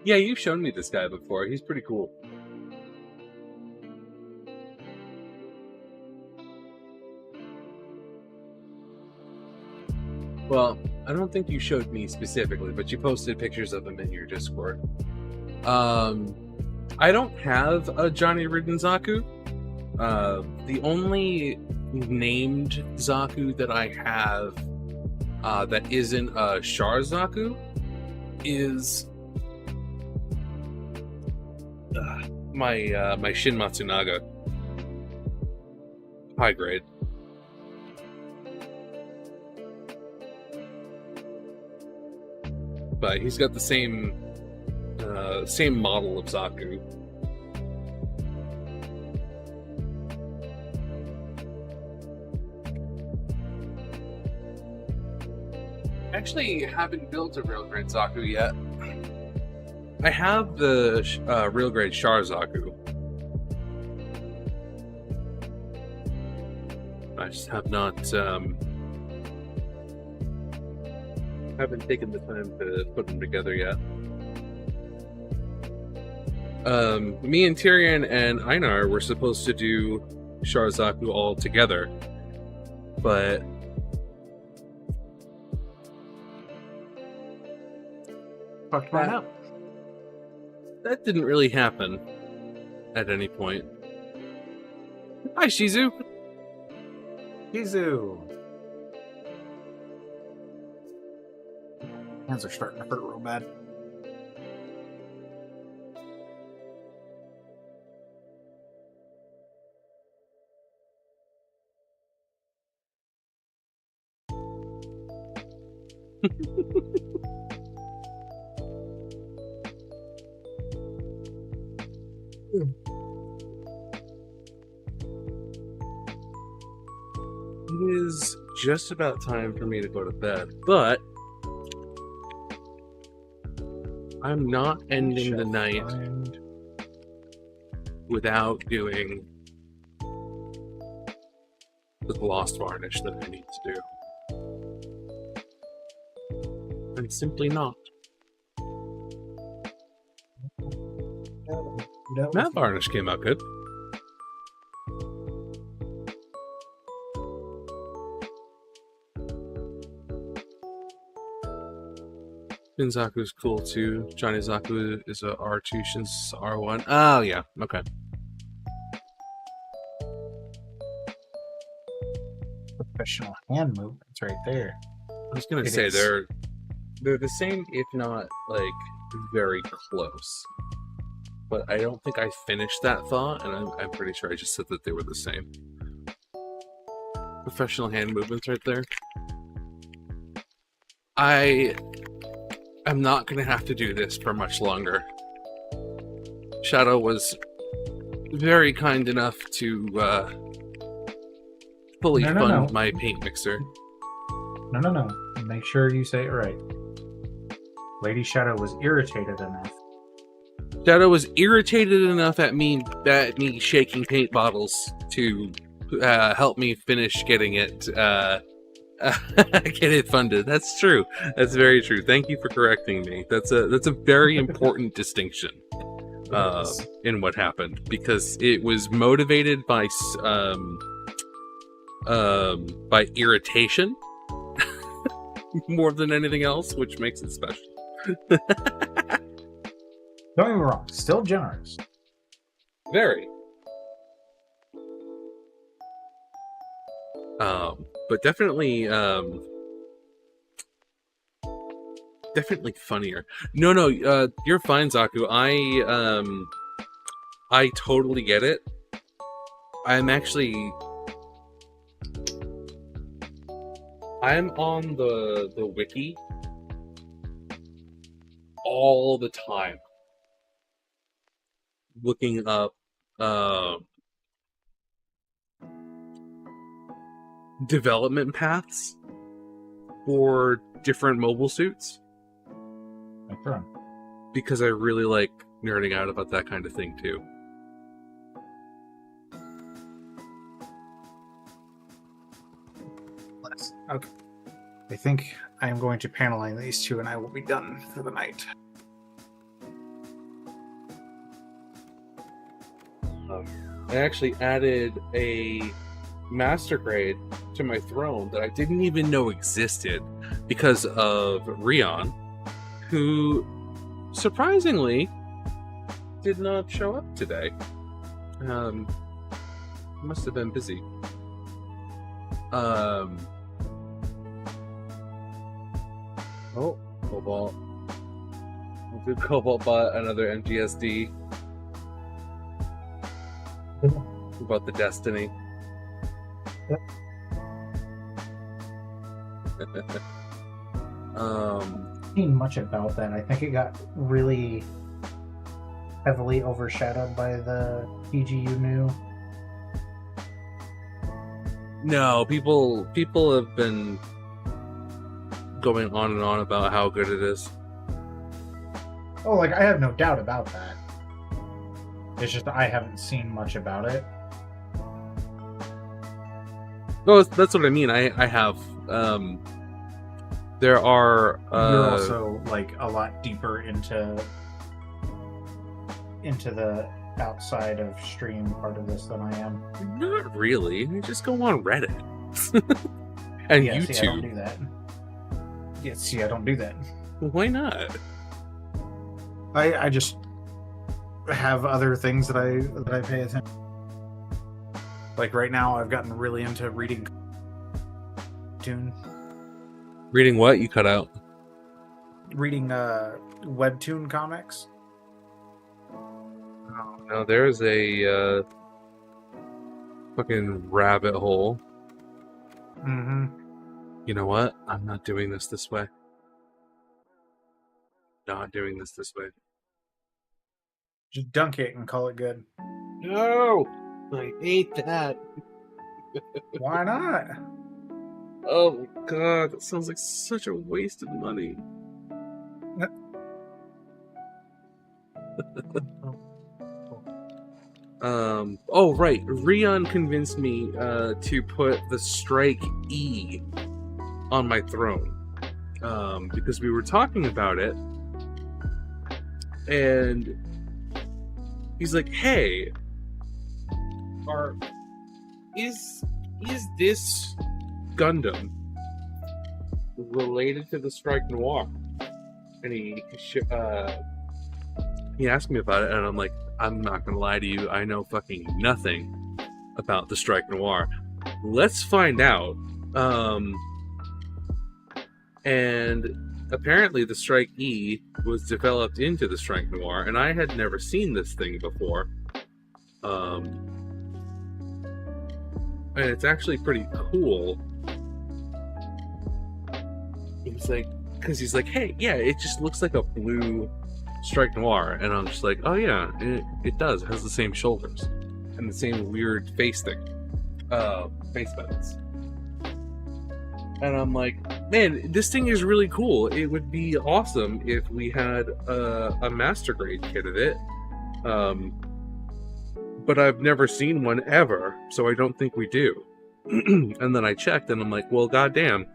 Yeah, you've shown me this guy before. He's pretty cool. Well, I don't think you showed me specifically, but you posted pictures of him in your Discord. I don't have a Johnny Riddenzaku. The only named Zaku that I have that isn't a Char Zaku is my Shin Matsunaga. High grade. But he's got the same model of Zaku. I actually haven't built a real grade Zaku yet. I have the real grade Char Zaku. I just have not haven't taken the time to put them together yet. Me and Tyrion and Einar were supposed to do Char Zaku all together, but fucked mine up. That didn't really happen at any point. Hi, Shizu. Shizu. Hands are starting to hurt real bad. It is just about time for me to go to bed, but I'm not ending the night without doing the gloss varnish that I need to do. I'm simply not. Matte varnish came out good. Shinzaku's cool too. Johnny Zaku is a R2, Shin's R1. Oh yeah, okay. Professional hand movements right there. I was gonna say they're the same, if not like very close. But I don't think I finished that thought, and I'm pretty sure I just said that they were the same. Professional hand movements right there. I'm not going to have to do this for much longer. Shadow was very kind enough to fully fund my paint mixer. No. Make sure you say it right. Lady Shadow was irritated enough. Shadow was irritated enough at me shaking paint bottles to help me finish getting it get it funded. That's true. That's very true. Thank you for correcting me. That's a very important distinction in what happened, because it was motivated by irritation more than anything else, which makes it special. Don't get me wrong, still generous. Very. But definitely funnier. No, you're fine, Zaku. I totally get it. I'm on the wiki all the time, looking up development paths for different mobile suits. Because I really like nerding out about that kind of thing too. Okay. I think I am going to paneline these two and I will be done for the night. I actually added a master grade to my throne that I didn't even know existed because of Rion, who surprisingly did not show up today. Must have been busy. Oh, Cobalt. Did Cobalt bought another MGSD? About the Destiny. Seen much about that. I think it got really heavily overshadowed by the PGU new. No, people have been going on and on about how good it is. Oh, like, I have no doubt about that. It's just that I haven't seen much about it. No, that's what I mean. I have. There are. You're also like a lot deeper into the outside of stream part of this than I am. Not really. You just go on Reddit and YouTube. See, I don't do that. Yeah, see, I don't do that. Why not? I just have other things that I pay attention. Like right now, I've gotten really into reading Webtoon. Reading what? You cut out. Reading Webtoon comics. Oh, no, there's a fucking rabbit hole. Mm-hmm. You know what? I'm not doing this way. Not doing this way. Just dunk it and call it good. No! I hate that. Why not? Oh my god, that sounds like such a waste of money. Oh right, Rion convinced me to put the Strike E on my throne. Because we were talking about it, and he's like, hey, is this Gundam related to the Strike Noir? And he asked me about it, and I'm like, I'm not gonna lie to you, I know fucking nothing about the Strike Noir. Let's find out. And apparently the Strike E was developed into the Strike Noir, and I had never seen this thing before. And it's actually pretty cool. He's like, because he's like, hey, yeah, it just looks like a blue Strike Noir. And I'm just like, oh yeah, it does. It has the same shoulders and the same weird face thing, face buttons. And I'm like, man, this thing is really cool. It would be awesome if we had a master grade kit of it. But I've never seen one ever, so I don't think we do. And then I checked, and I'm like, well, goddamn.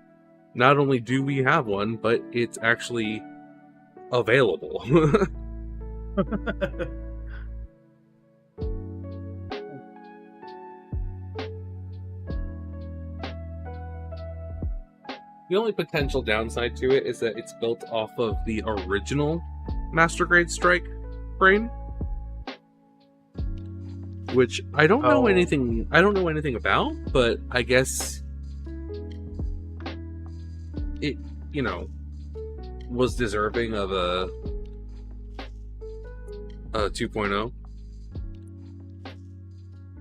Not only do we have one, but it's actually available. The only potential downside to it is that it's built off of the original Master Grade Strike frame, which I don't know anything. I don't know anything about, but I guess it, you know, was deserving of a 2.0,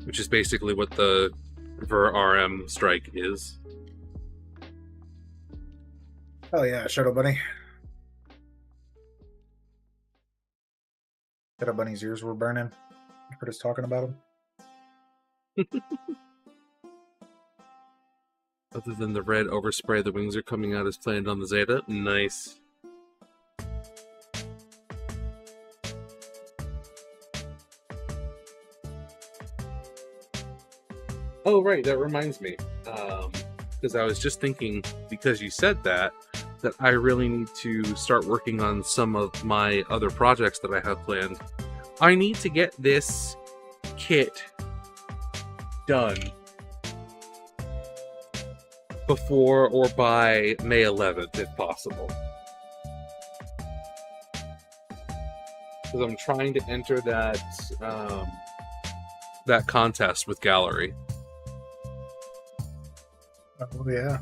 which is basically what the Ver RM Strike is. Oh yeah, Shadow Bunny. Shadow Bunny's ears were burning. Heard us talking about him. Other than the red overspray, the wings are coming out as planned on the Zeta. Nice. Oh right, that reminds me. Because I was just thinking, because you said that I really need to start working on some of my other projects that I have planned. I need to get this kit done before or by May 11th, if possible. Because I'm trying to enter that that contest with Gallery. Oh yeah.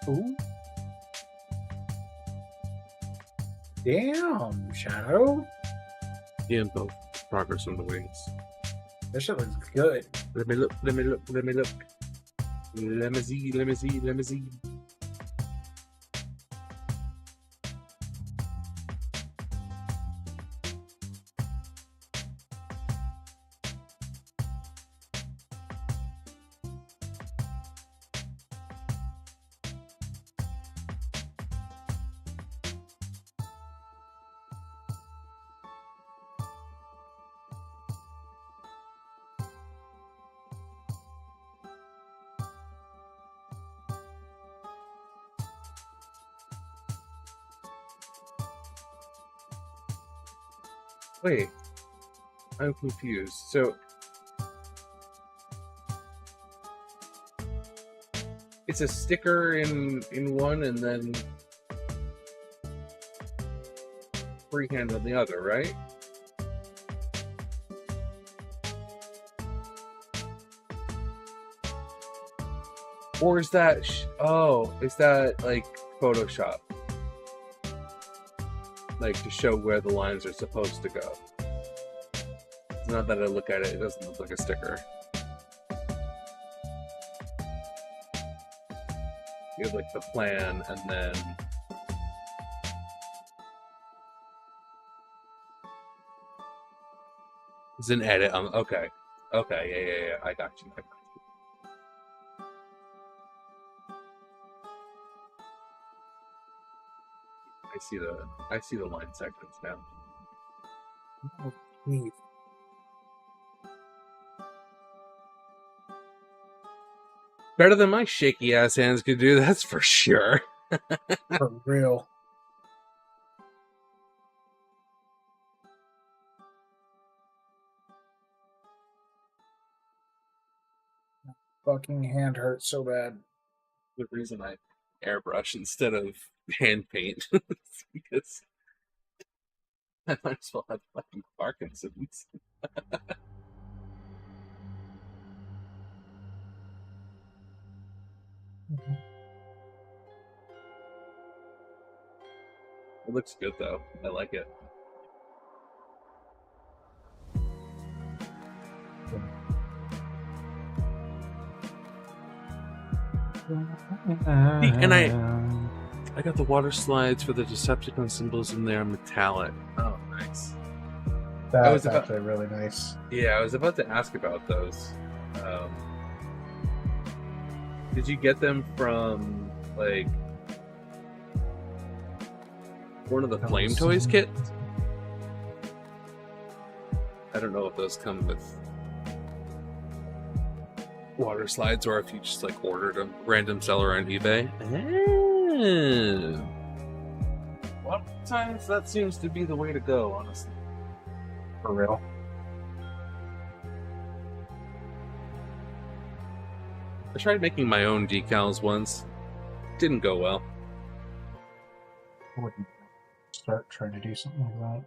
Ooh. Damn, Shadow. Yeah, both progress on the wings. This shit looks good. Let me look, let me look, let me look. Let me see, let me see, let me see. Wait, I'm confused. So, it's a sticker in one and then freehand on the other, right? Or is that, is that like Photoshop? Like to show where the lines are supposed to go. Now that I look at it, it doesn't look like a sticker. You have like the plan, and then it's an edit. Okay, yeah. I got you. I see the line segments now. Oh, neat. Better than my shaky ass hands could do, that's for sure. For real. Fucking hand hurts so bad. The reason I airbrush instead of hand paint is because I might as well have fucking Parkinson's. It looks good though. I like it. And I got the water slides for the Decepticon symbols in there, metallic. Oh, nice. That's actually really nice. Yeah, I was about to ask about those. Did you get them from like one of the Flame Toys kits? I don't know if those come with water slides or if you just like ordered a random seller on eBay. A lot of times that seems to be the way to go, honestly. For real. I tried making my own decals once. Didn't go well. I wouldn't start trying to do something like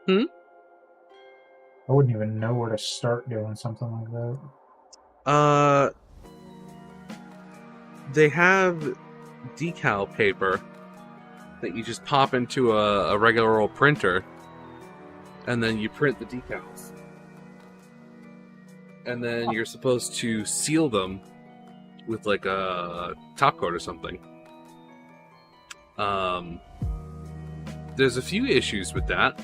that. I wouldn't even know where to start doing something like that. They have decal paper that you just pop into a regular old printer, and then you print the decals. And then you're supposed to seal them with like a top coat or something. There's a few issues with that.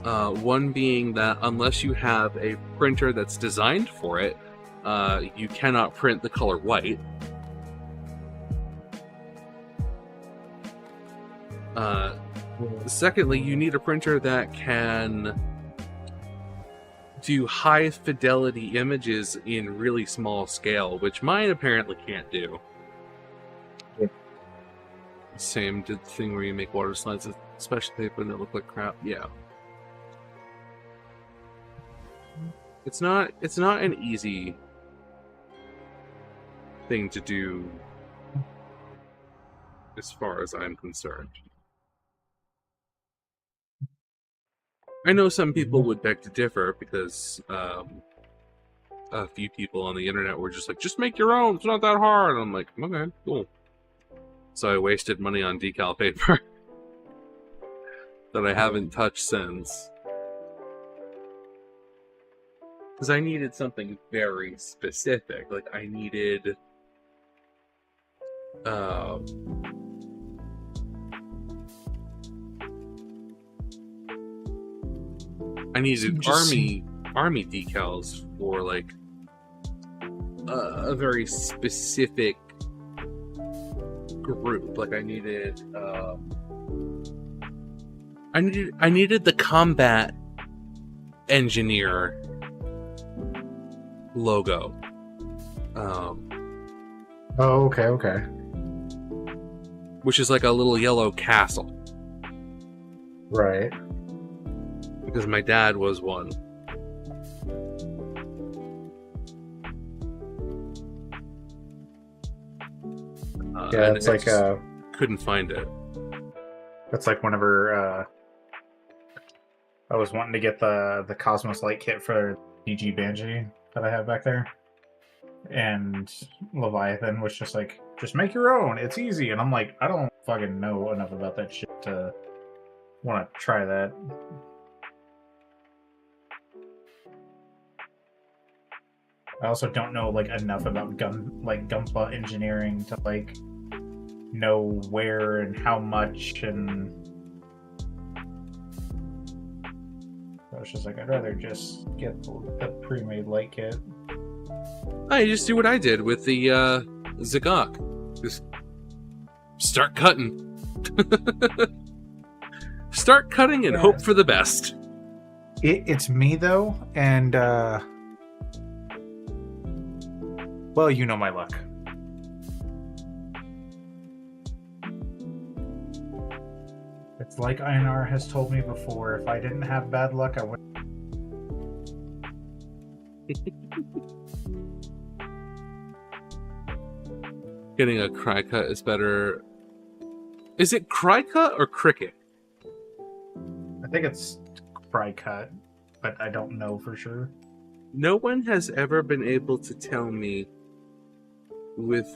One being that unless you have a printer that's designed for it, you cannot print the color white. Secondly, you need a printer that can do high fidelity images in really small scale, which mine apparently can't do. Yeah. Same did the thing where you make water slides with special paper and they look like crap. Yeah. It's not an easy thing to do as far as I'm concerned. I know some people would beg to differ because a few people on the internet were just like, just make your own, it's not that hard. And I'm like, okay, cool. So I wasted money on decal paper that I haven't touched since. Because I needed something very specific. Like, I needed... I needed army decals for like a very specific group. Like I needed the combat engineer logo. Oh, okay. Which is like a little yellow castle. Right. Because my dad was one. Yeah, it's like couldn't find it. That's like whenever I was wanting to get the Cosmos Light kit for DG Banshee that I have back there, and Leviathan was just like, just make your own, it's easy. And I'm like, I don't fucking know enough about that shit to want to try that. I also don't know like enough about gunpla engineering to like know where and how much, and I was just like, I'd rather just get a pre-made light kit. I just do what I did with the Zagok. Just start cutting. Start cutting and hope for the best. It's me though, and well, you know my luck. It's like Einar has told me before, if I didn't have bad luck, I wouldn't. Getting a cry cut is better. Is it cry cut or cricket? I think it's fry cut, but I don't know for sure. No one has ever been able to tell me with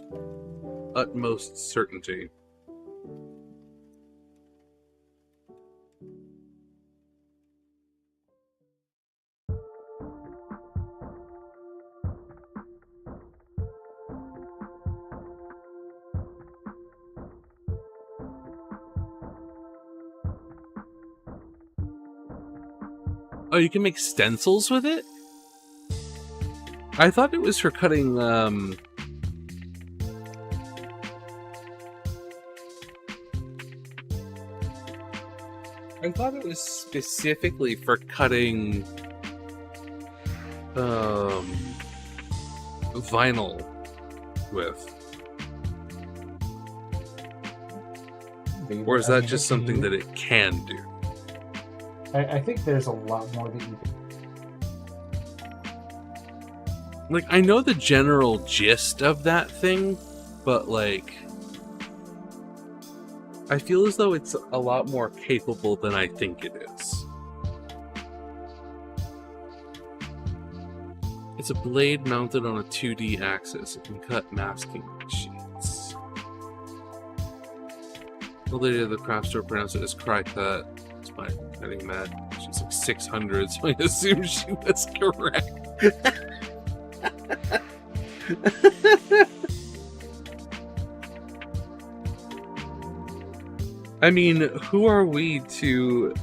utmost certainty. Oh, you can make stencils with it? I thought it was for cutting, I thought it was specifically for cutting, vinyl with. Or is that just something that it can do? I think there's a lot more that you can. Like, I know the general gist of that thing, but, like, I feel as though it's a lot more capable than I think it is. It's a blade mounted on a 2D axis. It can cut masking sheets. The lady of the craft store pronounced it as cry cut. It's my getting mad. She's like 600, so I assume she was correct. I mean, who are we to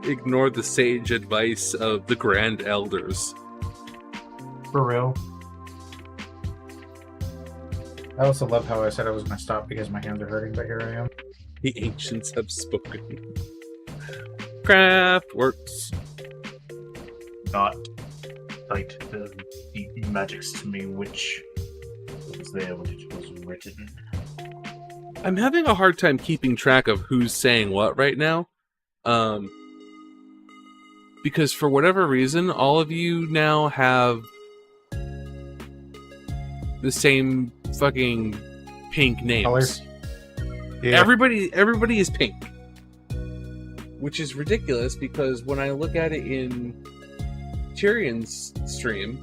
ignore the sage advice of the Grand Elders? For real. I also love how I said I was going to stop because my hands are hurting, but here I am. The ancients have spoken. Craft works. Not like the magics to me, which was there when it was written. I'm having a hard time keeping track of who's saying what right now. Because for whatever reason, all of you now have the same fucking pink names. Colors? Yeah. Everybody is pink. Which is ridiculous because when I look at it in Tyrion's stream,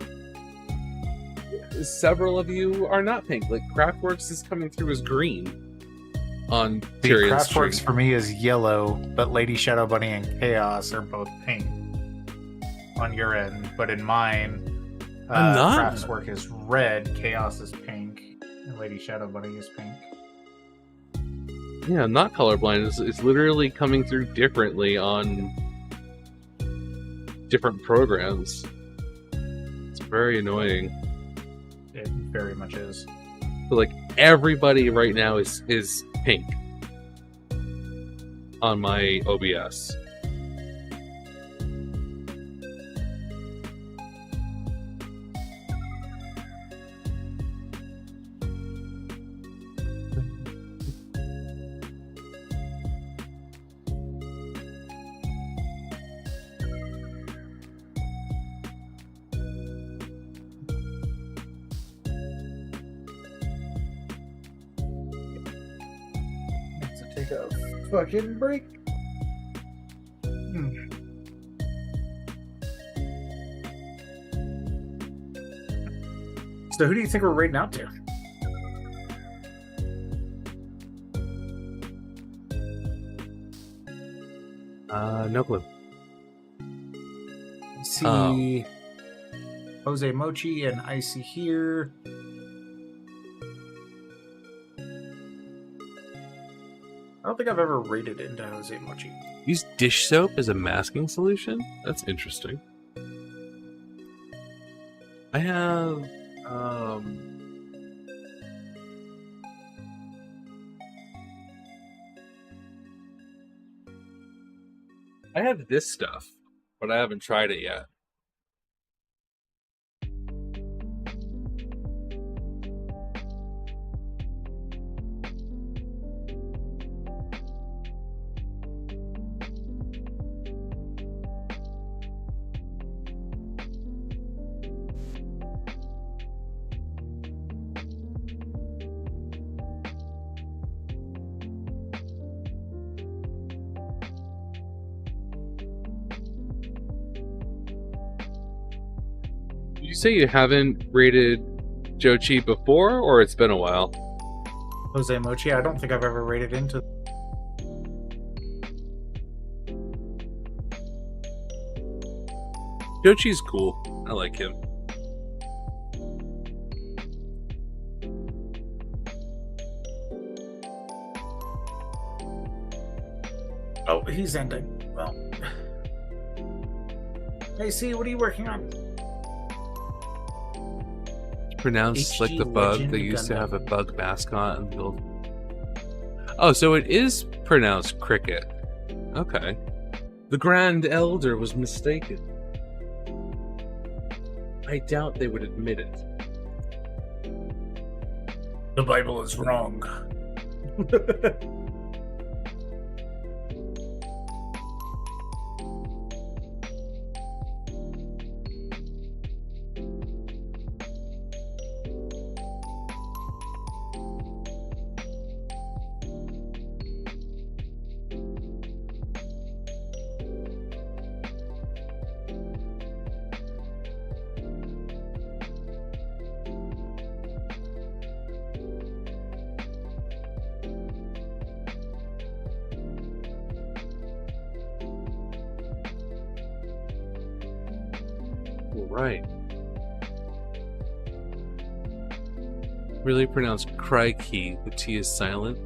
several of you are not pink. Like, Craftworks is coming through as green on Tyrion's stream. Craftworks for me is yellow, but Lady Shadow Bunny and Chaos are both pink on your end. But in mine, Craftwork is red, Chaos is pink, and Lady Shadow Bunny is pink. Yeah, I'm not colorblind. It's literally coming through differently on different programs. It's very annoying. It very much is. But like, everybody right now is pink on my OBS. Take a fucking break. So who do you think we're raiding out to? No clue. See, Jose Mochi and Icy here. I don't think I've ever raided into Jose Mochi. Use dish soap as a masking solution? That's interesting. I have this stuff, but I haven't tried it yet. Did you say you haven't rated Jochi before, or it's been a while? Jose Mochi, I don't think I've ever raided into. Jochi's cool. I like him. Oh, he's ending. Well. Hey, C, what are you working on? Pronounced like the HG bug. Legend They used to Gundam. have a bug mascot in the old... Oh, so it is pronounced cricket. Okay. The Grand Elder was mistaken. I doubt they would admit it. The Bible is wrong. Right. Really pronounced crikey. The T is silent.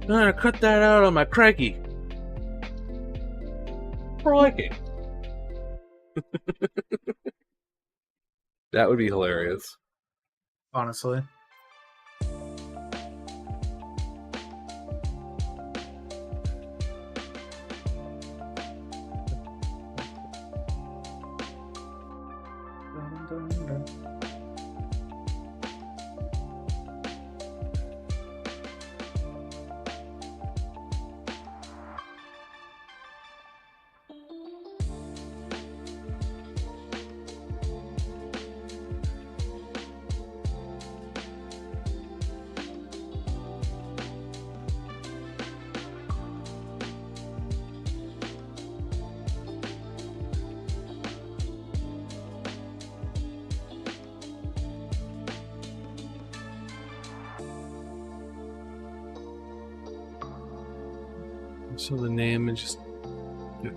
No, cut that out on my crikey. Crikey. That would be hilarious. Honestly. So the name and just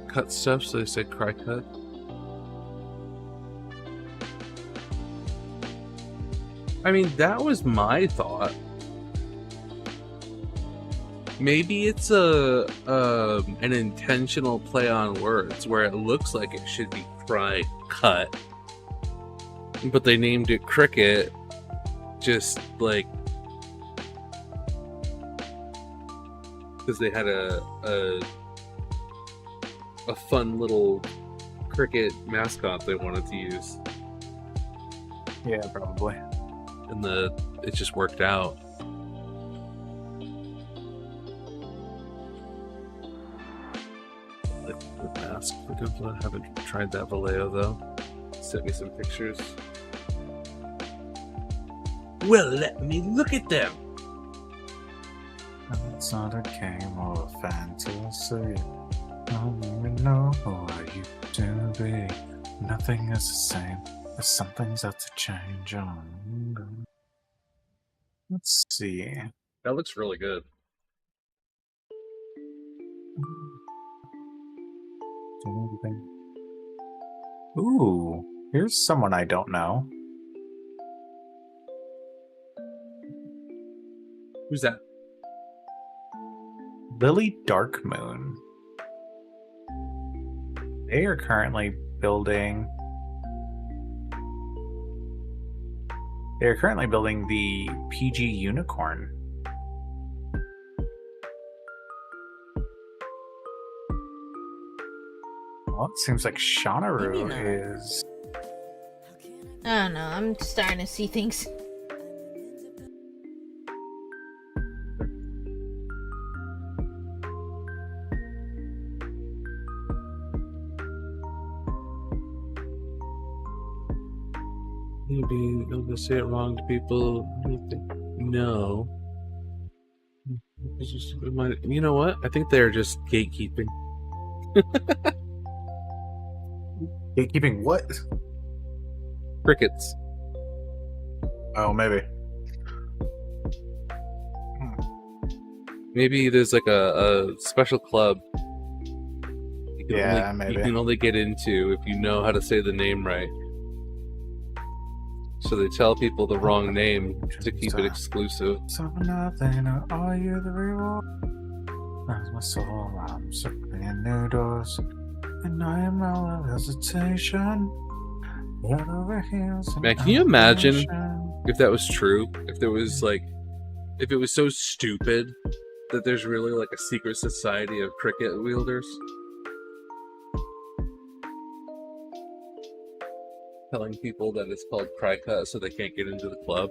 cut stuff, so they say cry cut. I mean, that was my thought. Maybe it's an intentional play on words where it looks like it should be cry cut, but they named it cricket, just like because they had a fun little cricket mascot they wanted to use. Yeah, probably. And it just worked out. Like the mask for gunpla. Haven't tried that Vallejo though. Sent me some pictures. Well, let me look at them. It's not a game or a fantasy. I don't even know who I used to be. Nothing is the same. There's some things have to change on. Let's see. That looks really good. Ooh, here's someone I don't know. Who's that? Lily Darkmoon. They are currently building. They are currently building the PG Unicorn. Well, it seems like Shanaru is. I don't know. I'm starting to see things. Maybe they'll just say it wrong to people. No. You know what? I think they're just gatekeeping. Gatekeeping what? Crickets. Oh, maybe. Maybe there's like a special club Maybe. you can only get into if you know how to say the name right. So they tell people the wrong name to keep it exclusive. So nothing, are you the reward? That's my soul, I'm circling in new doors. And I am out of hesitation. Man, can you imagine if that was true? If there was like, if it was so stupid that there's really like a secret society of cricket wielders? Telling people that it's called cry cut so they can't get into the club.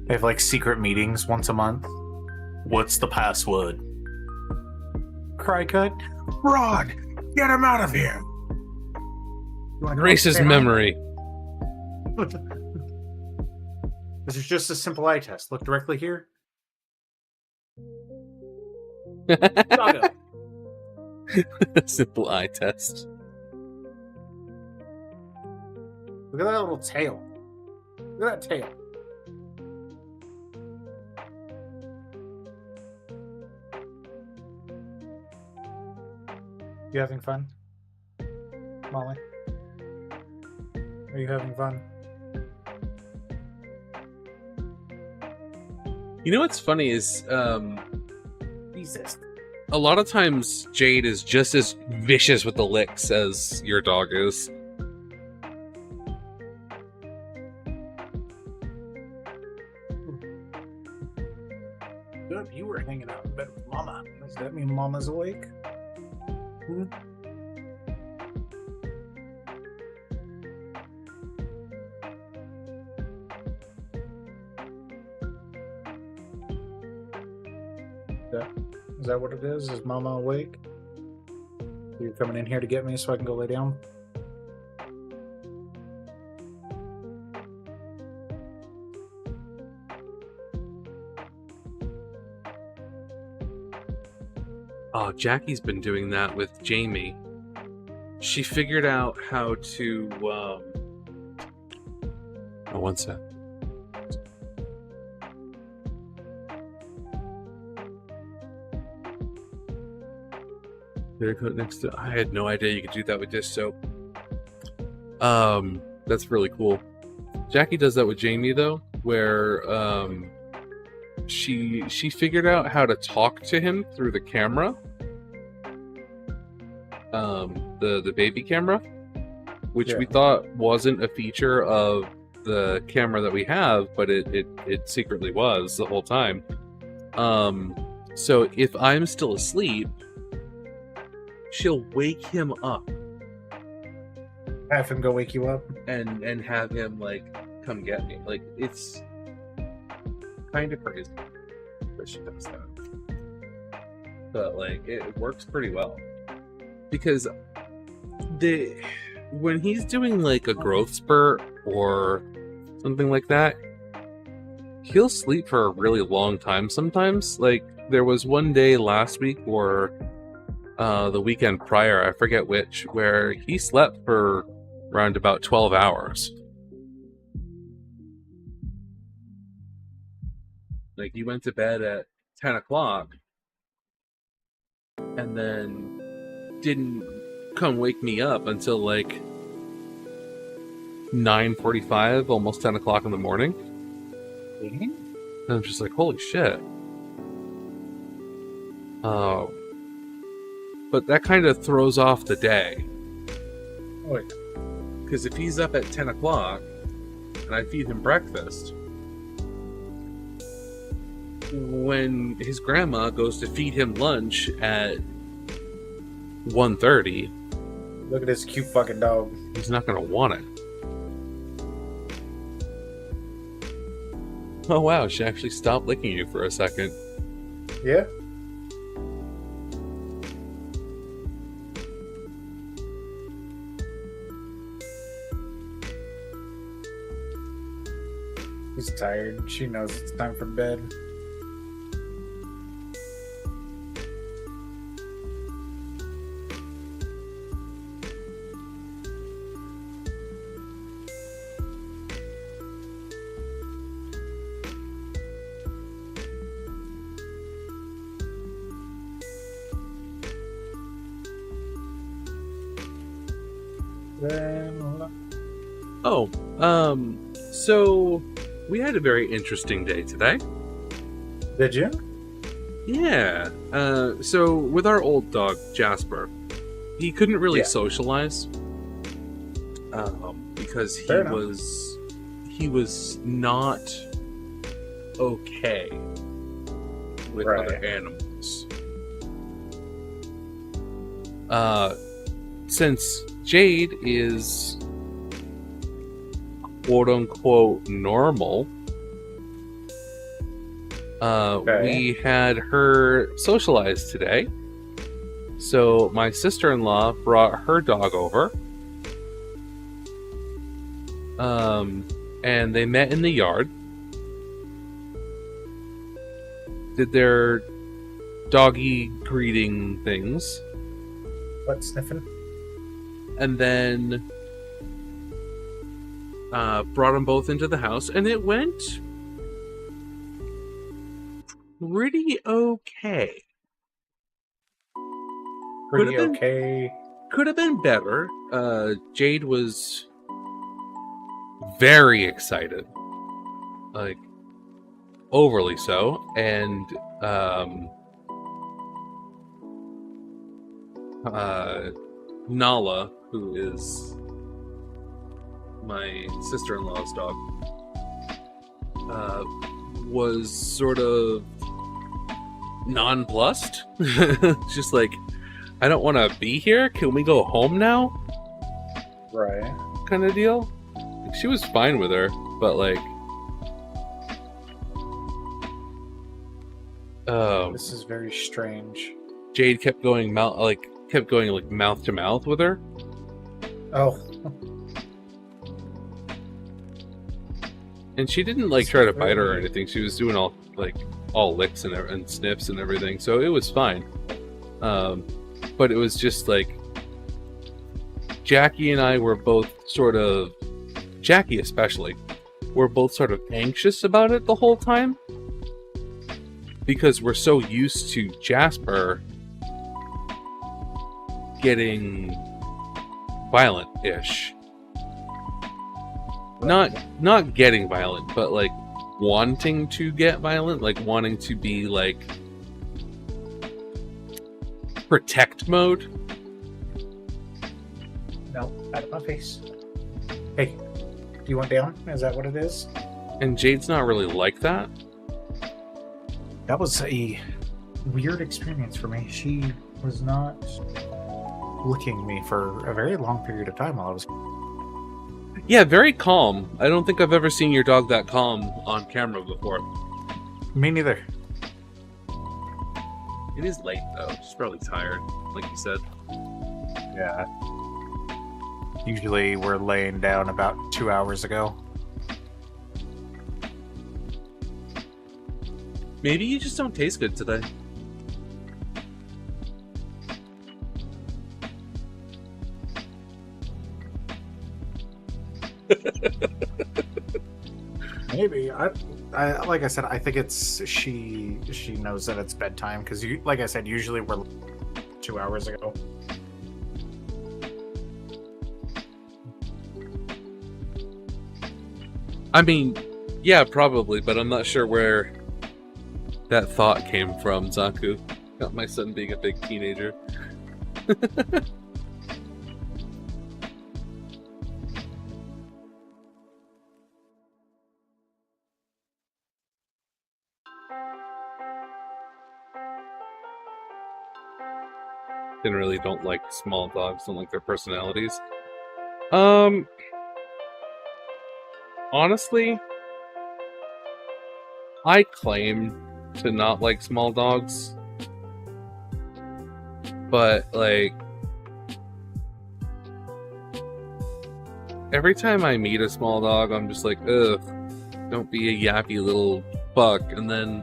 They have like secret meetings once a month. What's the password? Cry cut? Rod, get him out of here. Erase his memory. This is just a simple eye test. Look directly here. Simple eye test. Look at that little tail. Look at that tail. You having fun, Molly? Are you having fun? You know what's funny is, Jesus. A lot of times Jade is just as vicious with the licks as your dog is. Good, you were hanging out in bed with Mama. Does that mean Mama's awake? Hmm? Is that what it is? Is Mama awake? You're coming in here to get me so I can go lay down? Oh, Jackie's been doing that with Jamie. She figured out how to, Oh, one sec. Clear coat next to... I had no idea you could do that with dish soap. That's really cool. Jackie does that with Jamie, though, where, she figured out how to talk to him through the camera. The baby camera, which we thought wasn't a feature of the camera that we have, but it secretly was the whole time. So if I'm still asleep, she'll wake him up. Have him go wake you up? And have him, like, come get me. Like, it's kind of crazy that she does that. But, like, it works pretty well. Because when he's doing, like, a growth spurt or something like that, he'll sleep for a really long time sometimes. Like, there was one day last week or the weekend prior, I forget which, where he slept for around about 12 hours. Like, he went to bed at 10 o'clock and then didn't come wake me up until like 9:45, almost 10 o'clock in the morning. And I'm just like, holy shit. But that kind of throws off the day. Because if he's up at 10 o'clock and I feed him breakfast, when his grandma goes to feed him lunch at 1:30, look at this cute fucking dog. He's not going to want it. Oh wow, she actually stopped licking you for a second. Yeah. He's tired. She knows it's time for bed. So we had a very interesting day today. Did you? Yeah. So with our old dog, Jasper, he couldn't really socialize. Because he was not okay with other animals. Since Jade is quote-unquote normal, we had her socialize today. So my sister-in-law brought her dog over. And they met in the yard. Did their doggy greeting things. Butt sniffing. And then brought them both into the house, and it went pretty okay. Could have been better. Jade was very excited, like overly so, and Nala, who is my sister-in-law's dog, was sort of nonplussed. Just like, I don't want to be here. Can we go home now? Right. Kind of deal. Like, she was fine with her, but like, this is very strange. Jade kept going mouth to mouth with her. Oh. And she didn't like try to bite her or anything. She was doing all licks and sniffs and everything, so it was fine. But it was just like Jackie and I were both sort of, Jackie especially, were both sort of anxious about it the whole time because we're so used to Jasper getting violent-ish. Not getting violent, but like wanting to get violent, like wanting to be like protect mode. No, out of my face. Hey, do you want down? Is that what it is? And Jade's not really like that. That was a weird experience for me. She was not licking me for a very long period of time while I was... Yeah, very calm. I don't think I've ever seen your dog that calm on camera before. Me neither. It is late, though. She's probably tired, like you said. Yeah. Usually we're laying down about 2 hours ago. Maybe you just don't taste good today. Maybe. I like I said, I think it's she knows that it's bedtime because like I said, usually we're 2 hours ago. I mean, yeah, probably, but I'm not sure where that thought came from, Zaku. Got my son being a big teenager. Generally don't like small dogs, don't like their personalities. Honestly, I claim to not like small dogs, but like every time I meet a small dog, I'm just like, ugh, don't be a yappy little fuck, and then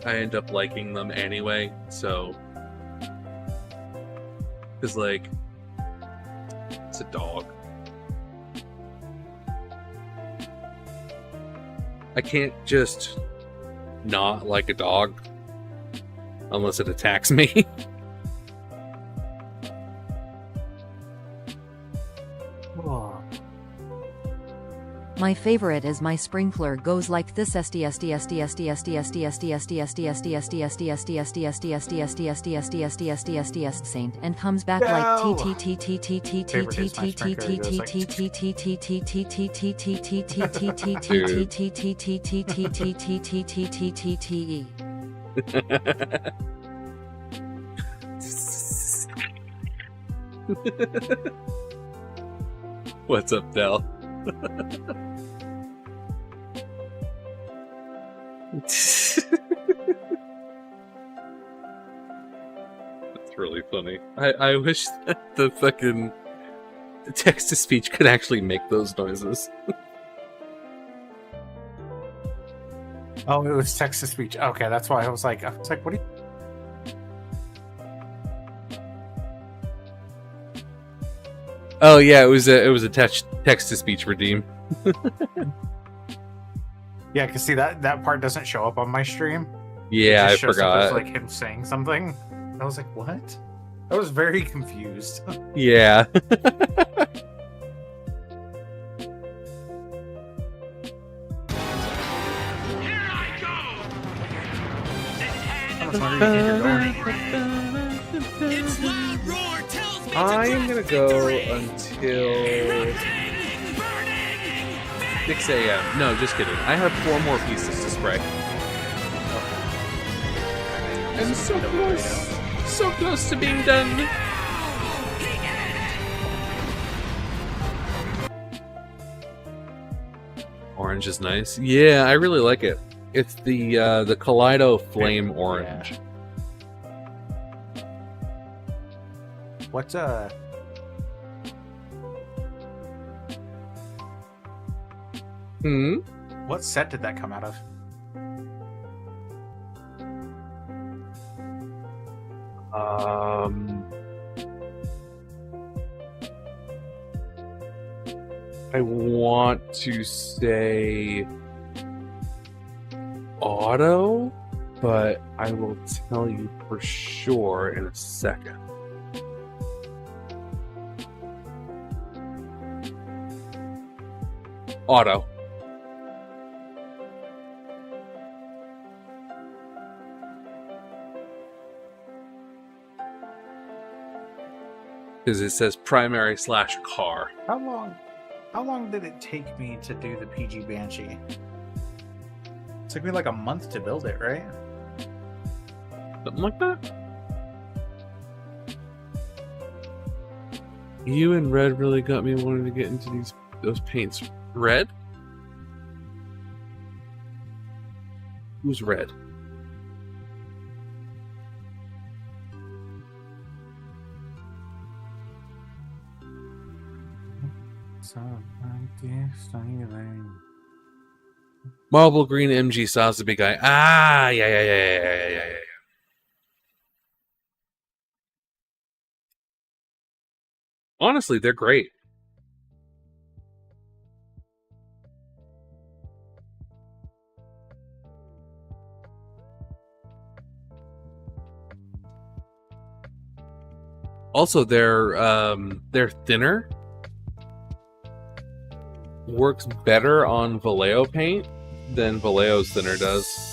I end up liking them anyway, so... Because, like, it's a dog. I can't just not like a dog unless it attacks me. My favorite is my sprinkler goes like this saint and comes back like What's up, Dell? That's really funny. I wish that the fucking text-to-speech could actually make those noises. Oh, it was text-to-speech. Okay, that's why I was like, what do you... Oh yeah, it was a text-to-speech redeem. Yeah, because see, that part doesn't show up on my stream. Yeah, I forgot. It was like him saying something. I was like, what? I was very confused. Yeah. I am gonna go until 6 a.m. No, just kidding. I have 4 more pieces to spray. I'm so close to being done. Orange is nice. Yeah, I really like it. It's the Kaleido Flame Orange. What's what set did that come out of? I want to say auto, but I will tell you for sure in a second. Auto. Because it says primary/car. How long did it take me to do the PG Banshee? It took me like a month to build it, right? Something like that? You and Red really got me wanting to get into those paints. Red? Who's Red? Marble green MG Sazabi guy. Ah, yeah. Honestly, they're great. Also, they're thinner. works better on Vallejo paint than Vallejo's thinner does.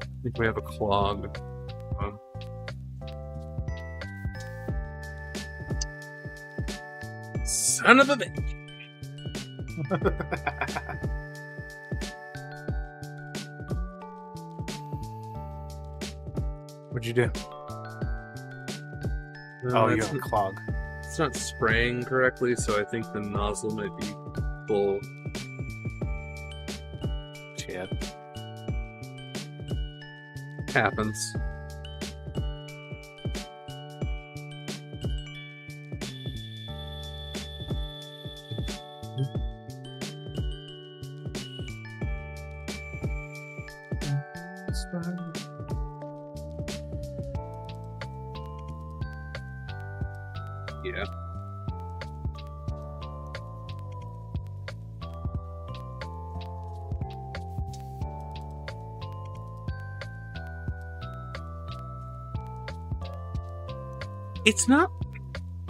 I think we have a clog. Son of a bitch! What'd you do? No, you that's have a not- clog. It's not spraying correctly, so I think the nozzle might be full. Shit. Happens. Yeah.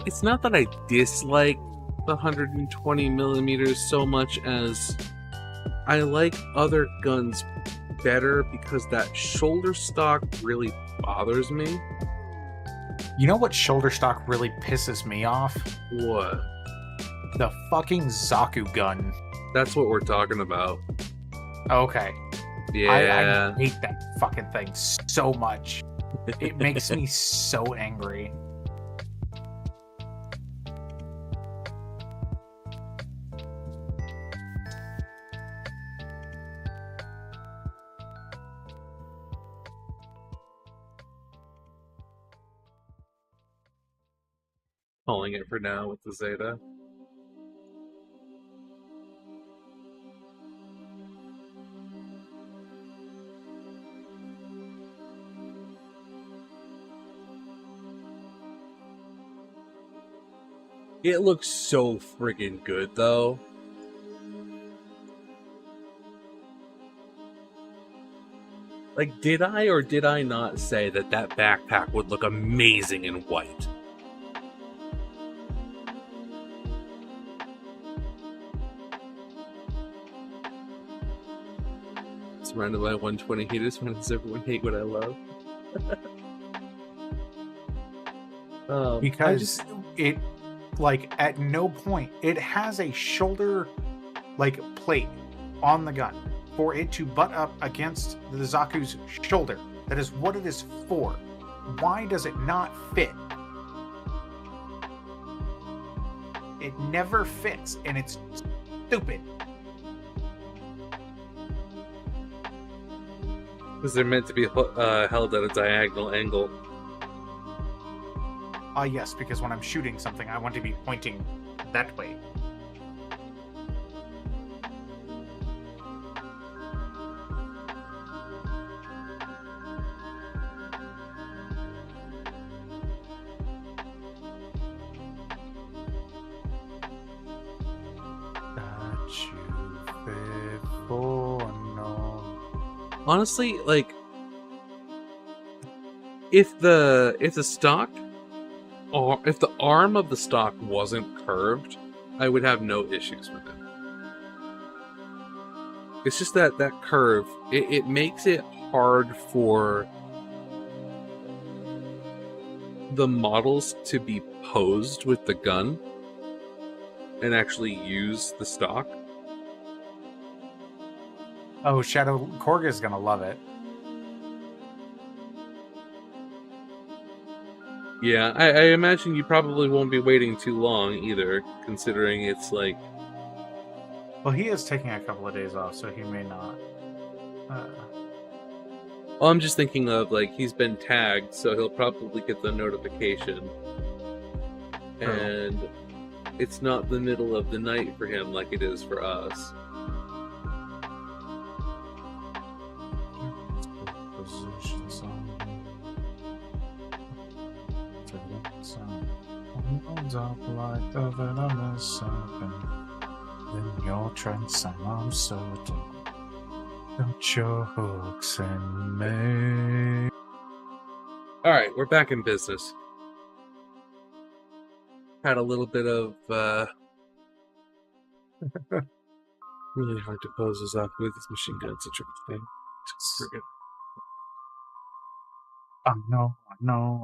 It's not that I dislike the 120 millimeters so much as I like other guns better because that shoulder stock really bothers me. You know what shoulder stock really pisses me off? What? The fucking Zaku gun. That's what we're talking about. Okay. Yeah. I hate that fucking thing so much. It makes me so angry. Calling it for now with the Zeta. It looks so friggin' good, though. Like, did I or did I not say that that backpack would look amazing in white? Surrounded by 120 haters. Why does everyone hate what I love? Because it, like, at no point, it has a shoulder, like, plate on the gun for it to butt up against the Zaku's shoulder. That is what it is for. Why does it not fit? It never fits, and it's stupid. Because they're meant to be held at a diagonal angle. Yes, because when I'm shooting something, I want to be pointing that way. Honestly, like, if the stock, or if the arm of the stock wasn't curved, I would have no issues with it. It's just that curve, it makes it hard for the models to be posed with the gun and actually use the stock. Oh, Shadow Korga's gonna love it. Yeah, I imagine you probably won't be waiting too long either, considering it's like... Well, he is taking a couple of days off, so he may not. Well, I'm just thinking of, like, he's been tagged, so he'll probably get the notification. And it's not the middle of the night for him like it is for us. position some. Comes up like the venomous serpent. Then you're transcend, I'm certain. Got your hooks in me. Alright, we're back in business. Had a little bit of really hard to pose Sazabi with his machine gun, such a thing. Just forget. I know,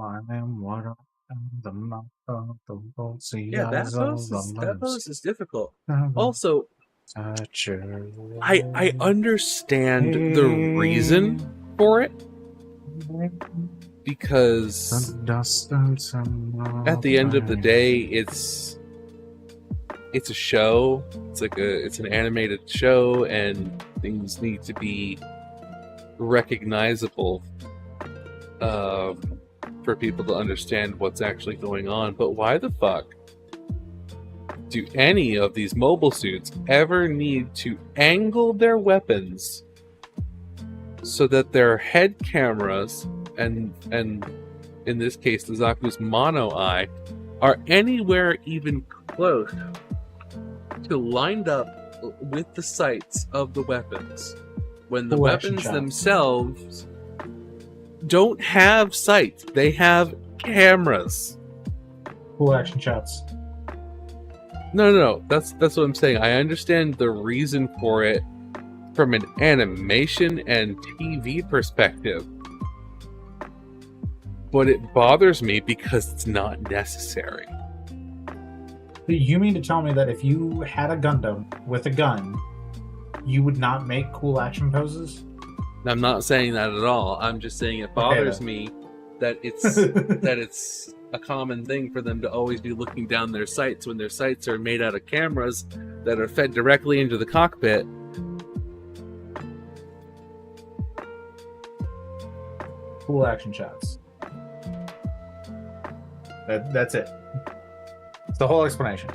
I am what I am, the mouth of the world, see Yeah, that eyes of pose is difficult. Mhm. Also, touch your I understand the reason for it, because at the end of the day, it's a show. It's an animated show, and things need to be recognizable for people to understand what's actually going on. But why the fuck do any of these mobile suits ever need to angle their weapons so that their head cameras and in this case the Zaku's mono eye are anywhere even close to lined up with the sights of the weapons, when the weapons themselves don't have sights? They have cameras. Cool action shots. No. That's what I'm saying. I understand the reason for it from an animation and TV perspective, but it bothers me because it's not necessary. You mean to tell me that if you had a Gundam with a gun, you would not make cool action poses? I'm not saying that at all. I'm just saying it bothers me that it's that it's a common thing for them to always be looking down their sights when their sights are made out of cameras that are fed directly into the cockpit. Cool action shots. That's it. It's the whole explanation.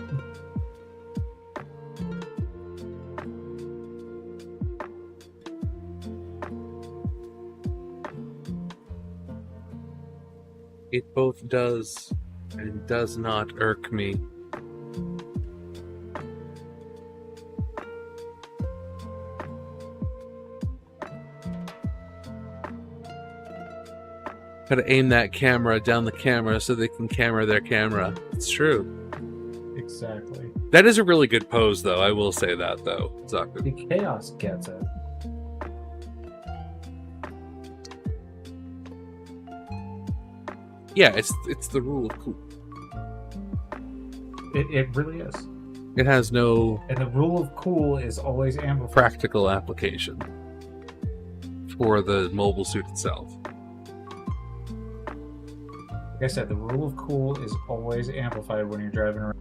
It both does and does not irk me. Gotta aim that camera down the camera so they can camera their camera. It's true. Exactly. That is a really good pose, though. I will say that, though, Zaku. The chaos gets it. Yeah, it's the rule of cool. It really is. It has no... And the rule of cool is always amplified. Practical application for the mobile suit itself. Like I said, the rule of cool is always amplified when you're driving around.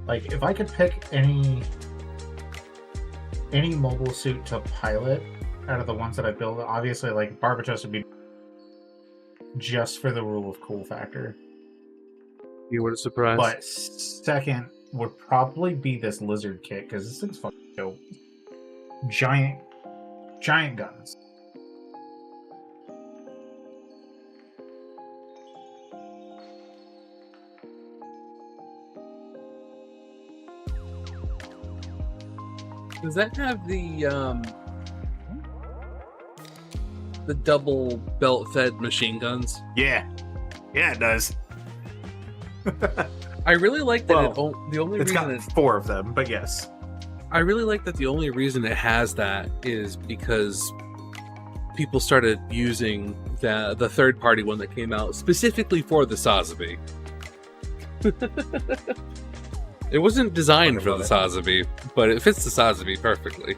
Like, if I could pick any mobile suit to pilot out of the ones that I build, obviously, like, Barbatos would be just for the rule of cool factor. You would have surprised. But second would probably be this lizard kit, because this thing's fucking dope. Giant guns. Does that have the double belt-fed machine guns? Yeah, it does. I really like that. The only it's reason got 4 of them, but yes. I really like that the only reason it has that is because people started using the third-party one that came out specifically for the Sazabi. It wasn't designed for the Sazabi, but it fits the Sazabi perfectly.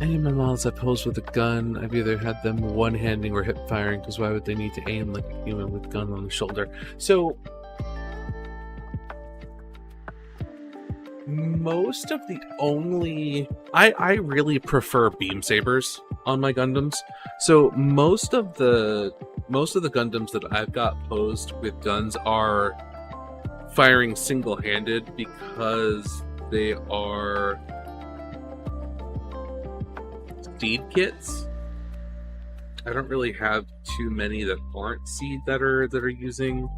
Any of my models I posed with a gun, I've either had them one-handing or hip-firing, because why would they need to aim like a human with a gun on the shoulder? So, most of the only... I really prefer beam sabers on my Gundams. So, most of the Gundams that I've got posed with guns are firing single-handed because they are... seed kits. I don't really have too many that aren't seed that are using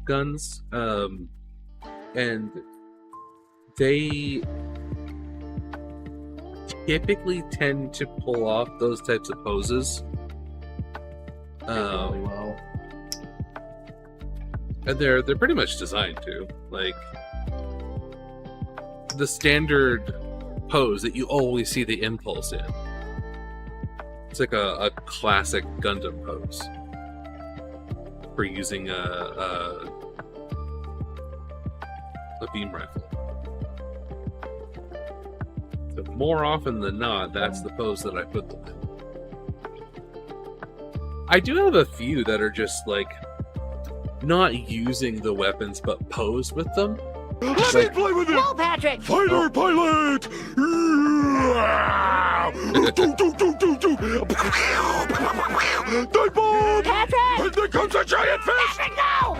guns, and they typically tend to pull off those types of poses. Well, And they're pretty much designed to, like, the standard pose that you always see the impulse in. It's like a classic Gundam pose for using a beam rifle. So more often than not, that's the pose that I put them in. I do have a few that are just like not using the weapons but posed with them. Let me play with it! No, Patrick! Fighter pilot! Die bomb! Patrick! And there comes a giant fish! Patrick, no!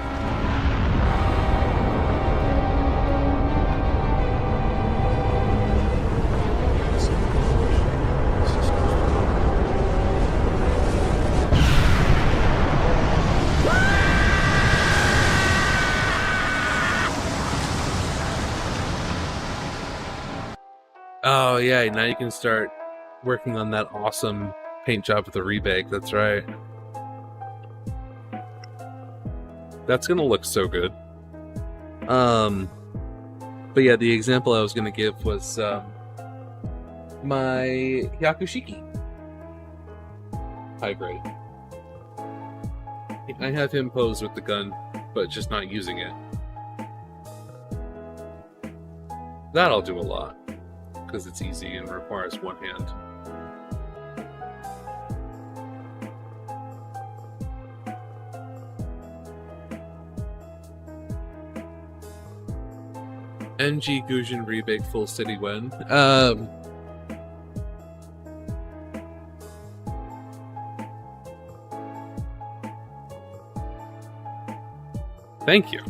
Oh yeah, now you can start working on that awesome paint job with the rebake. That's right. That's gonna look so good. But yeah, the example I was gonna give was my Hyakushiki high grade. I have him posed with the gun, but just not using it. That'll do a lot, because it's easy and requires one hand. NG Gujin Rebake Full City when? Thank you.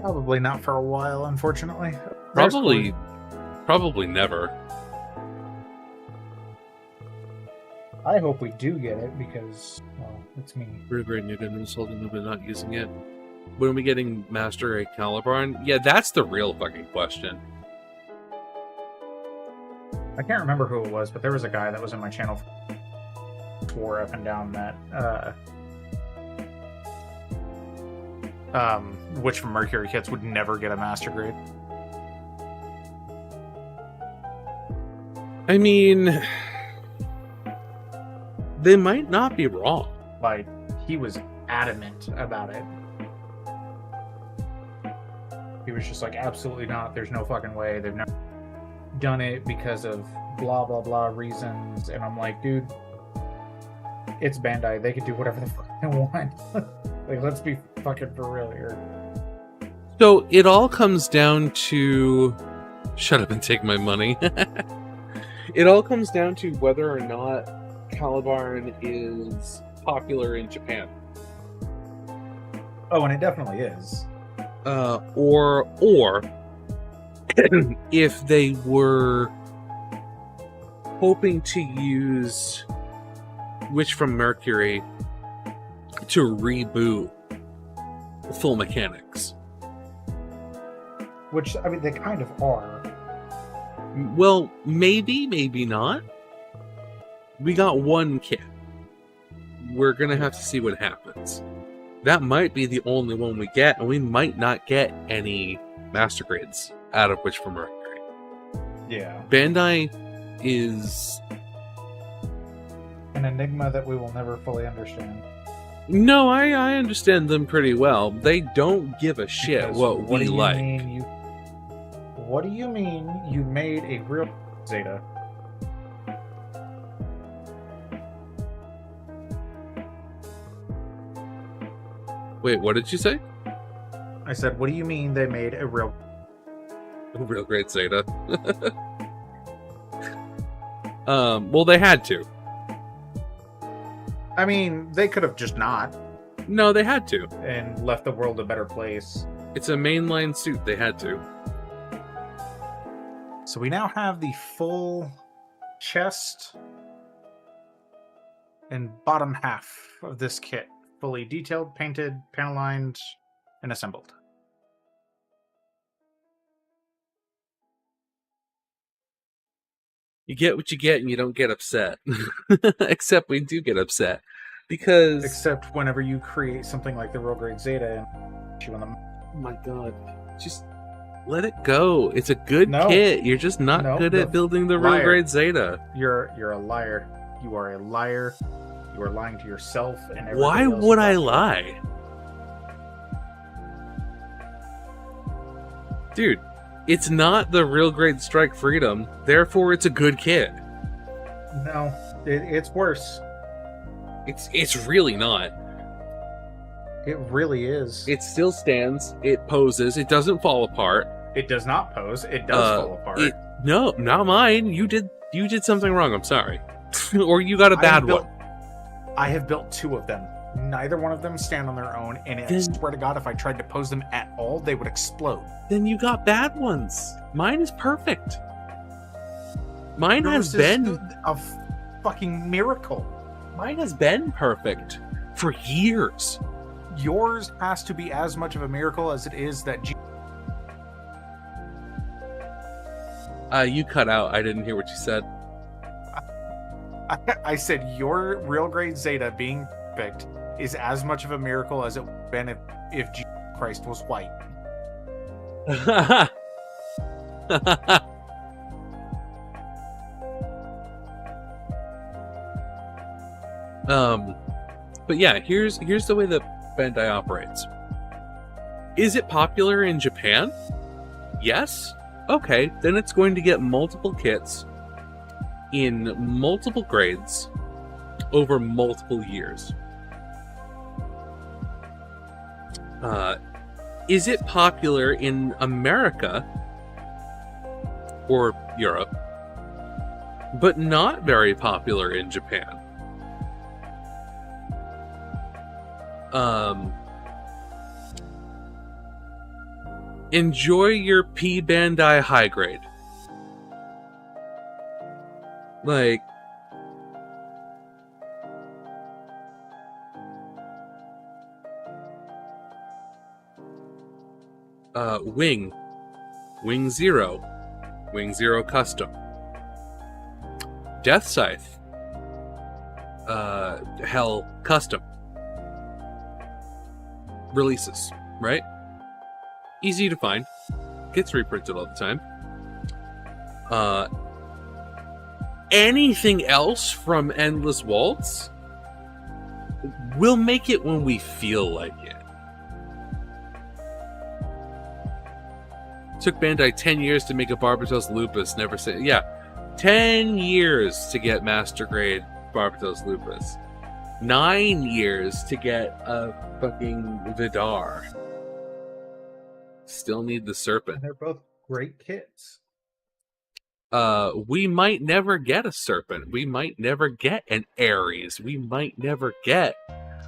Probably not for a while, unfortunately. Probably never. I hope we do get it because, well, it's me. Real great new Gundam holding them but not using it. When are we getting Master Calibron? Yeah, that's the real fucking question. I can't remember who it was, but there was a guy that was in my channel swore up and down that which from Mercury kits would never get a master grade. I mean, they might not be wrong. Like, he was adamant about it. He was just like, absolutely not. There's no fucking way. They've never done it because of blah, blah, blah reasons. And I'm like, dude, It's Bandai. They can do whatever the fuck they want. Like, let's be fucking for real here. So it all comes down to... Shut up and take my money. It all comes down to whether or not Calibarn is popular in Japan. Oh, and it definitely is. Or if they were hoping to use Witch from Mercury to reboot full mechanics. Which, I mean, they kind of are. Well, maybe not. We got one kit. We're gonna have to see what happens. That might be the only one we get, and we might not get any master grades out of Witch from Mercury. Yeah. Bandai is an enigma that we will never fully understand. No, I understand them pretty well. They don't give a shit Because what we like. What do you mean you made a real Zeta? Wait, what did you say? I said, what do you mean they made a real great Zeta? Well, they had to. I mean, they could have just not. No, they had to. And left the world a better place. It's a mainline suit. They had to. So we now have the full chest and bottom half of this kit. Fully detailed, painted, panel lined, and assembled. You get what you get and you don't get upset. Except we do get upset. Because... Except whenever you create something like the Real Grade Zeta and you on them. Oh my god. Just let it go. It's a good kit. You're just not good at building the Real Grade Zeta. You're a liar. You are a liar. You are lying to yourself and everybody Why else would I about you. lie? Dude, it's not the Real Grade Strike Freedom, therefore it's a good kit. No, it's worse. It's really not. It really is. It still stands, it poses, it doesn't fall apart. It does not pose, it does fall apart. No, not mine. You did something wrong, I'm sorry. Or you got a bad one. I have built two of them. Neither one of them stand on their own, and I swear to God, if I tried to pose them at all, they would explode. Then you got bad ones. Mine is perfect. Mine has been a fucking miracle. Mine has been perfect for years. Yours has to be as much of a miracle as it is that you cut out. I didn't hear what you said. I said your Real Grade Zeta being perfect is as much of a miracle as it would have been if Jesus Christ was white. But yeah, here's the way that Bandai operates. Is it popular in Japan? Yes. Okay, then it's going to get multiple kits in multiple grades over multiple years. Is it popular in America or Europe, but not very popular in Japan? Enjoy your P Bandai high grade. Like, Wing Zero Custom, Death Scythe, Hell Custom releases, right? Easy to find, gets reprinted all the time. Anything else from Endless Waltz, we'll make it when we feel like it. Took Bandai 10 years to make a Barbatos Lupus, never say... Yeah, 10 years to get Master Grade Barbatos Lupus. 9 years to get a fucking Vidar. Still need the Serpent. And they're both great kits. We might never get a Serpent. We might never get an Ares. We might never get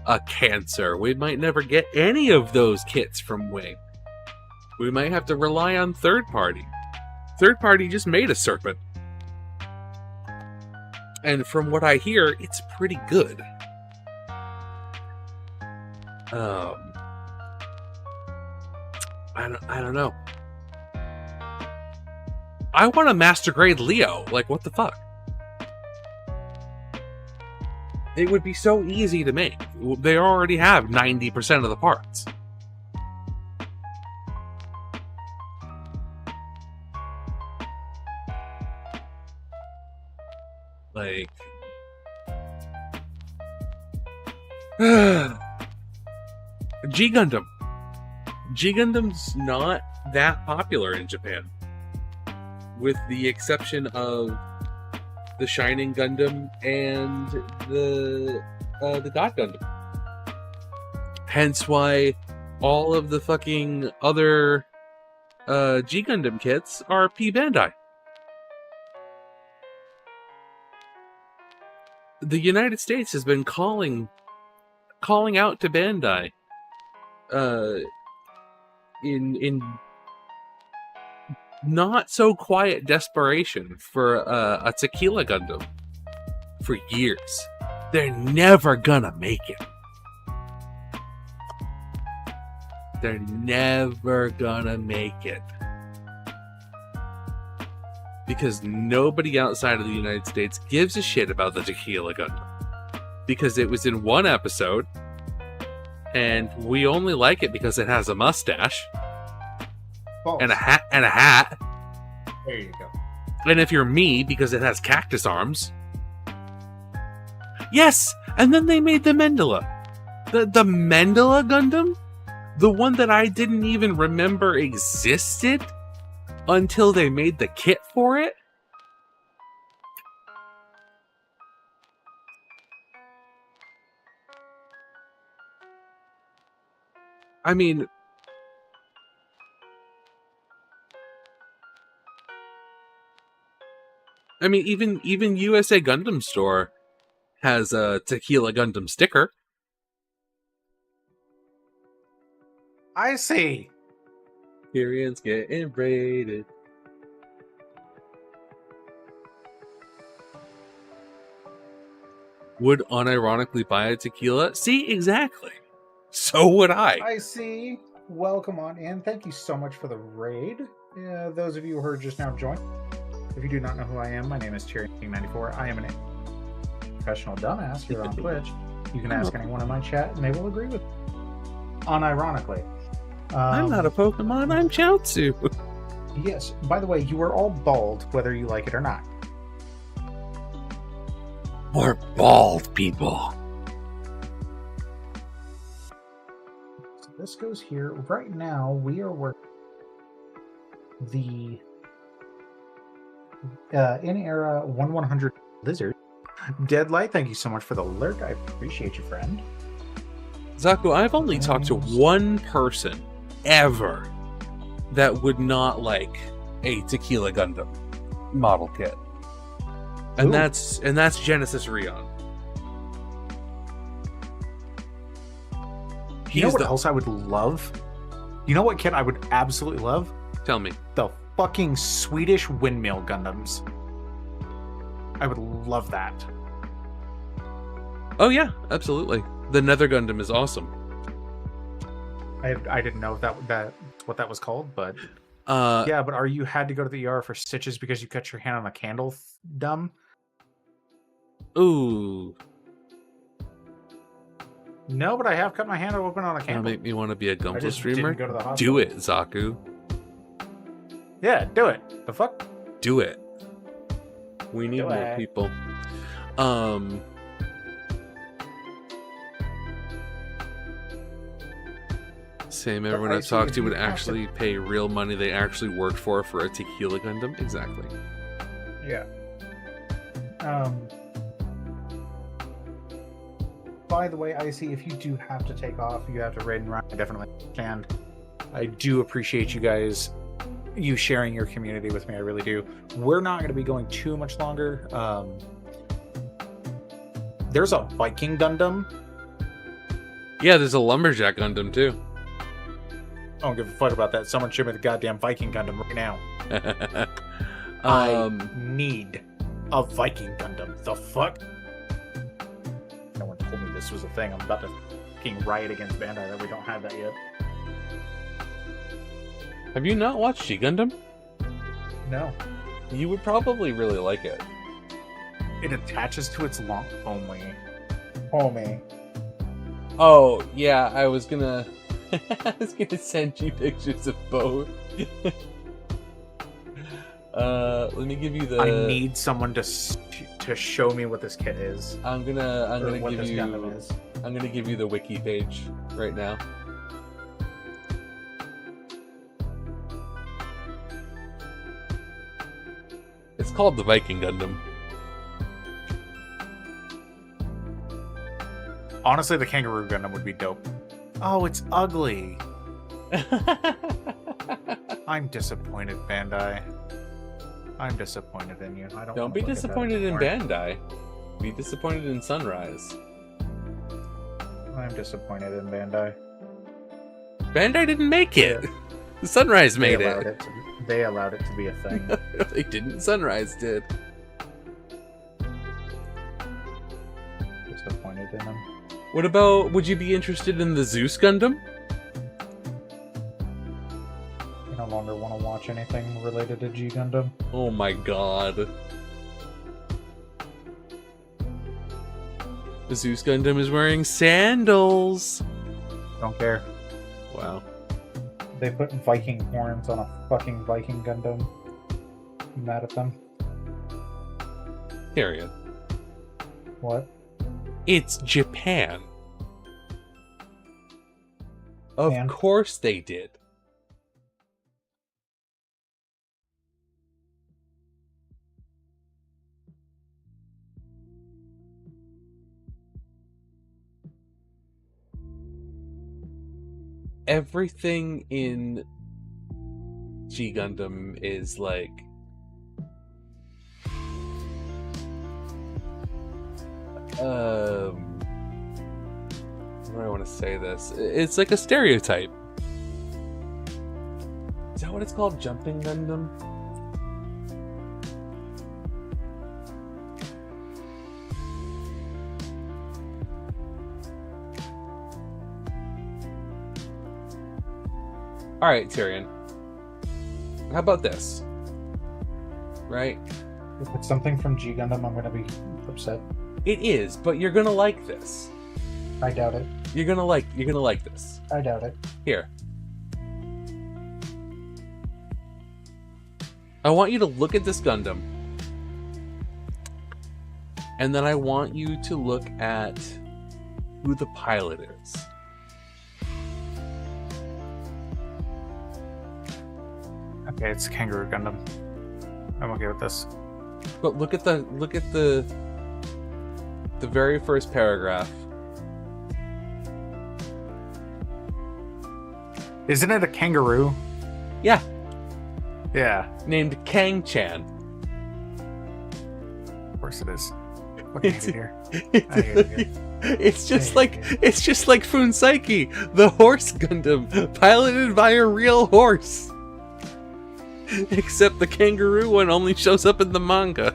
a Cancer. We might never get any of those kits from Wing. We might have to rely on third party. Third party just made a Serpent. And from what I hear, it's pretty good. I don't know. I want a Master Grade Leo. Like, what the fuck? It would be so easy to make. They already have 90% of the parts. Like... G Gundam. G Gundam's not that popular in Japan. With the exception of the Shining Gundam and the God Gundam. Hence why all of the fucking other G Gundam kits are P Bandai. The United States has been calling out to Bandai in not so quiet desperation for a Tequila Gundam for years. They're never gonna make it. They're never gonna make it. Because nobody outside of the United States gives a shit about the Tequila Gundam. Because it was in one episode, and we only like it because it has a mustache. False. And a hat. There you go. And if you're me, because it has cactus arms. Yes! And then they made the Mendela. The Mendela Gundam? The one that I didn't even remember existed until they made the kit for it? I mean... even USA Gundam Store has a Tequila Gundam sticker. I see. Tyrian's getting raided. Would unironically buy a tequila? See, exactly. So would I. I see. Welcome on in. Thank you so much for the raid. Those of you who are just now joined. If you do not know who I am, my name is Tyrion94. I am an professional dumbass here on Twitch. You can ask anyone in my chat, and they will agree with me. Unironically. I'm not a Pokemon, I'm Chaozu. Yes. By the way, you are all bald, whether you like it or not. More bald people. So this goes here. Right now, we are working the in-era 1/100 Lizard. Deadlight, thank you so much for the lurk. I appreciate you, friend. Zaku, I've only talked to one person ever that would not like a Tequila Gundam model kit. And that's Genesis Rion. You know what else I would love? You know what kit I would absolutely love? Tell me. The fucking Swedish windmill Gundams. I would love that. Oh yeah, absolutely. The Nether Gundam is awesome. I didn't know that what that was called, but yeah. But you had to go to the ER for stitches because you cut your hand on a candle, dumb. Ooh. No, but I have cut my hand open on a That'll candle. make me want to be a Gunpla just streamer. didn't go to the hospital. Do it, Zaku. Yeah, do it. The fuck? Do it. We need more people. Same, everyone I've talked to would actually pay real money they actually worked for a Tequila Gundam. Exactly. Yeah. by the way, Icy, if you do have to take off, you have to raid and run, I definitely understand. I do appreciate you sharing your community with me. I really do. We're not going to be going too much longer. There's a Viking Gundam. Yeah, there's a Lumberjack Gundam too. I don't give a fuck about that. Someone show me the goddamn Viking Gundam right now. I need a Viking Gundam. The fuck? No one told me this was a thing. I'm about to fucking riot against Bandai that we don't have that yet. Have you not watched G Gundam? No. You would probably really like it. It attaches to its long... Homie. Oh, yeah, I was gonna send you pictures of both. Let me give you the... I need someone to show me what this kit is. I'm gonna give you the wiki page right now. It's called the Viking Gundam. Honestly, the Kangaroo Gundam would be dope. Oh, it's ugly. I'm disappointed, Bandai. I'm disappointed in you. Don't be disappointed in Bandai. Be disappointed in Sunrise. I'm disappointed in Bandai. Bandai didn't make it. Sunrise made it. They allowed it to be a thing. They didn't. Sunrise did. Disappointed in them. What about, would you be interested in the Zeus Gundam? I no longer want to watch anything related to G Gundam. Oh my god. The Zeus Gundam is wearing sandals. Don't care. Wow. They put Viking horns on a fucking Viking Gundam. I'm mad at them. Period. What? It's Japan. Of course they did. Everything in G Gundam is like how do I want to say this? It's like a stereotype. Is that what it's called? Jumping Gundam? Alright, Tyrion. How about this? Right? If it's something from G Gundam, I'm gonna be upset. It is, but you're gonna like this. I doubt it. You're gonna like this. I doubt it. Here. I want you to look at this Gundam. And then I want you to look at who the pilot is. Okay, it's Kangaroo Gundam. I'm okay with this. But look at the very first paragraph. Isn't it a kangaroo? Yeah. Yeah. Named Kang-chan. Of course it is. Fucking hate it here. I hate it here. It's just like Funsaiki, the horse Gundam, piloted by a real horse. Except the kangaroo one only shows up in the manga.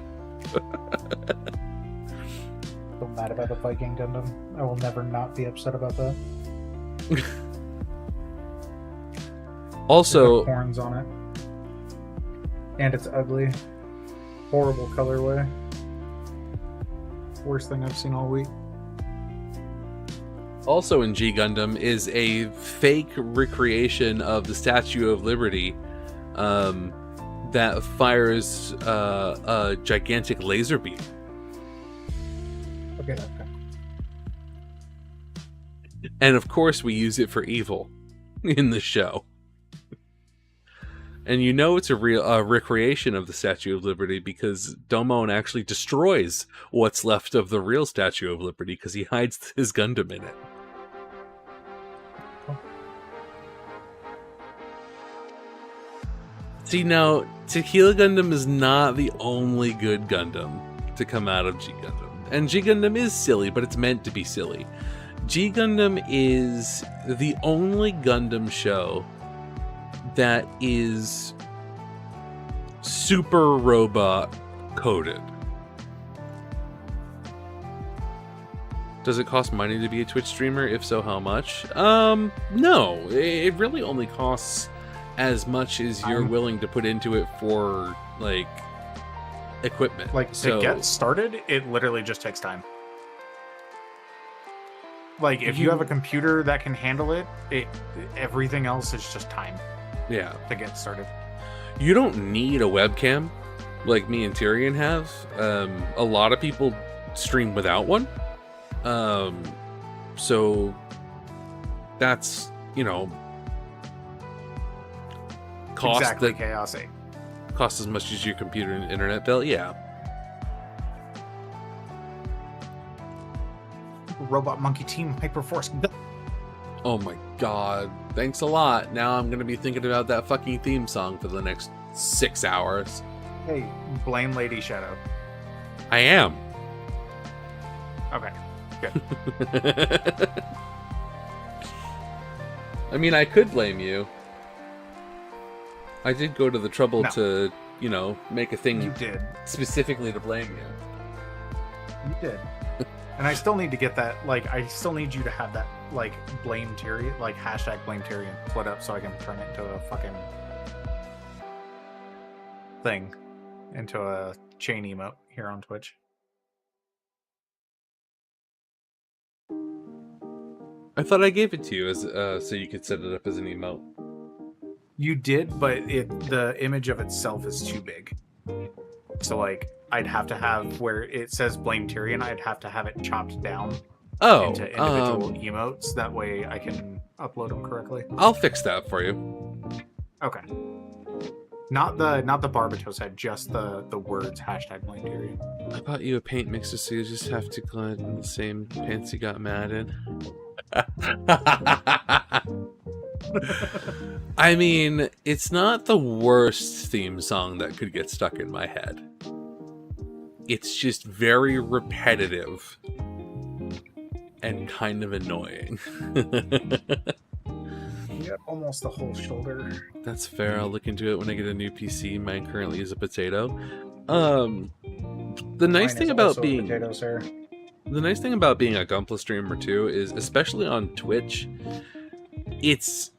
So mad about the Viking Gundam. I will never not be upset about that. Also, horns on it. And it's ugly. Horrible colorway. Worst thing I've seen all week. Also in G Gundam is a fake recreation of the Statue of Liberty that fires a gigantic laser beam. Okay, okay. And of course we use it for evil in the show. And you know it's a real recreation of the Statue of Liberty because Domon actually destroys what's left of the real Statue of Liberty because he hides his Gundam in it. See, now, Tequila Gundam is not the only good Gundam to come out of G Gundam. And G Gundam is silly, but it's meant to be silly. G Gundam is the only Gundam show that is super robot coded. Does it cost money to be a Twitch streamer? If so, how much? No. It really only costs as much as you're willing to put into it for, like, equipment. Like, to get started, it literally just takes time. Like, if you have a computer that can handle it, everything else is just time. Yeah. To get started. You don't need a webcam like me and Tyrion have. A lot of people stream without one. So that's, cost exactly that chaosy. Cost as much as your computer and internet bill. Yeah. Robot Monkey Team Hyperforce. Oh my god. Thanks a lot. Now I'm going to be thinking about that fucking theme song for the next 6 hours. Hey, blame Lady Shadow. I am. Okay, good. I mean, I could blame you. I did go to the trouble to, make a thing you did. Specifically to blame you. You did. And I still need to get that, I still need you to have that, blame Tyrion, hashtag blame Tyrion split up so I can turn it into a fucking thing, into a chain emote here on Twitch. I thought I gave it to you as so you could set it up as an emote. You did, but the image of itself is too big. So, I'd have to have where it says blame Tyrion, I'd have to have it chopped down into individual emotes. That way I can upload them correctly. I'll fix that for you. Okay. Not the Barbatos head, just the words hashtag blame Tyrion. I bought you a paint mixer so you just have to glide in the same pants you got mad in. I mean, it's not the worst theme song that could get stuck in my head. It's just very repetitive and kind of annoying. Yeah, almost the whole shoulder. That's fair. I'll look into it when I get a new PC. Mine currently is a potato. The nice thing about being potato, sir. The nice thing about being a Gunpla streamer too is, especially on Twitch, it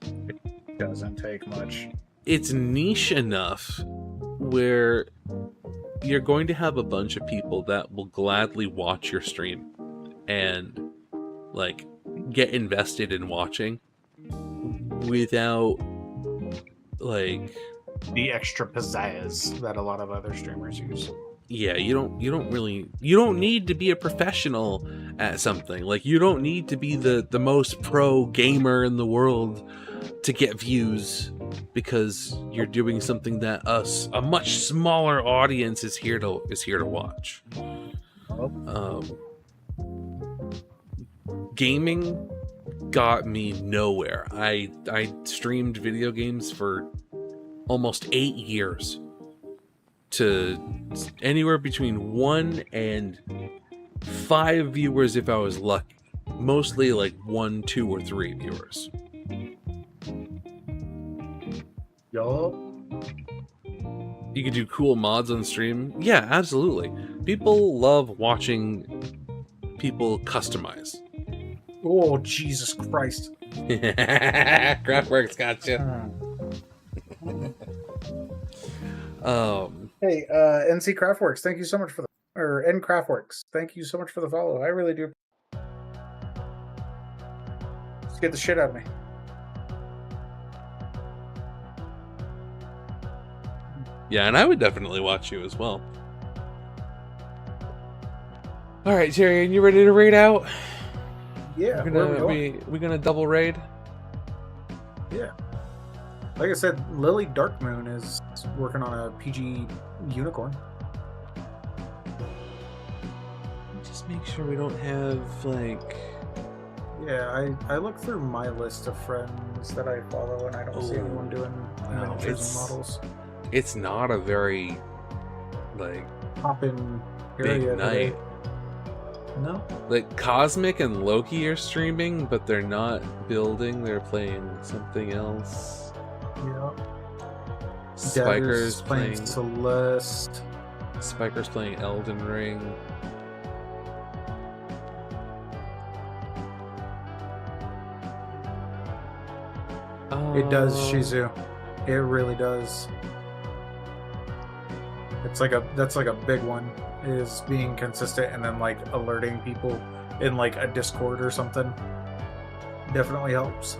doesn't take much. It's niche enough where you're going to have a bunch of people that will gladly watch your stream and get invested in watching without the extra pizzazz that a lot of other streamers use. Yeah, you don't need to be a professional at something. You don't need to be the most pro gamer in the world to get views, because you're doing something that a much smaller audience is here to watch. Gaming got me nowhere. I streamed video games for almost 8 years to anywhere between 1 and 5 viewers if I was lucky. Mostly 1, 2, or 3 viewers. You could do cool mods on stream. Yeah, absolutely. People love watching people customize. Oh, Jesus Christ. Craftworks got you. Hey, NC Craftworks, thank you so much for N Craftworks, thank you so much for the follow. I really do. Scared the shit out of me. Yeah, and I would definitely watch you as well. Alright, Tyrion, you ready to raid out? Yeah, we gonna double raid? Yeah. Like I said, Lily Darkmoon is working on a PG unicorn. Just make sure we don't have like. Yeah, I look through my list of friends that I follow, and I don't see anyone doing miniatures and models. It's not a very like Poppin' big area night. No. Like Cosmic and Loki are streaming, but they're not building. They're playing something else. Yeah. Spiker's playing Celeste. Spiker's playing Elden Ring. It does, Shizu. It really does. That's like a big one, is being consistent and then like alerting people in like a Discord or something. Definitely helps.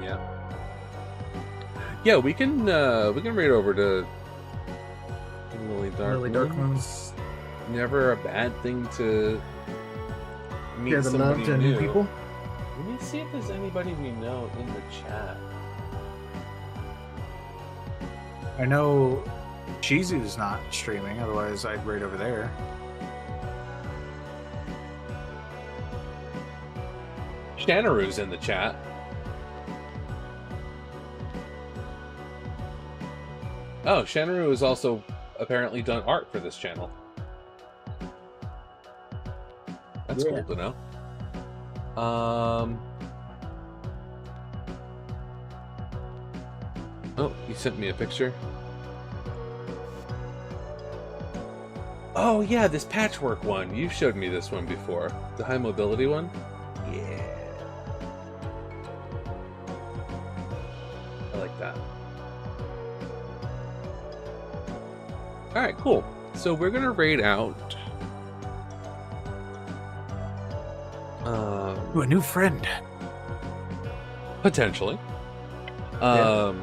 Yeah. Yeah, we can raid over to Lily Darkmoon's never a bad thing to meet somebody new people. Let me see if there's anybody we know in the chat. I know Shizu's not streaming, otherwise I'd raid over there. Shanaru's in the chat. Oh, Shanaru has also apparently done art for this channel. That's cool to know. Oh, you sent me a picture. Oh yeah, this patchwork one. You showed me this one before. The high mobility one. Yeah. I like that. Alright, cool. So we're gonna raid out a new friend. Potentially. So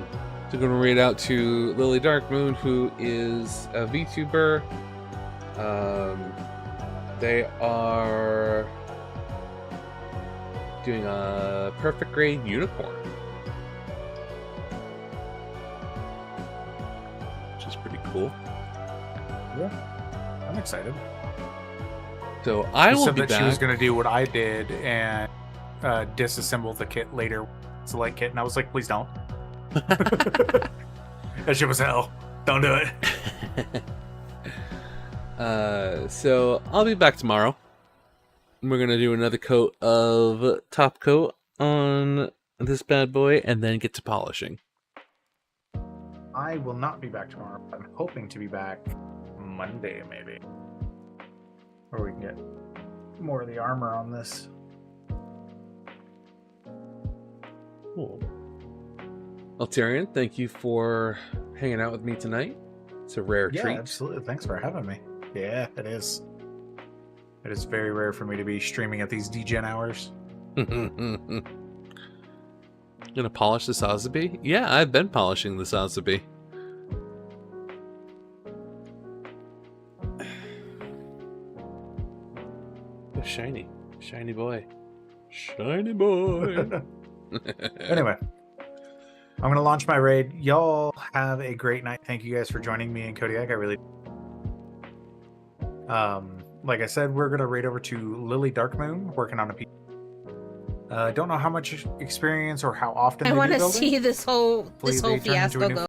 we're gonna raid out to Lily Darkmoon, who is a VTuber. They are doing a perfect grade unicorn, which is pretty cool. Yeah, I'm excited. So I will said be that back. she was going to do what I did and disassemble the kit later. Select kit, and I was like, please don't. That shit was hell. Don't do it. So I'll be back tomorrow. We're gonna do another coat of top coat on this bad boy, and then get to polishing. I will not be back tomorrow. I'm hoping to be back Monday, maybe. Or we can get more of the armor on this. Cool. Well, Tyrion, thank you for hanging out with me tonight. It's a rare treat. Absolutely. Thanks for having me. Yeah, it is. It is very rare for me to be streaming at these degen hours. Gonna polish the Sazabi? Yeah, I've been polishing the Sazabi. Oh, shiny. Shiny boy. Shiny boy. Anyway, I'm going to launch my raid. Y'all have a great night. Thank you guys for joining me and Kodiak. I really... like I said, we're going to raid over to Lily Darkmoon, working on a piece. Don't know how much experience or how often I want to see this whole fiasco go.